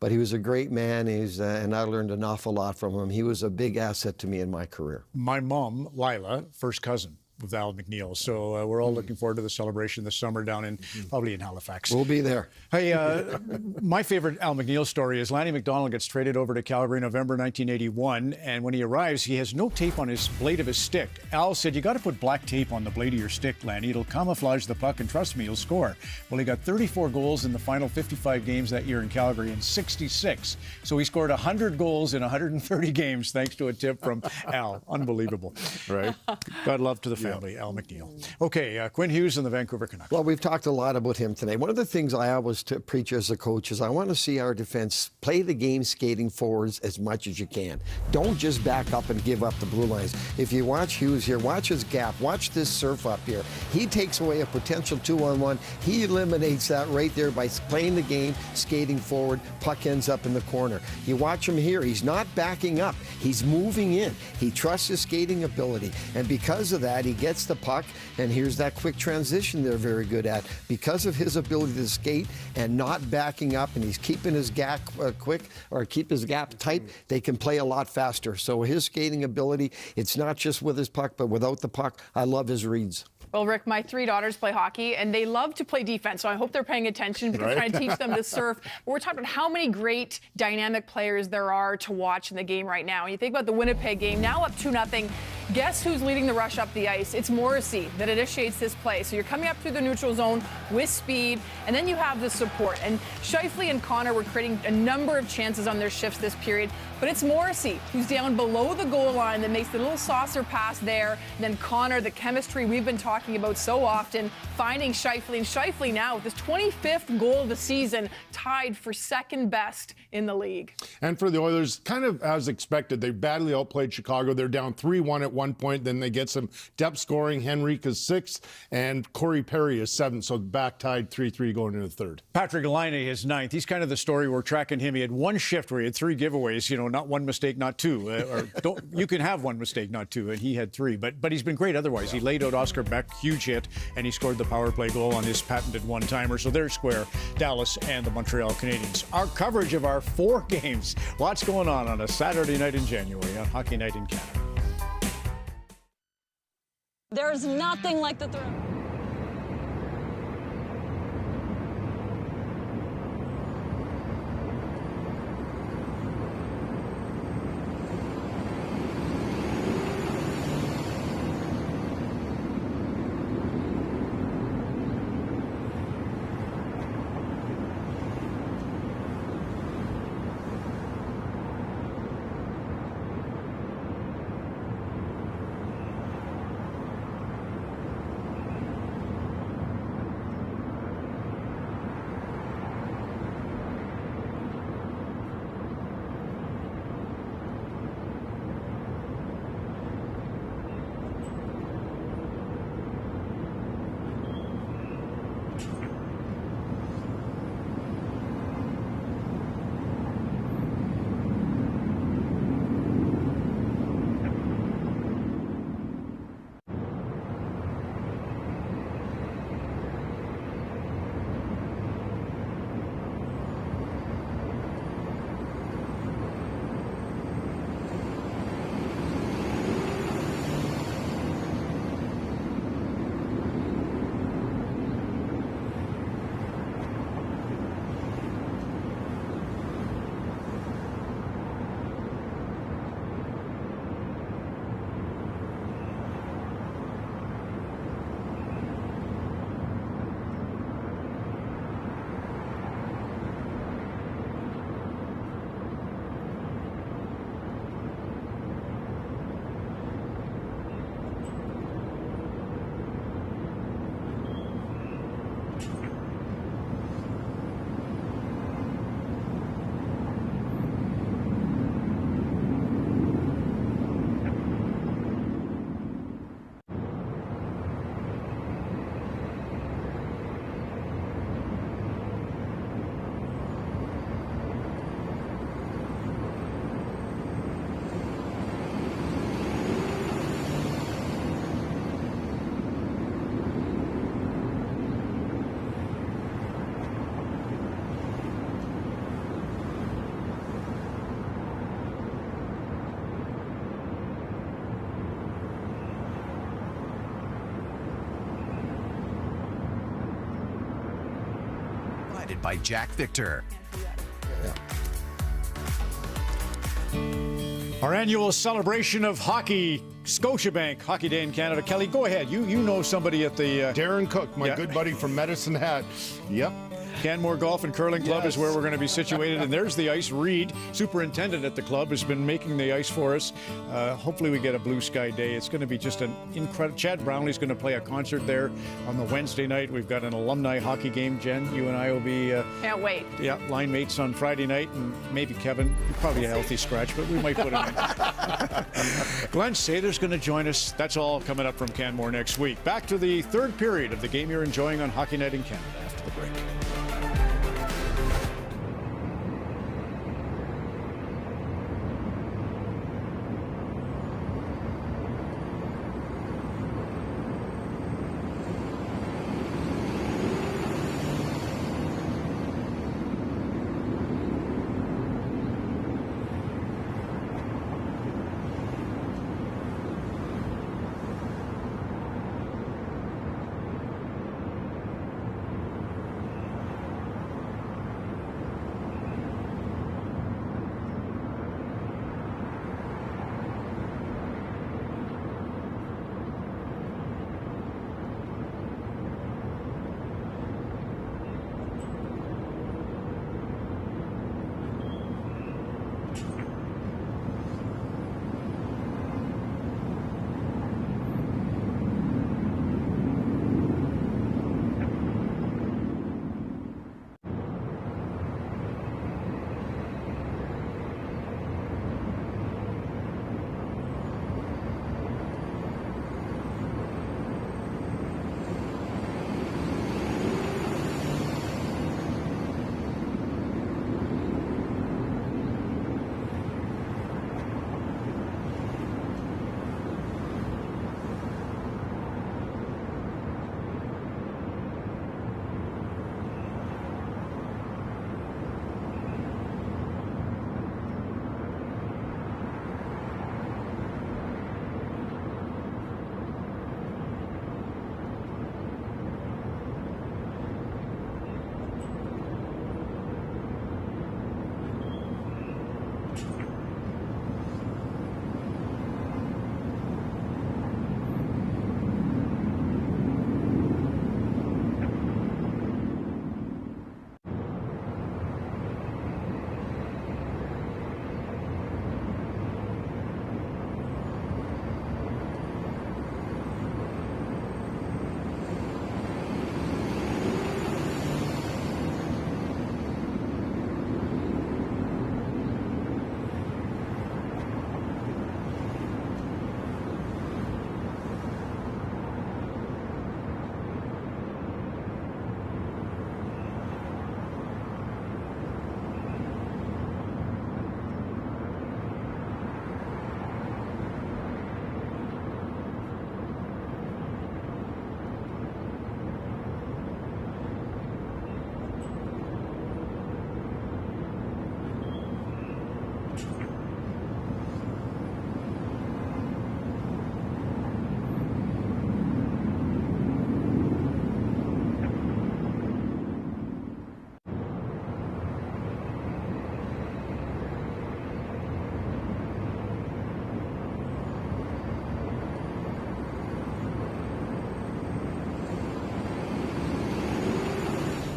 But he was a great man, and I learned an awful lot from him. He was a big asset to me in my career. My mom, Lila, first cousin. with Al McNeil. So we're all looking forward to the celebration this summer down in probably in Halifax. We'll be there. Hey, my favorite Al McNeil story is Lanny McDonald gets traded over to Calgary in November 1981, and when he arrives, he has no tape on his blade of his stick. Al said, "You got to put black tape on the blade of your stick, Lanny. It'll camouflage the puck, and trust me, you'll score." Well, he got 34 goals in the final 55 games that year in Calgary in 66. So he scored 100 goals in 130 games thanks to a tip from Al. Unbelievable. Right. God love to the family, Al McNeil. Okay, Quinn Hughes and the Vancouver Canucks. Well, we've talked a lot about him today. One of the things I always preach as a coach is I want to see our defense play the game skating forwards as much as you can. Don't just back up and give up the blue lines. If you watch Hughes here, watch his gap, watch this surf up here. He takes away a potential 2-on-1. He eliminates that right there by playing the game, skating forward, puck ends up in the corner. You watch him here, he's not backing up, he's moving in. He trusts his skating ability, and because of that, he gets the puck, and here's that quick transition they're very good at. Because of his ability to skate and not backing up, and he's keeping his gap quick, or keep his gap tight, they can play a lot faster. So his skating ability, it's not just with his puck, but without the puck. I love his reads. Well, Rick, my 3 daughters play hockey, and they love to play defense, so I hope they're paying attention because we're trying to teach them to surf. But we're talking about how many great dynamic players there are to watch in the game right now. And you think about the Winnipeg game, now up 2-0. Guess who's leading the rush up the ice? It's Morrissey that initiates this play. So you're coming up through the neutral zone with speed, and then you have the support. And Scheifele and Connor were creating a number of chances on their shifts this period, but it's Morrissey who's down below the goal line that makes the little saucer pass there. And then Connor, the chemistry we've been talking about so often, finding Scheifele. And Scheifele now with his 25th goal of the season, tied for second best in the league. And for the Oilers, kind of as expected, they badly outplayed Chicago. They're down 3-1 at one point. Then they get some depth scoring. Henrique's 6th, and Corey Perry is 7th. So back tied 3-3 going into the third. Patrick Laine is 9th. He's kind of the story we're tracking him. He had one shift where he had 3 giveaways. You know, not one mistake, not 2. You can have one mistake, not 2, and he had 3. But he's been great otherwise. He laid out Oscar Beck, huge hit, and he scored the power play goal on his patented one-timer. So they're square, Dallas and the Montreal Canadiens. Our coverage of our 4 games. Lots going on a Saturday night in January on Hockey Night in Canada. There's nothing like the thrill. Presented by Jack Victor. Our annual celebration of hockey, Scotiabank Hockey Day in Canada. Kelly, go ahead. You know somebody at the... Darren Cook, my good buddy from Medicine Hat. Yep. Canmore Golf and Curling Club is where we're going to be situated, and there's the ice. Reed, superintendent at the club, has been making the ice for us. Hopefully we get a blue sky day. It's going to be just an incredible... Chad Brownlee's going to play a concert there on the Wednesday night. We've got an alumni hockey game. Jen, you and I will be... Can't wait. Yeah, line mates on Friday night, and maybe Kevin. Probably a healthy scratch, but we might put him in. Glenn Sather's going to join us. That's all coming up from Canmore next week. Back to the third period of the game you're enjoying on Hockey Night in Canada after the break.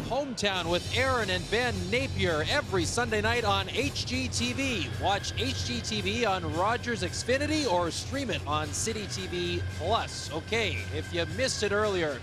Hometown with Aaron and Ben Napier every Sunday night on HGTV. Watch HGTV on Rogers Xfinity or stream it on City TV Plus. Okay, if you missed it earlier,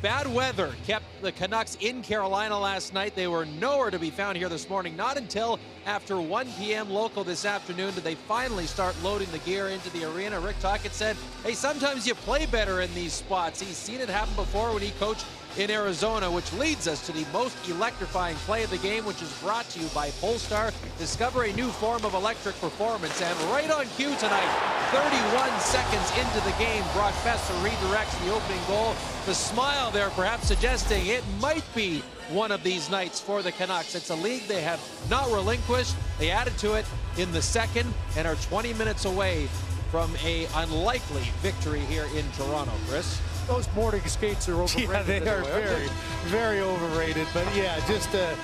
bad weather kept the Canucks in Carolina last night. They were nowhere to be found here this morning. Not until after 1 p.m. local this afternoon did they finally start loading the gear into the arena. Rick Tocchet said, hey, sometimes you play better in these spots. He's seen it happen before when he coached in Arizona, which leads us to the most electrifying play of the game, which is brought to you by Polestar. Discover a new form of electric performance. And right on cue tonight, 31 seconds into the game, Brock Boeser redirects the opening goal. The smile there perhaps suggesting it might be one of these nights for the Canucks. It's a league they have not relinquished. They added to it in the second and are 20 minutes away from an unlikely victory here in Toronto, Chris. Those morning skates are overrated. Yeah, they are very, very overrated. But yeah, just a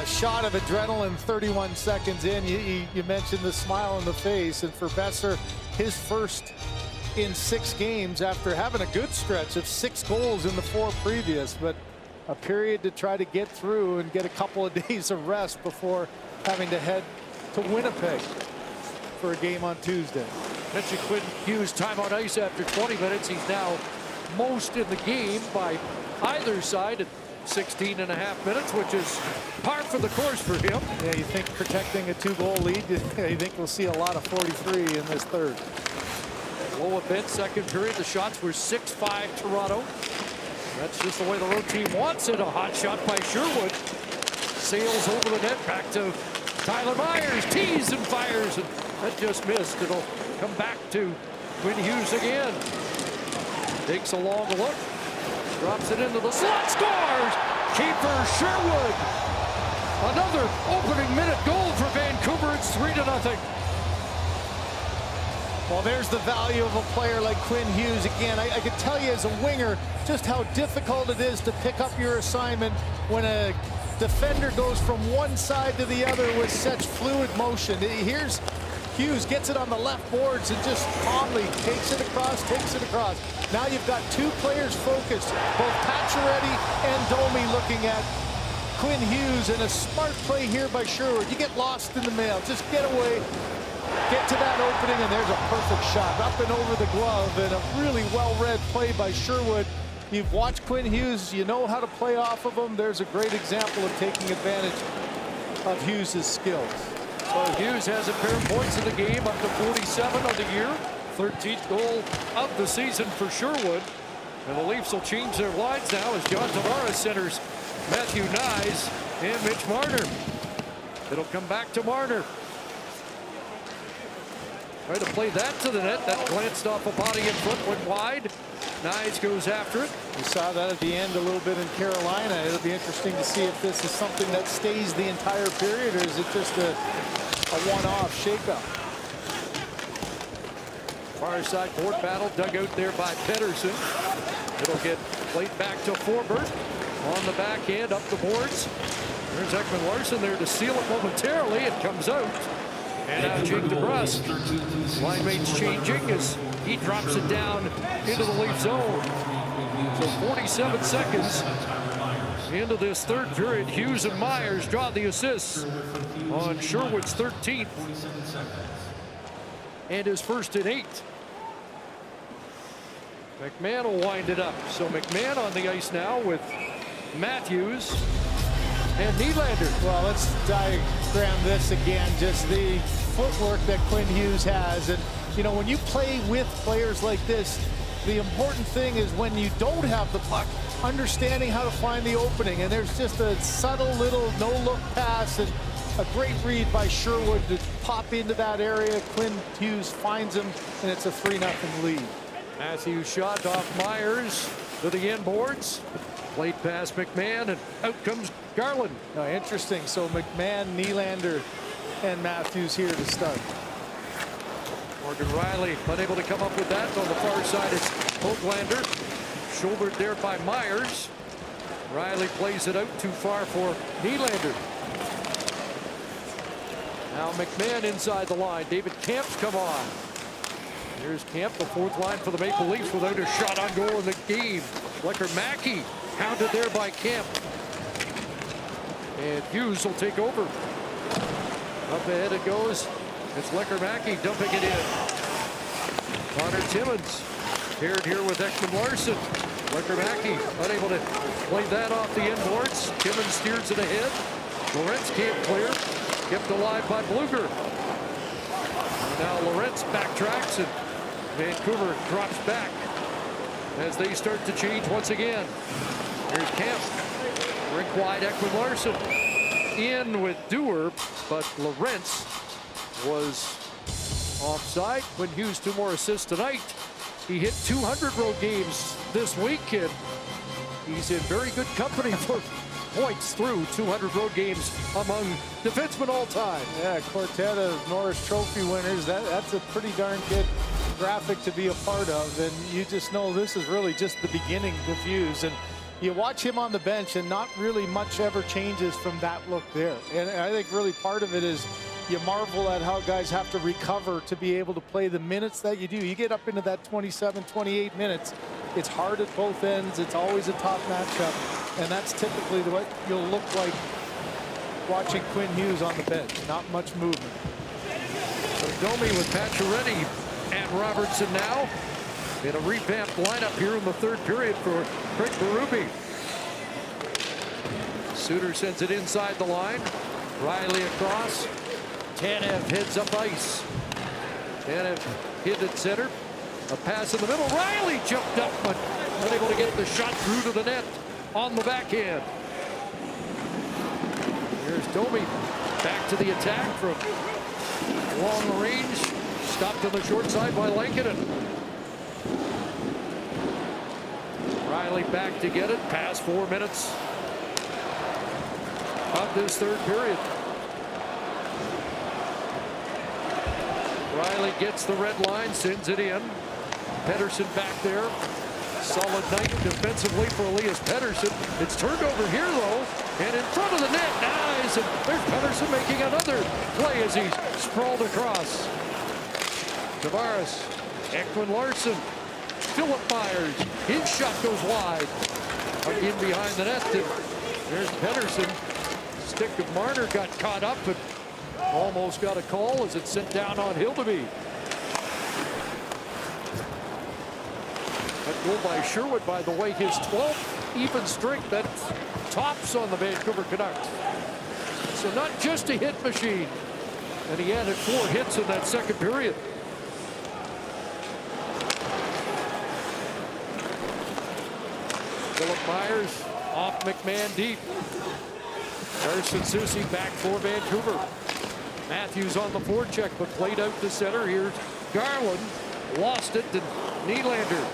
shot of adrenaline 31 seconds in. You mentioned the smile on the face. And for Boeser, his first in 6 games after having a good stretch of 6 goals in the 4 previous. But a period to try to get through and get a couple of days of rest before having to head to Winnipeg for a game on Tuesday. Mentioned Quinn Hughes time on ice after 20 minutes. He's now most in the game by either side at 16.5 minutes, which is par for the course for him. Yeah, you think protecting a 2-goal lead, you think we'll see a lot of 43 in this third. Low a bit, second period. The shots were 6-5 Toronto. That's just the way the road team wants it. A hot shot by Sherwood. Sails over the net, back to Tyler Myers. Tees and fires, and that just missed. It'll come back to Quinn Hughes again. Takes a long look. Drops it into the slot. Scores! Keeper Sherwood. Another opening minute goal for Vancouver. It's 3-0. Well, there's the value of a player like Quinn Hughes. Again, I could tell you as a winger just how difficult it is to pick up your assignment when a defender goes from one side to the other with such fluid motion. Here's Hughes, gets it on the left boards and just calmly takes it across. Now you've got 2 players focused, both Pacioretty and Domi looking at Quinn Hughes, and a smart play here by Sherwood. You get lost in the mail, just get away, get to that opening, and there's a perfect shot up and over the glove, and a really well-read play by Sherwood. You've watched Quinn Hughes, you know how to play off of him. There's a great example of taking advantage of Hughes' skills. So Hughes has a pair of points in the game, up to 47 on the year. 13th goal of the season for Sherwood. And the Leafs will change their lines now as John Tavares centers Matthew Knies and Mitch Marner. It'll come back to Marner. Try to play that to the net. That glanced off a body in front, went wide. Knies goes after it. We saw that at the end a little bit in Carolina. It'll be interesting to see if this is something that stays the entire period, or is it just a one-off shakeup. Far side board battle dug out there by Pettersson. It'll get played back to Forbert on the backhand, up the boards. There's Ekman Larsson there to seal it momentarily. It comes out. And now Jake DeBrusk. Line mates changing as he drops it down into the Leaf zone. So 47 seconds into this third period. Hughes and Myers draw the assists on Sherwood's 13th. And his first in 8. McMahon will wind it up. So McMahon on the ice now with Matthews and Nylander. Well, let's diagram this again. Just the footwork that Quinn Hughes has. And, you know, when you play with players like this, the important thing is when you don't have the puck, understanding how to find the opening. And there's just a subtle little no-look pass and a great read by Sherwood to pop into that area. Quinn Hughes finds him, and it's a 3-0 lead. Matthews shot off Myers to the end boards. Played past McMahon, and out comes Garland. Interesting. So McMahon, Nylander, and Matthews here to start. Morgan Riley unable to come up with that. On the far side, it's Hoglander. Shouldered there by Myers. Riley plays it out too far for Nylander. Now McMahon inside the line. David Kamp's come on. Here's Kamp, the 4th line for the Maple Leafs without a shot on goal in the game. Lecker-Mackey hounded there by Kamp. And Hughes will take over. Up ahead it goes. It's Lecker-Mackey dumping it in. Connor Timmins paired here with Ekman Larsson. Lecker-Mackey unable to play that off the inboards. Timmins steers it ahead. Lorentz can't clear. Kept alive by Bluger. Now Lorentz backtracks and Vancouver drops back as they start to change once again. Here's Kamp. Rink wide Ekman Larsson. In with Dewar, but Lorentz was offside. Quinn Hughes 2 more assists tonight. He hit 200 road games this week, and he's in very good company for points through 200 road games among defensemen all time. Yeah, quartet of Norris Trophy winners. That's a pretty darn good graphic to be a part of, and you just know this is really just the beginning of views. And you watch him on the bench, and not really much ever changes from that look there. And I think really part of it is you marvel at how guys have to recover to be able to play the minutes that you do. You get up into that 27, 28 minutes. It's hard at both ends. It's always a top matchup. And that's typically what you'll look like watching Quinn Hughes on the bench. Not much movement. So Domi with Pacioretty and Robertson now in a revamped lineup here in the third period for Craig Berube. Suter sends it inside the line. Riley across. Tanev heads up ice. Tanev hit at center. A pass in the middle. Riley jumped up, but unable to get the shot through to the net on the backhand. Here's Domi back to the attack from long range. Stopped on the short side by Lankinen. Riley back to get it. Past 4 minutes of this third period. Riley gets the red line, sends it in. Pettersson back there. Solid night defensively for Elias Pettersson. It's turned over here, though, and in front of the net. Nice, and there's Pettersson making another play as he's sprawled across. Tavares, Ekman Larsson, Philip Myers. His shot goes wide. In behind the net, and there's Pettersson. Stick of Marner got caught up and almost got a call as it's sent down on Hildeby. That goal by Sherwood, by the way, his 12th even strength. That tops on the Vancouver Canucks. So not just a hit machine. And he added 4 hits in that second period. Philip Myers off McMahon deep. Carson Soucy back for Vancouver. Matthews on the forecheck, but played out to center. Here's Garland. Lost it to Nylander.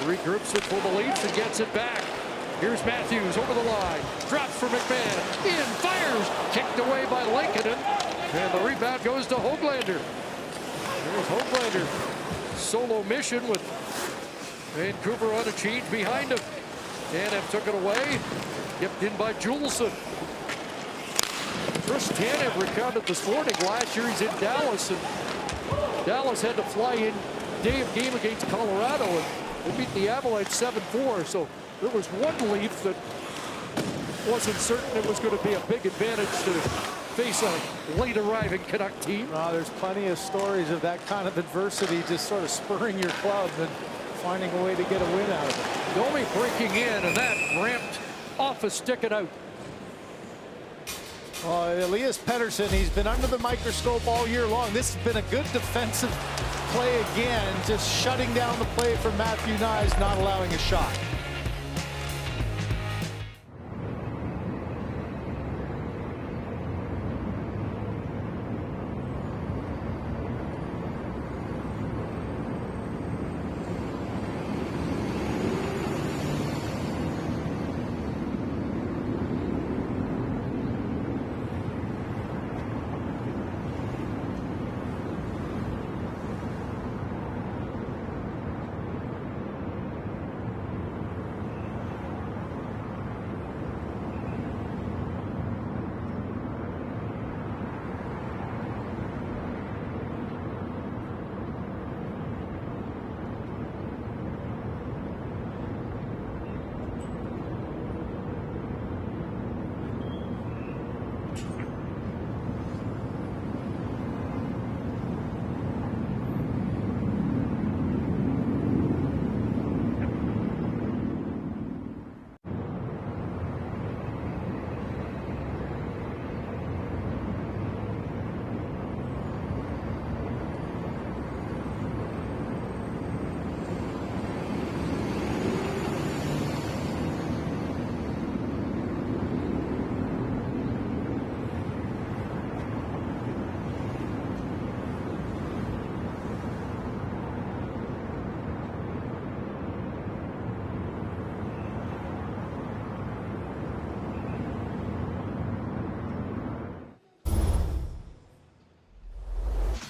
Regroups it for the Leafs and gets it back. Here's Matthews over the line. Drops for McMahon. In, fires. Kicked away by Lankinen. And the rebound goes to Höglander. There's Höglander. Solo mission with Vancouver on a change behind him. Tanev took it away. Tipped in by Juleson. Chris Tanev recounted this morning. Last year he's in Dallas, and Dallas had to fly in day of game against Colorado, and they beat the Avalanche 7-4. So there was one Leaf that wasn't certain it was going to be a big advantage to face a late arriving Canuck team. There's plenty of stories of that kind of adversity just sort of spurring your club and finding a way to get a win out of it. Domi breaking in, and that ramped off a stick and out. Elias Pettersson, he's been under the microscope all year long. This has been a good defensive play again, just shutting down the play for Matthew Knies, not allowing a shot.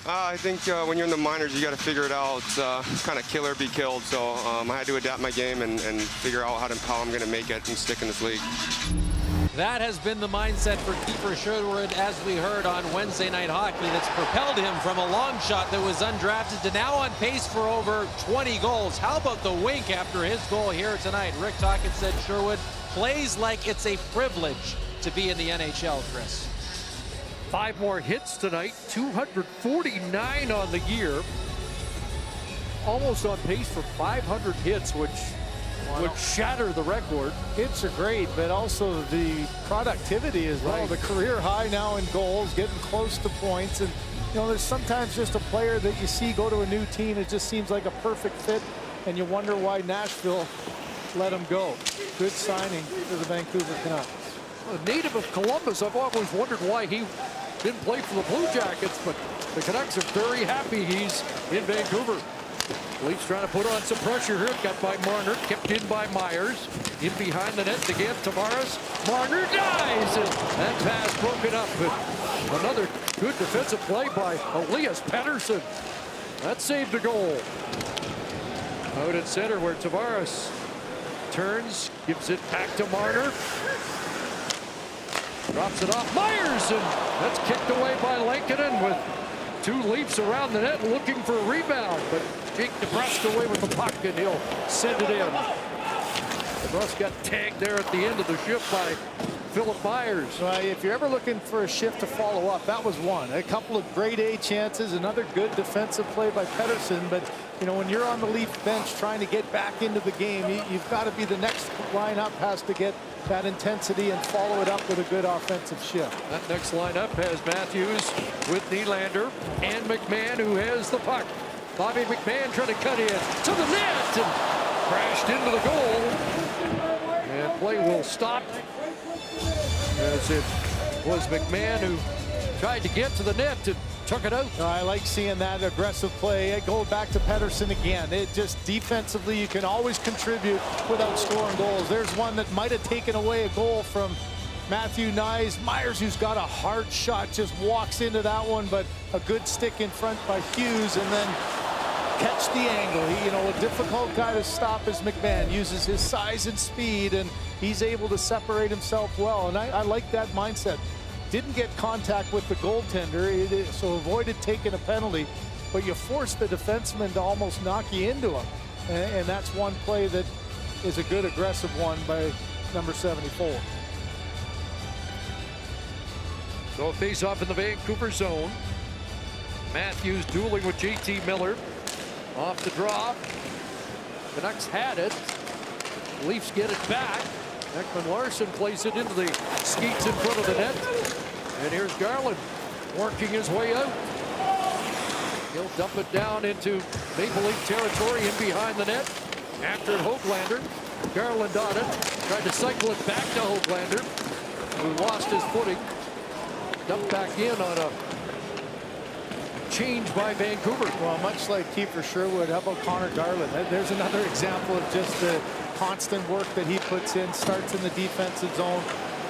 I think when you're in the minors, you got to figure it out. It's kind of kill or be killed. So I had to adapt my game and figure out how I'm going to make it and stick in this league. That has been the mindset for Kiefer Sherwood, as we heard on Wednesday Night Hockey, that's propelled him from a long shot that was undrafted to now on pace for over 20 goals. How about the wink after his goal here tonight? Rick Tocchet said Sherwood plays like it's a privilege to be in the NHL, Chris. 5 more hits tonight, 249 on the year. Almost on pace for 500 hits, which would shatter the record. Hits are great, but also the productivity as well. Right. The career high now in goals, getting close to points. And, you know, there's sometimes just a player that you see go to a new team. It just seems like a perfect fit, and you wonder why Nashville let him go. Good signing for the Vancouver Canucks. A native of Columbus, I've always wondered why he didn't play for the Blue Jackets, but the Canucks are very happy he's in Vancouver. Leafs trying to put on some pressure here. Got by Marner, kept in by Myers. In behind the net again, Tavares. Marner dies, and that pass broken up. But another good defensive play by Elias Pettersson. That saved the goal. Out at center where Tavares turns, gives it back to Marner. Drops it off Myers, and that's kicked away by Lankinen with 2 Leafs around the net looking for a rebound. But Jake DeBrusk away with the puck, and he'll send it in. DeBrusk got tagged there at the end of the shift by Philip Myers. Well, if you're ever looking for a shift to follow up, that was one. A couple of grade A chances, another good defensive play by Pettersson. But, you know, when you're on the Leaf bench trying to get back into the game, you've got to be the next lineup has to get that intensity and follow it up with a good offensive shift. That next lineup has Matthews with Nylander and McMahon, who has the puck. Bobby McMahon trying to cut in to the net and crashed into the goal. And play will stop as it was McMahon who tried to get to the net and took it out. I like seeing that aggressive play. Go back to Pettersson again. It just defensively, you can always contribute without scoring goals. There's one that might have taken away a goal from Matthew Knies. Myers, who's got a hard shot, just walks into that one, but a good stick in front by Hughes, and then catch the angle. He, you know, a difficult guy to stop is McMahon. Uses his size and speed, and he's able to separate himself well. And I like that mindset. Didn't get contact with the goaltender, so avoided taking a penalty, but you forced the defenseman to almost knock you into him. And that's one play that is a good aggressive one by number 74. So a face-off in the Vancouver zone. Matthews dueling with JT Miller. Off the draw. Canucks had it. Leafs get it back. Ekman Larsson plays it into the skates in front of the net. And here's Garland working his way out. He'll dump it down into Maple Leaf territory in behind the net. After Höglander. Garland on it. Tried to cycle it back to Höglander, who lost his footing. Dumped back in on a change by Vancouver. Well, much like Kiefer Sherwood, how about Connor Garland? There's another example of just the constant work that he puts in. Starts in the defensive zone,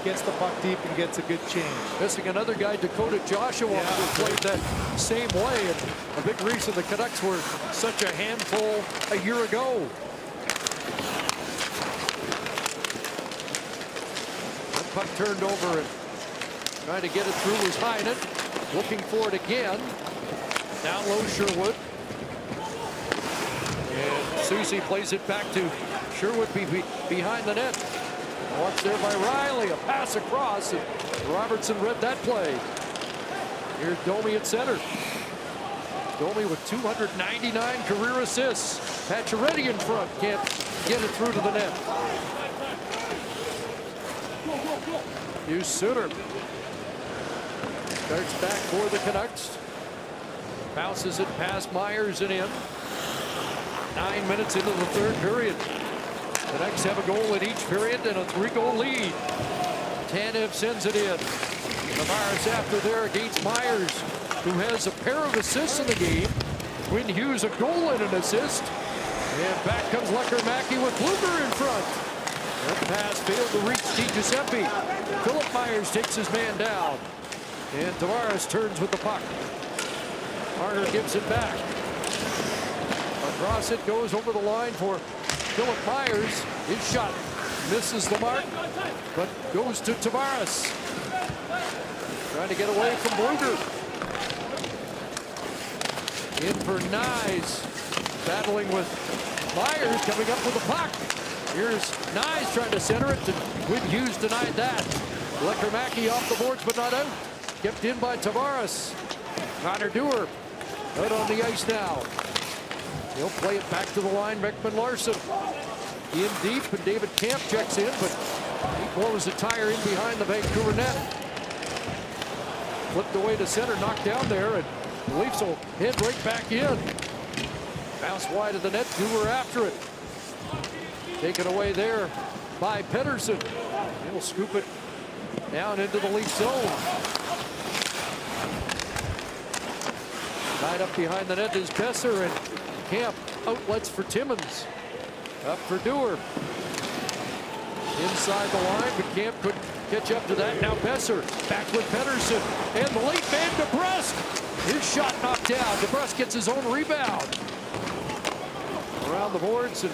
gets the puck deep, and gets a good change. Missing another guy, Dakota Joshua, who played that same way. And a big reason the Canucks were such a handful a year ago. That puck turned over, and trying to get it through was Heinen. Looking for it again. Down low, Sherwood. And Susie plays it back to Sherwood behind the net. Watched there by Riley. A pass across, and Robertson read that play. Here's Domi at center. Domi with 299 career assists. Pacioretty in front. Can't get it through to the net. Hughes Sutter starts back for the Canucks. Bounces it past Myers and in. 9 minutes into the third period. The Canucks have a goal in each period and a 3-goal lead. Tanev sends it in. Tavares after there against Myers, who has a pair of assists in the game. Quinn Hughes a goal and an assist. And back comes Lekkerimäki with Blueger in front. That pass failed to reach DiGiuseppe. Philip Myers takes his man down. And Tavares turns with the puck. Marner gives it back. Across it goes over the line for Philip Myers. His shot misses the mark, but goes to Tavares. Trying to get away from Bluger. In for Nyes. Battling with Myers, coming up with the puck. Here's Nyes trying to center it, and Quinn Hughes denied that. Lekkerimäki off the boards, but not out. Kept in by Tavares. Connor Dewar out on the ice now. He'll play it back to the line. Ekman-Larsson in deep, and David Kampf checks in, but he blows a tire in behind the Vancouver net. Flipped away to center, knocked down there, and the Leafs will head right back in. Bounce wide of the net, Dewar after it. Taken away there by Pettersson. He'll scoop it down into the Leaf zone. Tied up behind the net is Besser, and Camp outlets for Timmins. Up for Dewar. Inside the line, but Camp couldn't catch up to that. Now Besser back with Pettersson, and the late man DeBrusk. His shot knocked down. DeBrusk gets his own rebound. Around the boards, and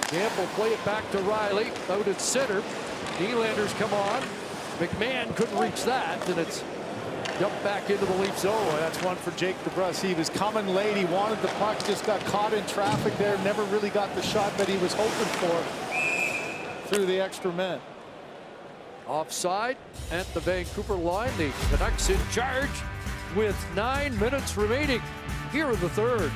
Camp will play it back to Riley. Out at center. Nylander's come on. McMahon couldn't reach that, and it's dumped back into the Leaf zone. Oh, that's one for Jake DeBrusk. He was coming late. He wanted the puck, just got caught in traffic there. Never really got the shot that he was hoping for through the extra men. Offside at the Vancouver line. The Canucks in charge with 9 minutes remaining here in the third.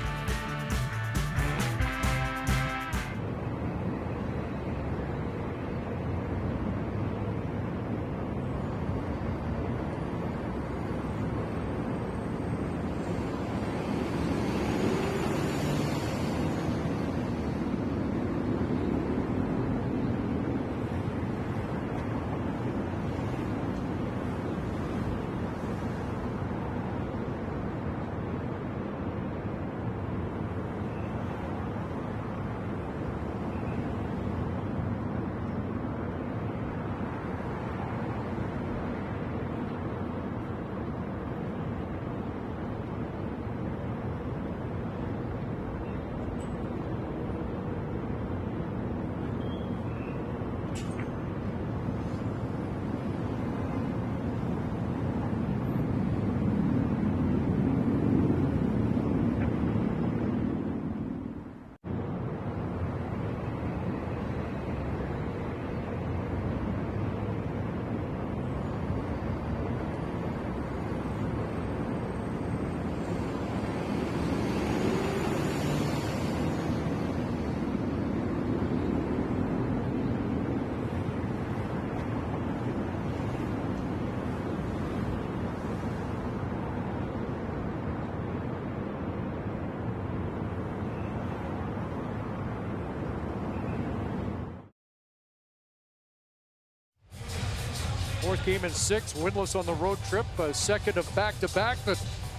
Fourth game in 6, winless on the road trip, a second of back-to-back,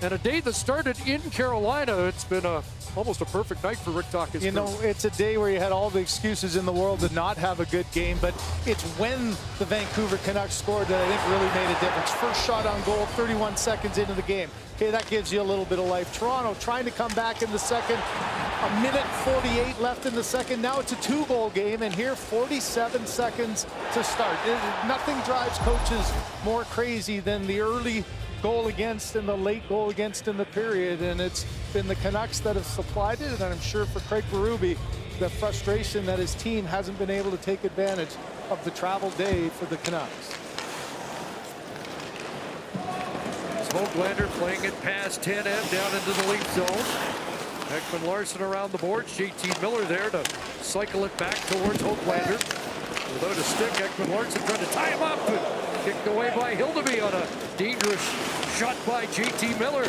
and a day that started in Carolina. It's been almost a perfect night for Rick Tocchet's You know, it's a day where you had all the excuses in the world to not have a good game, but it's when the Vancouver Canucks scored that I think really made a difference. First shot on goal, 31 seconds into the game. Okay, that gives you a little bit of life. Toronto trying to come back in the second. A minute 48 left in the second. Now it's a 2-goal game, and here 47 seconds to start. Nothing drives coaches more crazy than the early goal against and the late goal against in the period, and it's been the Canucks that have supplied it, and I'm sure for Craig Berube, the frustration that his team hasn't been able to take advantage of the travel day for the Canucks. Hoglander playing it past 10 and down into the Leaf zone. Ekman-Larsson around the boards. JT Miller there to cycle it back towards Hoglander. Without a stick, Ekman-Larsson trying to tie him up. Kicked away by Hildeby on a dangerous shot by JT Miller.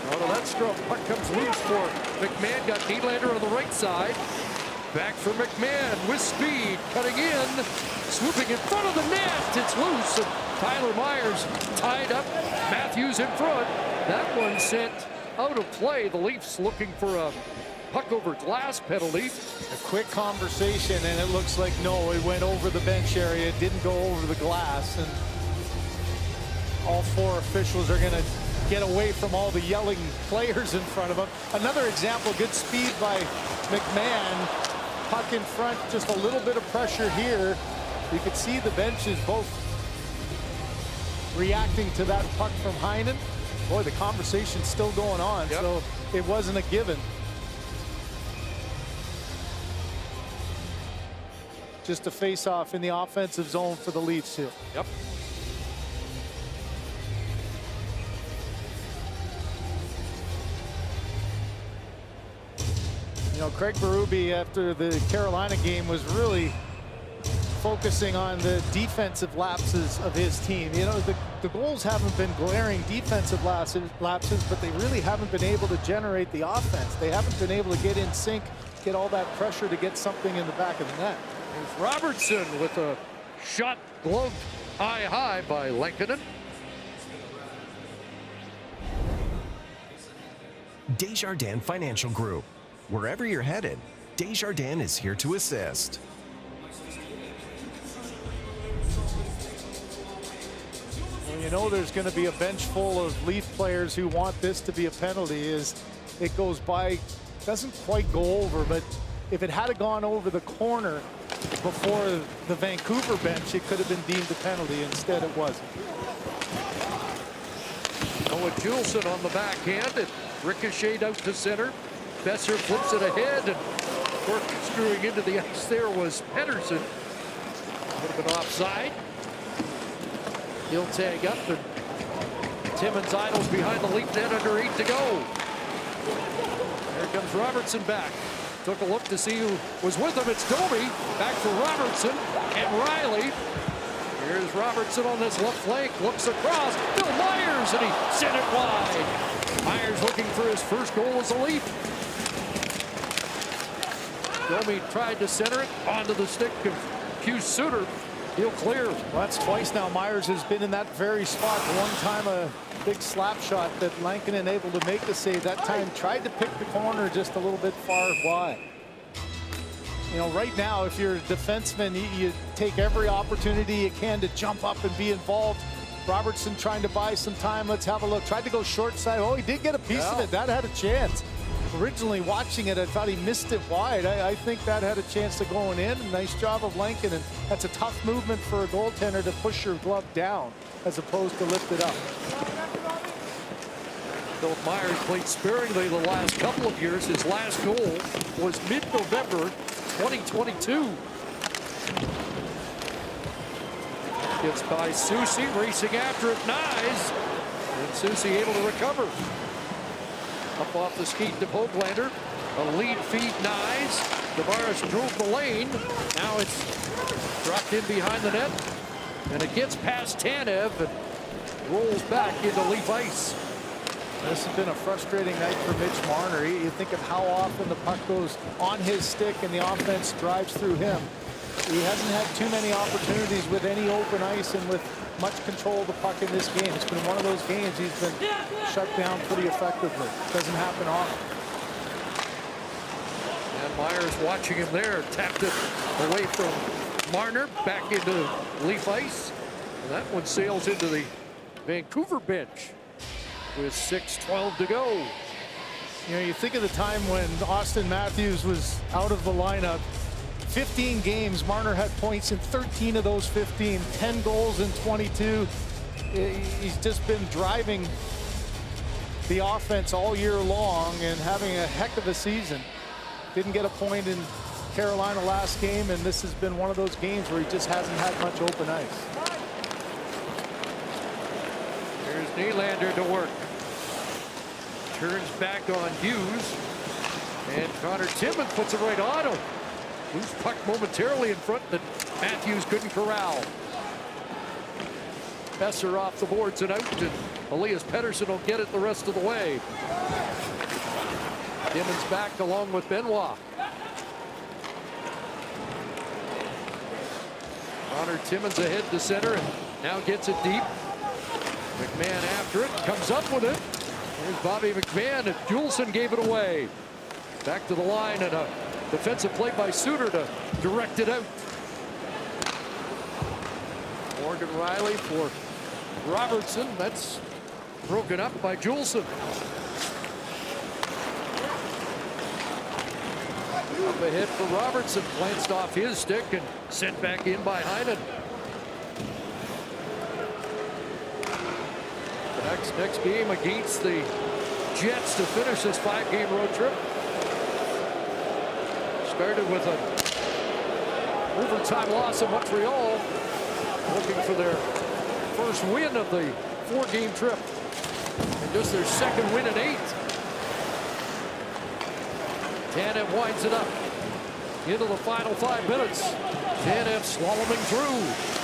Out of that scrum, puck comes loose for McMahon. Got Nylander on the right side. Back for McMahon with speed, cutting in, swooping in front of the net. It's loose, and Tyler Myers tied up. Matthews in front. That one sent out of play. The Leafs looking for a puck over glass penalty. A quick conversation, and it looks like no, it went over the bench area. It didn't go over the glass, and all 4 officials are going to get away from all the yelling players in front of him. Another example, good speed by McMahon. Puck in front, just a little bit of pressure here. You could see the benches both reacting to that puck from Heinen. Boy, the conversation's still going on, so it wasn't a given. Just a face-off in the offensive zone for the Leafs here. Yep. You know, Craig Berube, after the Carolina game, was really focusing on the defensive lapses of his team. You know, the goals haven't been glaring defensive lapses, but they really haven't been able to generate the offense. They haven't been able to get in sync, get all that pressure to get something in the back of the net. Here's Robertson with a shot gloved high by Lankinen. Desjardins Financial Group. Wherever you're headed, Desjardins is here to assist. Well, you know there's going to be a bench full of Leaf players who want this to be a penalty as it goes by. Doesn't quite go over, but if it had gone over the corner before the Vancouver bench, it could have been deemed a penalty. Instead, it wasn't. Noah Juleson on the backhand. It ricocheted out to center. Besser flips it ahead, and screwing into the ice there was Pettersson. Would have been offside. He'll tag up, and Timmins idles behind the Leaf net under 8 to go. Here comes Robertson back. Took a look to see who was with him. It's Domi. Back for Robertson and Riley. Here's Robertson on this left flank. Looks across. Bill Myers, and he sent it wide. Myers looking for his first goal as a Leaf. Domi tried to center it onto the stick of Hugh Suter. He'll clear. Well, that's twice now Myers has been in that very spot. One time a big slap shot that Lankinen able to make the save. That time tried to pick the corner just a little bit far wide. You know, right now, if you're a defenseman, you take every opportunity you can to jump up and be involved. Robertson trying to buy some time. Let's have a look. Tried to go short side. Oh, he did get a piece of it. That had a chance. Originally watching it, I thought he missed it wide. I think that had a chance of going in. Nice job of Lankinen. That's a tough movement for a goaltender to push your glove down as opposed to lift it up. Philip Myers played sparingly the last couple of years. His last goal was mid-November 2022. Gets by Soucy, racing after it, Knies. And Soucy able to recover. Up off the skate to Hoglander. A lead feed, Knies. Tavares drove the lane. Now it's dropped in behind the net. And it gets past Tanev and rolls back into Leaf ice. This has been a frustrating night for Mitch Marner. You think of how often the puck goes on his stick and the offense drives through him. He hasn't had too many opportunities with any open ice and with much control of the puck in this game. It's been one of those games he's been shut down pretty effectively. Doesn't happen often. And Myers watching him there, tapped it away from Marner, back into Leaf ice. And that one sails into the Vancouver bench with 6:12 to go. You know, you think of the time when Austin Matthews was out of the lineup. 15 games, Marner had points in 13 of those 15, 10 goals in 22. He's just been driving the offense all year long and having a heck of a season. Didn't get a point in Carolina last game, and this has been one of those games where he just hasn't had much open ice. Here's Nylander to work. Turns back on Hughes. And Connor Timmins puts it right on him. Loose puck momentarily in front that Matthews couldn't corral. Besser off the boards and out, and Elias Pettersson will get it the rest of the way. Timmins back along with Benoit. Connor Timmins ahead to center and now gets it deep. McMahon after it, comes up with it. Here's Bobby McMahon, and Juleson gave it away. Back to the line, and a defensive play by Suter to direct it out. Morgan Riley for Robertson. That's Broken up by Juleson. Up ahead for Robertson. Glanced off his stick and sent back in by Heinen. Next game against the Jets to finish this 5-game road trip. Started with an overtime loss in Montreal, looking for their first win of the 4-game trip, and just their second win in 8. Tanev winds it up into the final 5 minutes. Tanev slaloming through.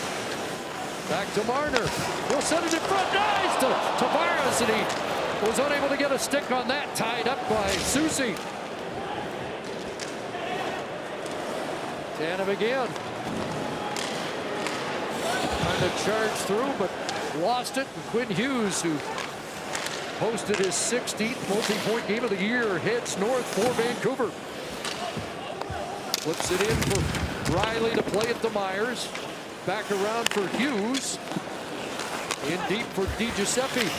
Back to Marner. He'll send it in front. Nice to Tavares, and he was unable to get a stick on that. Tied up by Susie. Tanev again. Trying to charge through, but lost it. And Quinn Hughes, who posted his 16th multi-point game of the year, heads north for Vancouver. Flips it in for Riley to play it to Myers. Back around for Hughes. In deep for DiGiuseppe.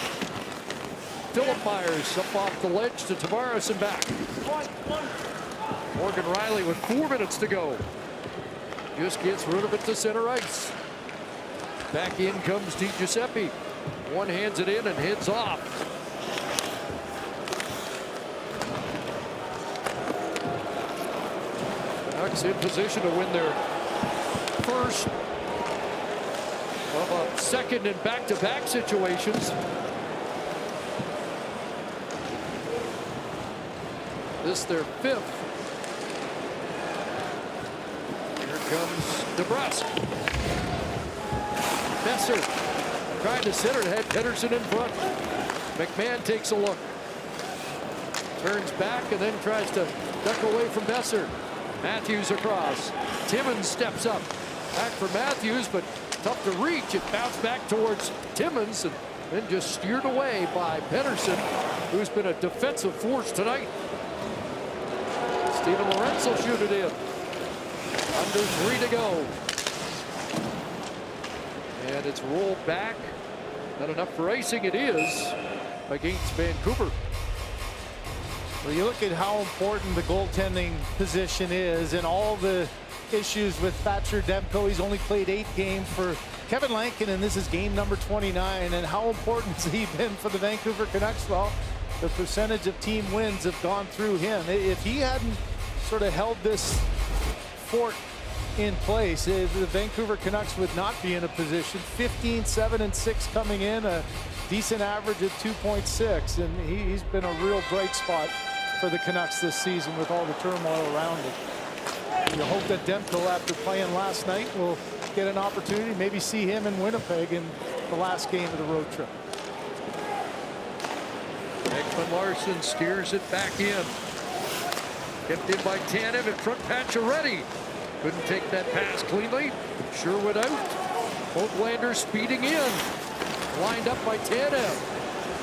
Philip Myers up off the ledge to Tavares and back. Morgan Riley with 4 minutes to go. Just gets rid of it to center ice. Back in comes DiGiuseppe. One hands it in and heads off. Canucks in position to win their first of a second in back-to-back situations. This their 5th. Here comes DeBrusk. Besser trying to center, had Pettersson in front. McMahon takes a look. Turns back and then tries to duck away from Besser. Matthews across. Timmins steps up. Back for Matthews, but tough to reach. It bounced back towards Timmins and then just steered away by Pettersson, who's been a defensive force tonight. Steven Lorentz will shoot it in. Under 3 to go. And it's rolled back. Not enough for icing. It is against Vancouver. Well, you look at how important the goaltending position is and all the issues with Thatcher Demko. He's only played 8 games for Kevin Lankin, and this is game number 29. And how important has he been for the Vancouver Canucks? Well, the percentage of team wins have gone through him. If he hadn't sort of held this fort in place, the Vancouver Canucks would not be in a position. 15, 7, and 6 coming in, a decent average of 2.6, and he's been a real bright spot for the Canucks this season with all the turmoil around it. You hope that Demko, after playing last night, will get an opportunity, maybe see him in Winnipeg in the last game of the road trip. Ekman Larsson steers it back in. Kept in by Tanev in front. Pacioretty couldn't take that pass cleanly. Sherwood out. Both Landers speeding in. Lined up by Tanev.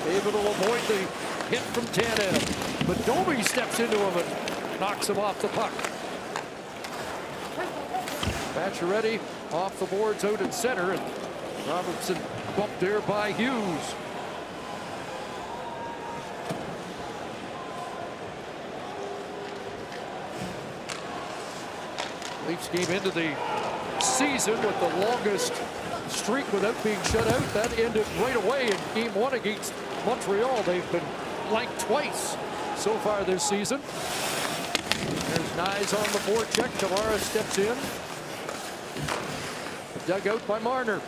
Able to avoid the hit from Tanev. But Domi steps into him and knocks him off the puck. Pacioretty off the boards out in center, and Robertson bumped there by Hughes. Leafs came into the season with the longest streak without being shut out. That ended right away in game 1 against Montreal. They've been blanked twice so far this season. There's Nyes on the forecheck. Tavares steps in. Dug out by Marner.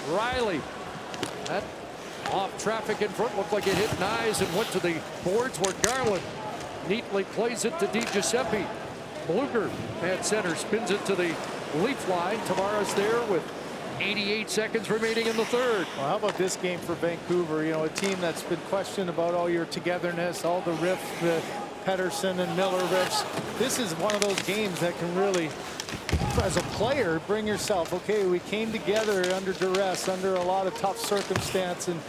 Riley. That off traffic in front looked like it hit Nyes and went to the boards where Garland neatly plays it to DiGiuseppe. Bluger at center spins it to the Leaf line. Tavares there with 88 seconds remaining in the third. Well, how about this game for Vancouver? You know, a team that's been questioned about all your togetherness, all the riff, the Pettersson and Miller riffs. This is one of those games that can really, as a player, bring yourself, okay, we came together under duress, under a lot of tough circumstance, and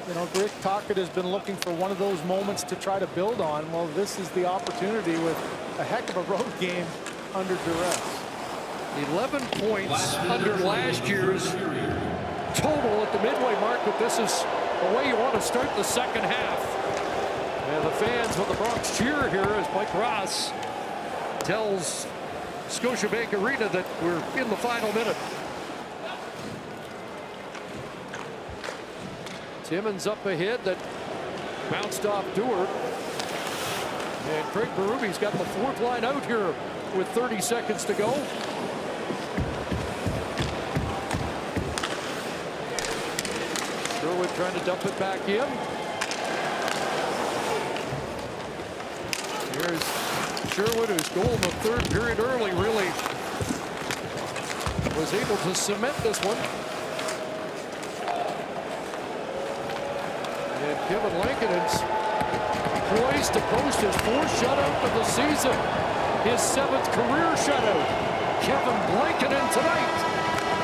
you know, Rick Tocchet has been looking for one of those moments to try to build on. Well, this is the opportunity with a heck of a road game under duress. 11 points under last year's total at the midway mark, but this is the way you want to start the second half. And the fans with the Bronx cheer here as Mike Ross tells Scotiabank Arena that we're in the final minute. Timmins up ahead, that bounced off Dewar. And Craig Berube's got the fourth line out here with 30 seconds to go. Sherwood trying to dump it back in. Here's Sherwood, whose goal in the third period early really was able to cement this one. And Kevin Lankinen's poised to post his fourth shutout of the season. His 7th career shutout. Kevin Lankinen tonight.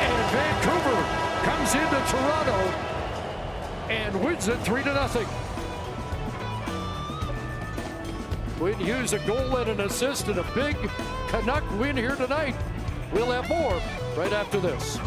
And Vancouver comes into Toronto and wins it 3-0. Quinn Hughes a goal and an assist and a big Canuck win here tonight. We'll have more right after this.